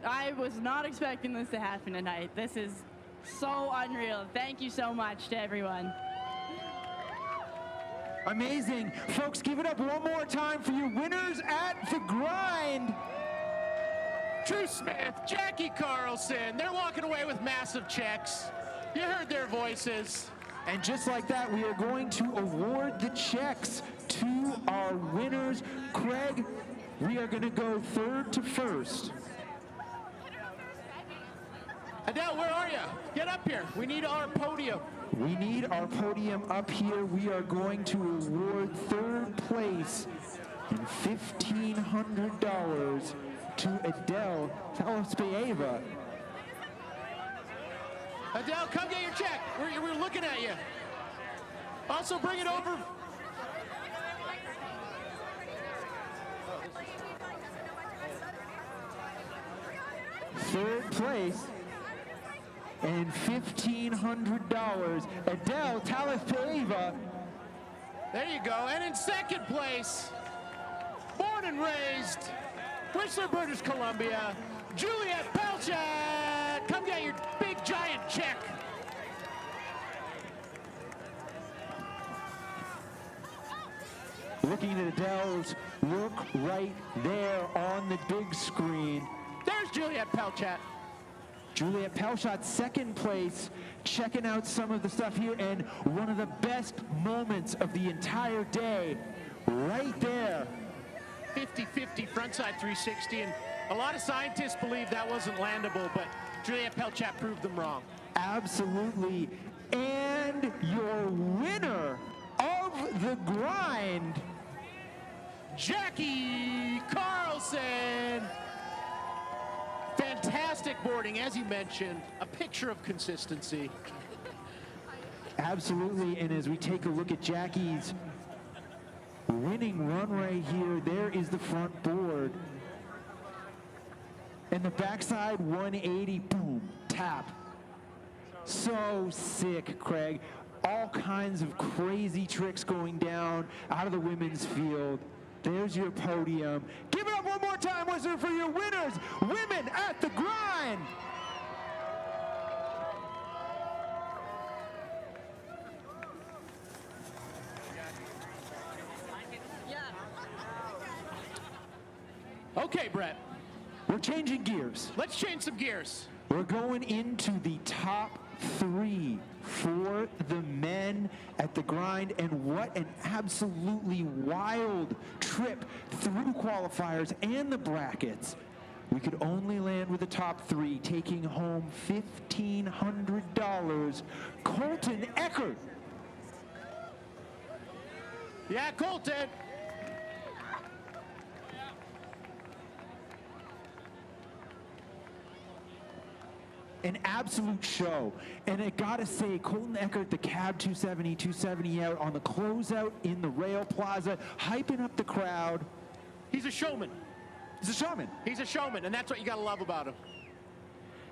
I was not expecting this to happen tonight. This is so unreal. Thank you so much to everyone. Amazing. Folks, give it up one more time for your winners at the grind. Drew Smith, Jackie Carlson, they're walking away with massive checks. You heard their voices. And just like that, we are going to award the checks to our winners. Craig, we are going to go third to first. Adele, where are you? Get up here. We need our podium. We need our podium up here. We are going to award third place and $1,500 to Adele Talaspeeva. Adele, come get your check. We're looking at you. Also, bring it over. Third place and $1,500. Adele Talaspeeva. There you go. And in second place, born and raised, Whistler, British Columbia, Juliet Pelchat. Come get your big giant check. Looking at Adele's work right there on the big screen. There's Juliet Pelchat. Juliet Pelchat, second place, checking out some of the stuff here, and one of the best moments of the entire day, right there. 50-50 frontside 360, and a lot of scientists believe that wasn't landable, but Juliet Pelchat proved them wrong. Absolutely. And your winner of the grind, Jackie Carlson. Fantastic boarding, as you mentioned, a picture of consistency. Absolutely, and as we take a look at Jackie's winning run right here, there is the front board. And the backside 180, boom, tap. So sick, Craig. All kinds of crazy tricks going down out of the women's field. There's your podium. Give it up one more time, Whistler, for your winners, women at the grind. Okay, Brett, We're changing gears. let's change some gears. We're going into the top three for the men at the grind, and what an absolutely wild trip through qualifiers and the brackets. We could only land with the top three, taking home $1,500. Colton Eckert. Yeah, Colton. An absolute show. And I gotta say, Colton Eckert, the cab 270 out on the closeout in the Rail Plaza, hyping up the crowd. He's a showman. He's a showman. He's a showman, and that's what you gotta love about him.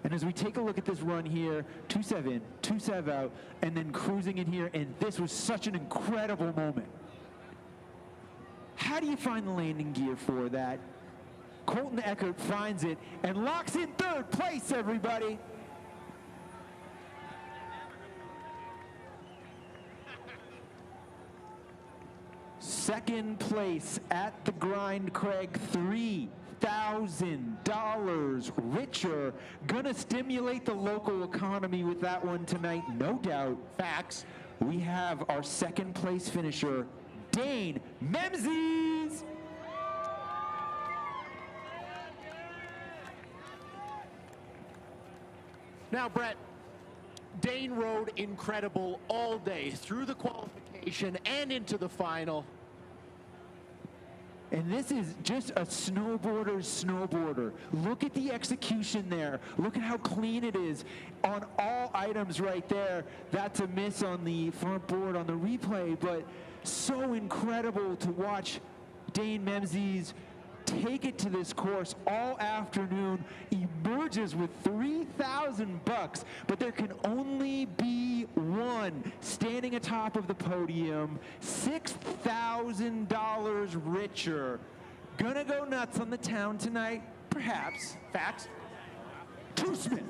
And as we take a look at this run here, 2-7, 2-7 out, and then cruising in here, and this was such an incredible moment. How do you find the landing gear for that? Colton Eckert finds it and locks in third place, everybody. Second place at the grind, Craig, $3,000 richer. Gonna stimulate the local economy with that one tonight, no doubt. Facts. We have our second place finisher, Dane Memzies. Now, Brett, Dane rode incredible all day through the qualification and into the final. And this is just a snowboarder's snowboarder. Look at the execution there. Look at how clean it is on all items right there. That's a miss on the front board on the replay, but so incredible to watch Dane Memzies take it to this course all afternoon, emerges with $3,000, but there can only be one standing atop of the podium, $6,000 richer. Gonna go nuts on the town tonight, perhaps. Facts. Drew Smith.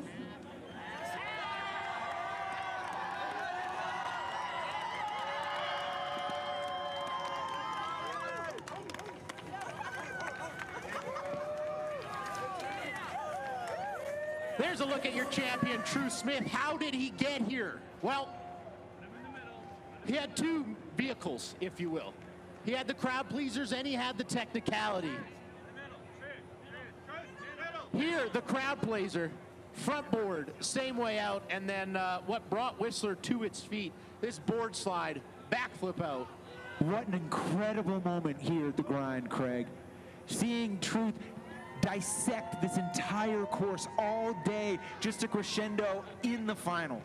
There's a look at your champion, True Smith. How did he get here? Well, he had two vehicles, if you will. He had the crowd pleasers and he had the technicality. Here, the crowd pleaser, front board, same way out, and then what brought Whistler to its feet, this board slide, backflip out. What an incredible moment here at the Grind, Craig. Seeing Truth dissect this entire course all day, just a crescendo in the final.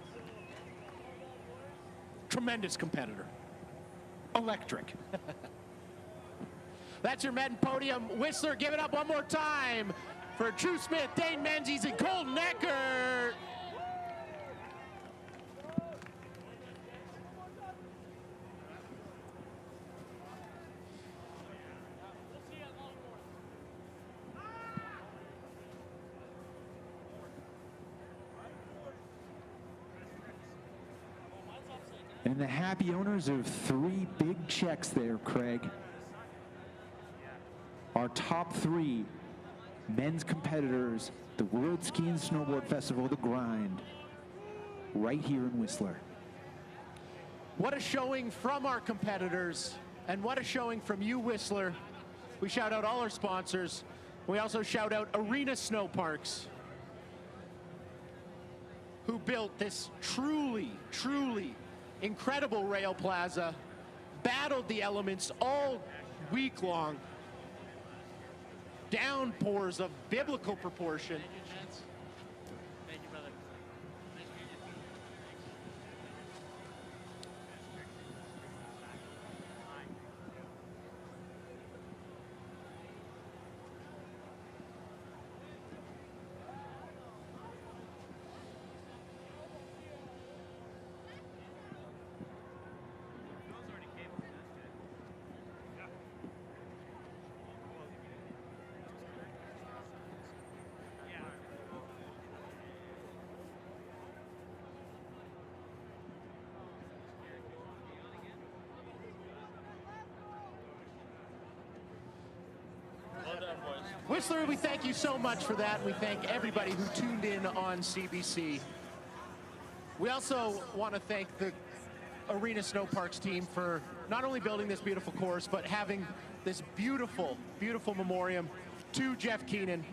Tremendous competitor. Electric. That's your Medon podium. Whistler, give it up one more time for True Smith, Dane Menzies, and Colton Eckert. And the happy owners of 3 big checks there, Craig. Our top 3 men's competitors, the World Ski and Snowboard Festival, the Grind, right here in Whistler. What a showing from our competitors, and what a showing from you, Whistler. We shout out all our sponsors. We also shout out Arena Snow Parks, who built this truly, truly incredible rail plaza, battled the elements all week long. Downpours of biblical proportion. Thank you, brother. Whistler, we thank you so much for that. We thank everybody who tuned in on CBC. We also want to thank the Arena Snow Parks team for not only building this beautiful course, but having this beautiful, beautiful memoriam to Jeff Keenan.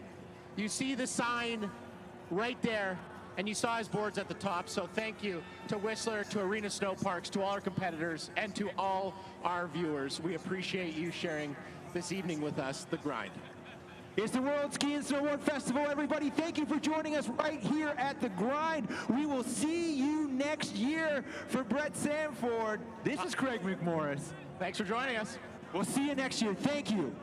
You see the sign right there, and you saw his boards at the top. So thank you to Whistler, to Arena Snow Parks, to all our competitors, and to all our viewers. We appreciate you sharing this evening with us, The Grind. It's the World Ski and Snowboard Festival, everybody. Thank you for joining us right here at The Grind. We will see you next year. For Brett Sanford, this is Craig McMorris. Thanks for joining us. We'll see you next year. Thank you.